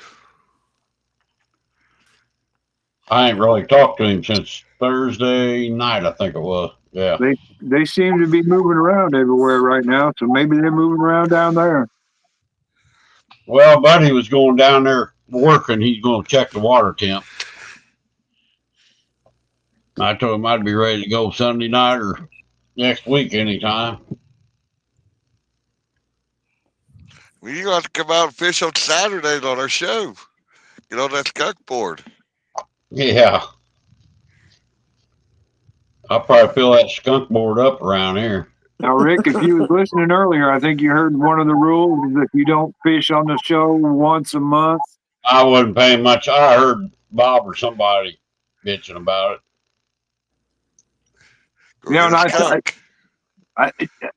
I ain't really talked to him since Thursday night, I think it was. Yeah. They seem to be moving around everywhere right now, so maybe they're moving around down there. Well, Buddy was going down there working. He's going to check the water temp. I told him I'd be ready to go Sunday night or next week anytime. Well, you got to come out and fish on Saturdays on our show. Get on that skunk board. Yeah. I'll probably fill that skunk board up around here. Now, Rick, if you was listening earlier, I think you heard one of the rules is if you don't fish on the show once a month. I wasn't paying much. I heard Bob or somebody bitching about it. Go Yeah, get and a skunk.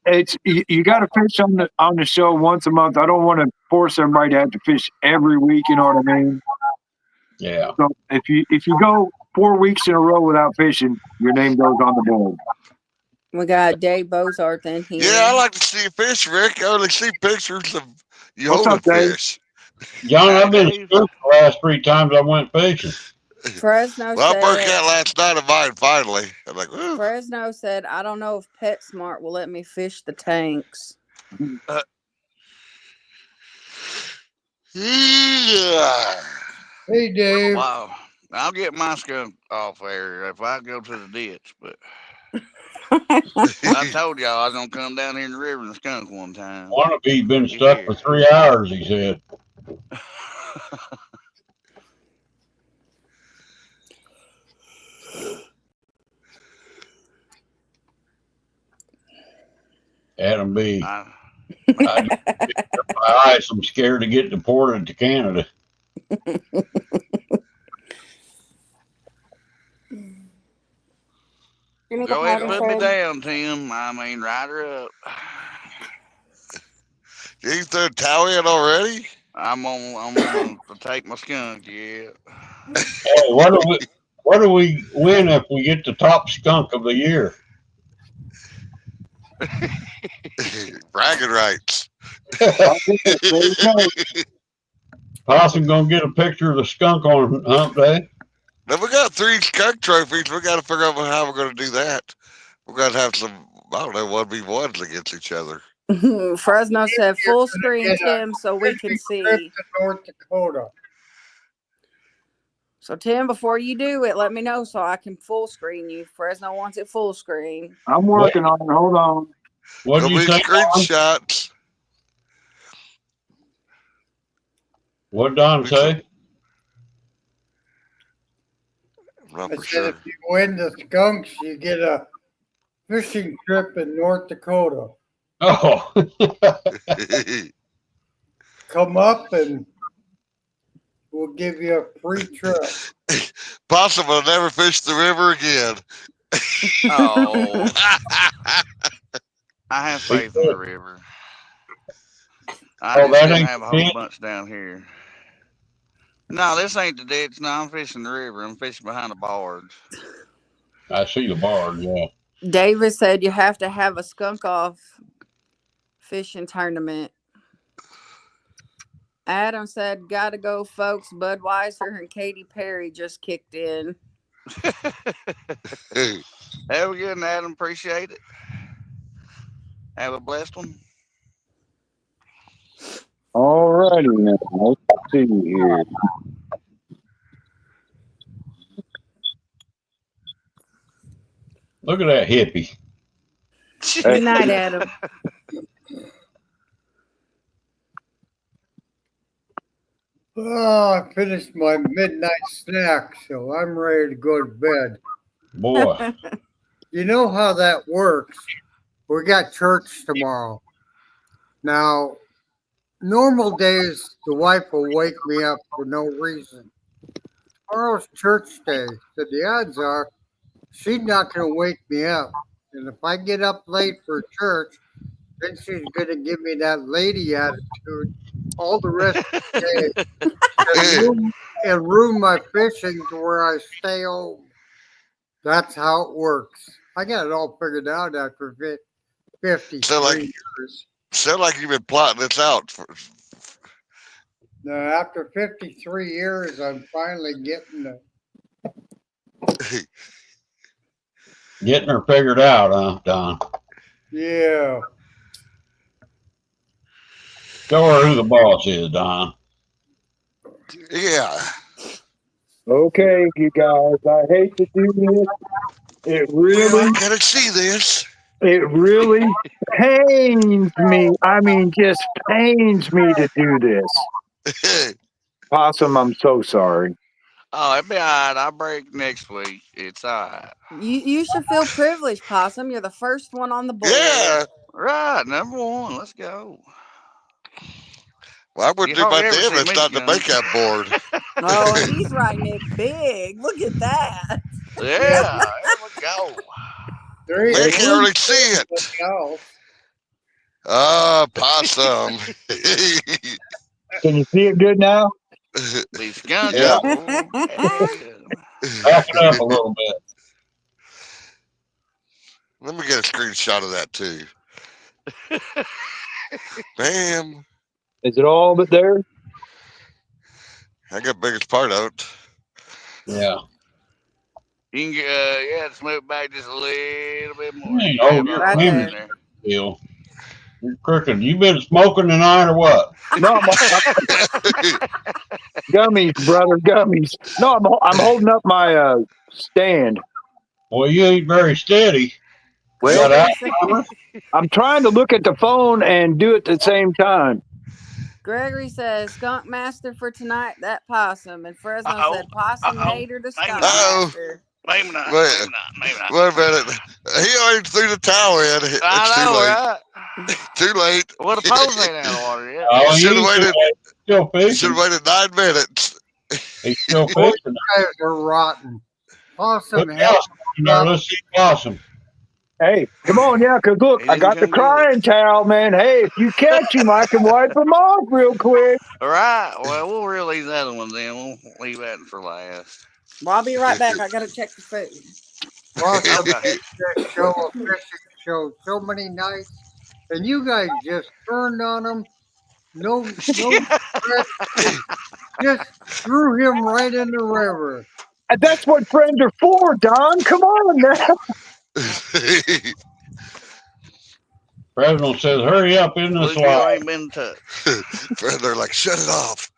it's you got to fish on the show once a month. I don't want to force everybody to have to fish every week. You know what I mean? Yeah. So if you go 4 weeks in a row without fishing, your name goes on the board. We got Dave Bozarth in here. Yeah, I like to see a fish, Rick. I only see pictures of you What's holding up, Dave? fish. John, I've been Dave. spooked the last 3 times I went fishing. Fresno Well, I broke said. out last night of mine finally. I'm like, woo. Fresno said, "I don't know if PetSmart will let me fish the tanks." Yeah. Hey, Dave. Wow. I'll get my skunk off there if I go to the ditch, but I told y'all I was gonna come down here in the river and skunk one time. Wannabe's been stuck for 3 hours, he said. Adam B. My eyes, I'm scared to get deported to Canada. Go ahead and put me down, Tim. I mean, ride her up. You threw a towel in already? I'm gonna take my skunk, yeah. Hey, what do we win if we get the top skunk of the year? Bragging rights. Possum gonna get a picture of the skunk on hump day. Now we got 3 skunk trophies. We got to figure out how we're going to do that. We're going to have some, I don't know, 1v1s against each other. Fresno said full screen, Tim, so we can see. To North Dakota. So Tim, before you do it, let me know so I can full screen you. Fresno wants it full screen. I'm working on it. Hold on. What did you say? Screenshots. What Don say? Not I for said sure. if you win the skunks, you get a fishing trip in North Dakota. Oh. Come up and we'll give you a free trip. Possum will never fish the river again. Oh, I have faith in the river. I just didn't have a whole bunch down here. No, this ain't the ditch. No, I'm fishing the river. I'm fishing behind the barge. I see the barge, yeah. David said you have to have a skunk off fishing tournament. Adam said, "Gotta go, folks. Budweiser and Katy Perry just kicked in." Have a good one, Adam. Appreciate it. Have a blessed one. All righty now. Let's see here. Look at that hippie. Good night, Adam. Oh, I finished my midnight snack, so I'm ready to go to bed. Boy. You know how that works. We got church tomorrow. Now, normal days, the wife will wake me up for no reason. Tomorrow's church day, so the odds are she's not going to wake me up. And if I get up late for church, then she's going to give me that lady attitude all the rest of the day and ruin my fishing to where I stay home. That's how it works. I got it all figured out after 53 years. Sound like you've been plotting this out. Now, after 53 years, I'm finally getting it. Getting her figured out, huh, Don? Yeah. Show her who the boss is, Don. Yeah. Okay, you guys, I hate to do this. Well, I gotta see this. It really pains me. I mean, just pains me to do this. Possum, I'm so sorry. Oh, it'll be all right. I'll break next week. It's all right. You should feel privileged, Possum. You're the first one on the board. Yeah. Right, number one. Let's go. Well, I would You do my hardly ever see damnest me not to skunk. make that board. Oh, and he's writing it big. Look at that. Yeah, there we go. There Man you can't go. really see it. Possum. Can you see it good now? Be skunk Yeah. up. Yeah. Back it up a little bit. Let me get a screenshot of that too. Bam. Is it all but there? I got the biggest part of it. Yeah. You can yeah, just move it back just a little bit more. You ain't Have over a your Right little cleaning there. deal. You're crooked. You been smoking tonight or what? No, gummies, brother, gummies. No, I'm holding up my stand. Well, you ain't very steady. Well, Got I'm trying to look at the phone and do it at the same time. Gregory says skunk master for tonight. That possum, and Fresno Uh-oh. said possum Uh-oh. nader to Maybe skunk not. master. Maybe not. Wait, Maybe not. Maybe not. wait a minute. He already threw the towel in. It's I know, too late. right? Too late. Well, the pole's ain't out of the water yet. Oh, Should he's have waited. still Should fishing. have waited 9 minutes. He's still Both fishing. guys are rotten. Possum Put help. possum in there. Let's see possum. Hey, come on, yeah, because look, He I didn't got the come get it. crying towel, man. Hey, if you catch him, I can wipe him off real quick. All right. Well, we'll reel these other ones in. We'll leave that for last. Well, I'll be right back. I gotta check the food. Possum Okay. did that show, a fishing show, so many nights, and you guys just turned on him. No, just threw him right in the river. And that's what friends are for, Don. Come on now. President says, hurry up in this Bluegill live. ain't been touched. They're like, shut it off.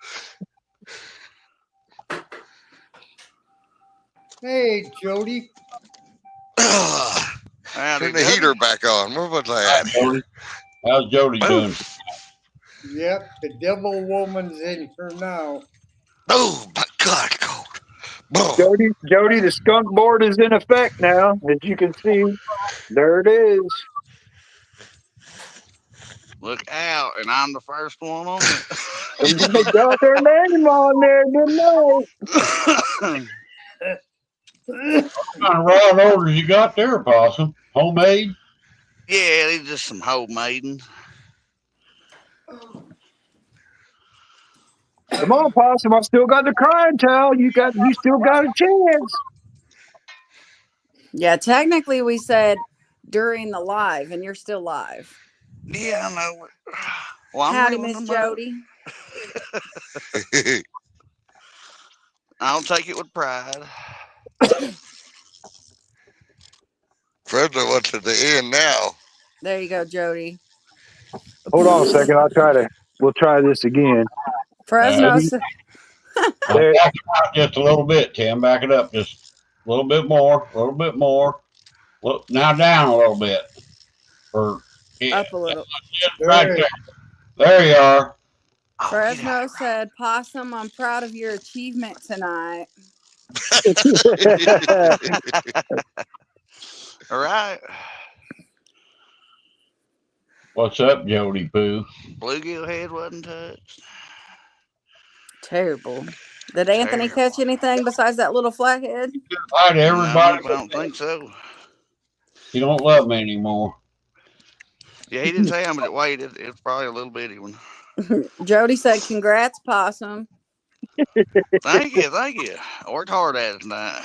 Hey, Jody. Howdy, Turn the Jody. heater back on. Where was Hi, that? Jody. How's Jody doing? Yep, the devil woman's in here now. Oh, my God, cold. Boom. Jody, the skunk board is in effect now, as you can see. There it is. Look out, and I'm the first one on They got their name on there, didn't they? it. What kind of rod orders you got there, possum? Homemade? Yeah, these just some homemaden. Come on, Possum. I still got the crying towel. You still got a chance. Yeah, technically we said during the live, and you're still live. Yeah, I know it. Well, I'm Howdy, reeling Miss them up. Jody. I'll take it with pride. Fresno wants at the end now. There you go, Jody. Hold on a second. We'll try this again. Fresno. Back it up just a little bit, Tim. Back it up just a little bit more. A little bit more. Look, now down a little bit. Up a little. Right there. There you are. Oh, Fresno said, Possum, I'm proud of your achievement tonight. All right. What's up, Jody Poo? Bluegill head wasn't touched. Terrible. Did Anthony catch anything besides that little flathead? Right, everybody. No, I don't think so. You don't love me anymore. Yeah, he didn't say how much it weighed. It's probably a little bitty one. Jody said, congrats, Possum. Thank you. I worked hard at it tonight.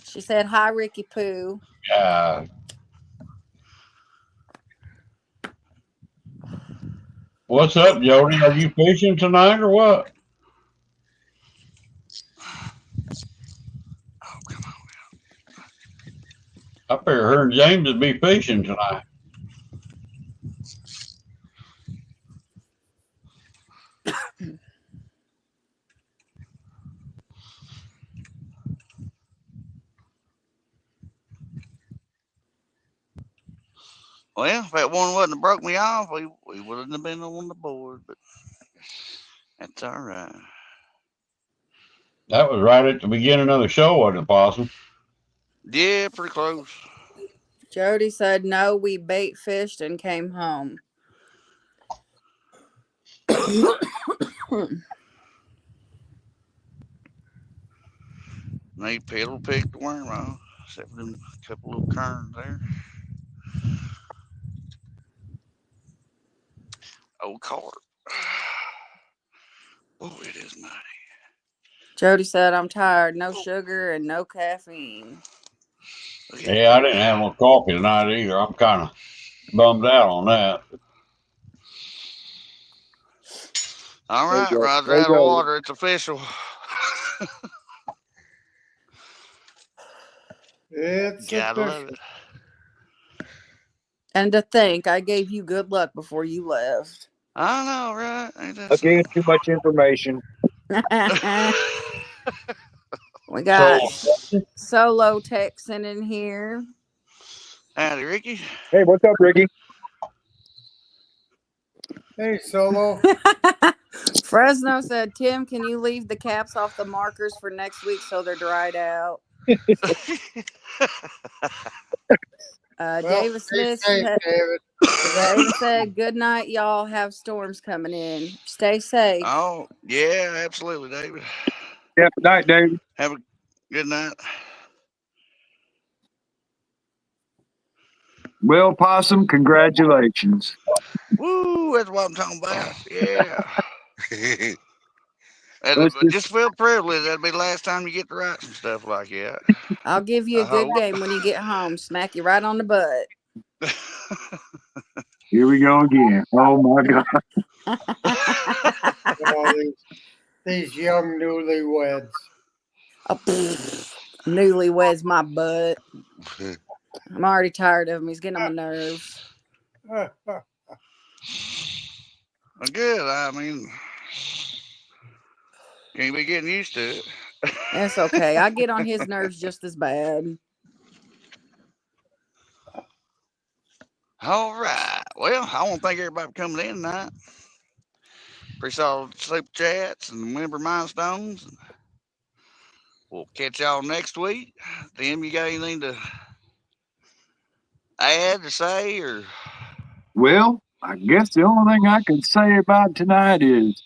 She said, hi, Ricky Poo. What's up, Jody? Are you fishing tonight or what? I figure her and James would be fishing tonight. Well, if that one wouldn't have broke me off, we wouldn't have been on the board, but that's all right. That was right at the beginning of the show, wasn't it, Possum? Yeah, pretty close. Jody said, no, we bait fished and came home. They pedal picked the worm off, except for them couple little kerns there. Old cart. Oh, it is mighty. Jody said, I'm tired. No sugar and no caffeine. Yeah, I didn't have no coffee tonight either. I'm kind of bummed out on that. All There right, you go. Roger There you out of go. water. It's official. It's Gotta love official. it. And to think, I gave you good luck before you left. I know, right? Ain't that Again, something? too much information. We got So, Solo texting in here. Howdy, Ricky. Hey, what's up, Ricky? Hey, Solo. Fresno said, Tim, can you leave the caps off the markers for next week so they're dried out? Well, David stay Smith safe, said, David. David said, good night, y'all. Have storms coming in. Stay safe. Oh, yeah, absolutely, David. Yeah, good night, David. Have a good night. Will Possum, congratulations. Woo, that's what I'm talking about. Yeah. Let's And just feel privileged. That'll be the last time you get to write some stuff like that. I'll give you I a good hope. game when you get home. Smack you right on the butt. Here we go again. Oh my God. All these young newlyweds. Oh, newlyweds my butt. I'm already tired of him. He's getting on my nerves. Well, good. I mean, can't be getting used to it. It's okay. I get on his nerves just as bad. All right. Well, I want to thank everybody for coming in tonight. Appreciate all the super chats and member milestones. We'll catch y'all next week. Tim, you got anything to add or say? Or Well, I guess the only thing I can say about tonight is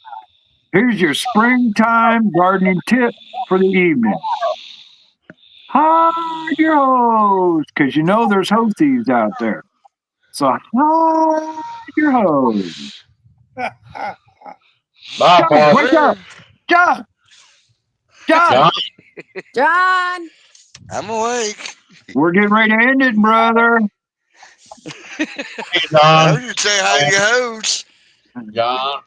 here's your springtime gardening tip for the evening. Hide your hose, because you know there's hose thieves out there. So hide your hose. bye, John, yes, Possum. wake up. sir. John, John, John, John! I'm awake. we're getting ready to end it, brother. hey, I John, heard you say hide your hose. John.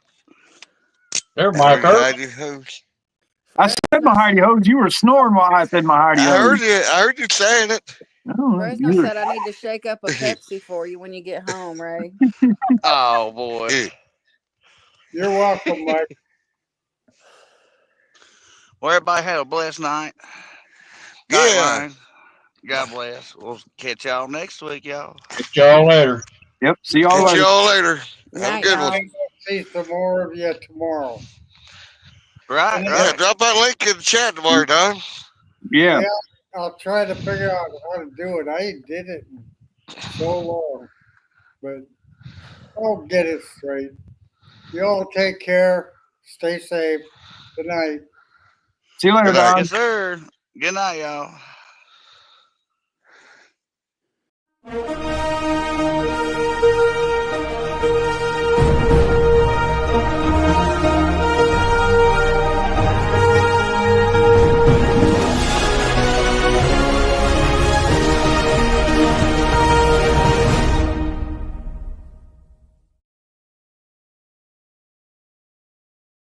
There's I my heard you Kirk. hide your hose. I said my hidey hose. You were snoring while I said my hidey I heard hose. you. I heard you saying it. Oh, Fresno you're- said I need to shake up a Pepsi for you when you get home, Ray. Oh, boy. You're welcome, Mike. Well, everybody have a blessed night. Night, Yeah. Ryan. God bless. We'll catch y'all next week, y'all. Catch y'all later. Yep. See y'all Catch later. y'all later. Have a Night, good y'all. one. See some more of you tomorrow. Right, Yeah, Yeah, right. drop that link in the chat tomorrow, Don. Yeah. Yeah, I'll try to figure out how to do it. I ain't did it in so long, but I'll get it straight. You all take care. Stay safe. Good night. See you later, Good night. Don. Yes, sir. Good night, y'all.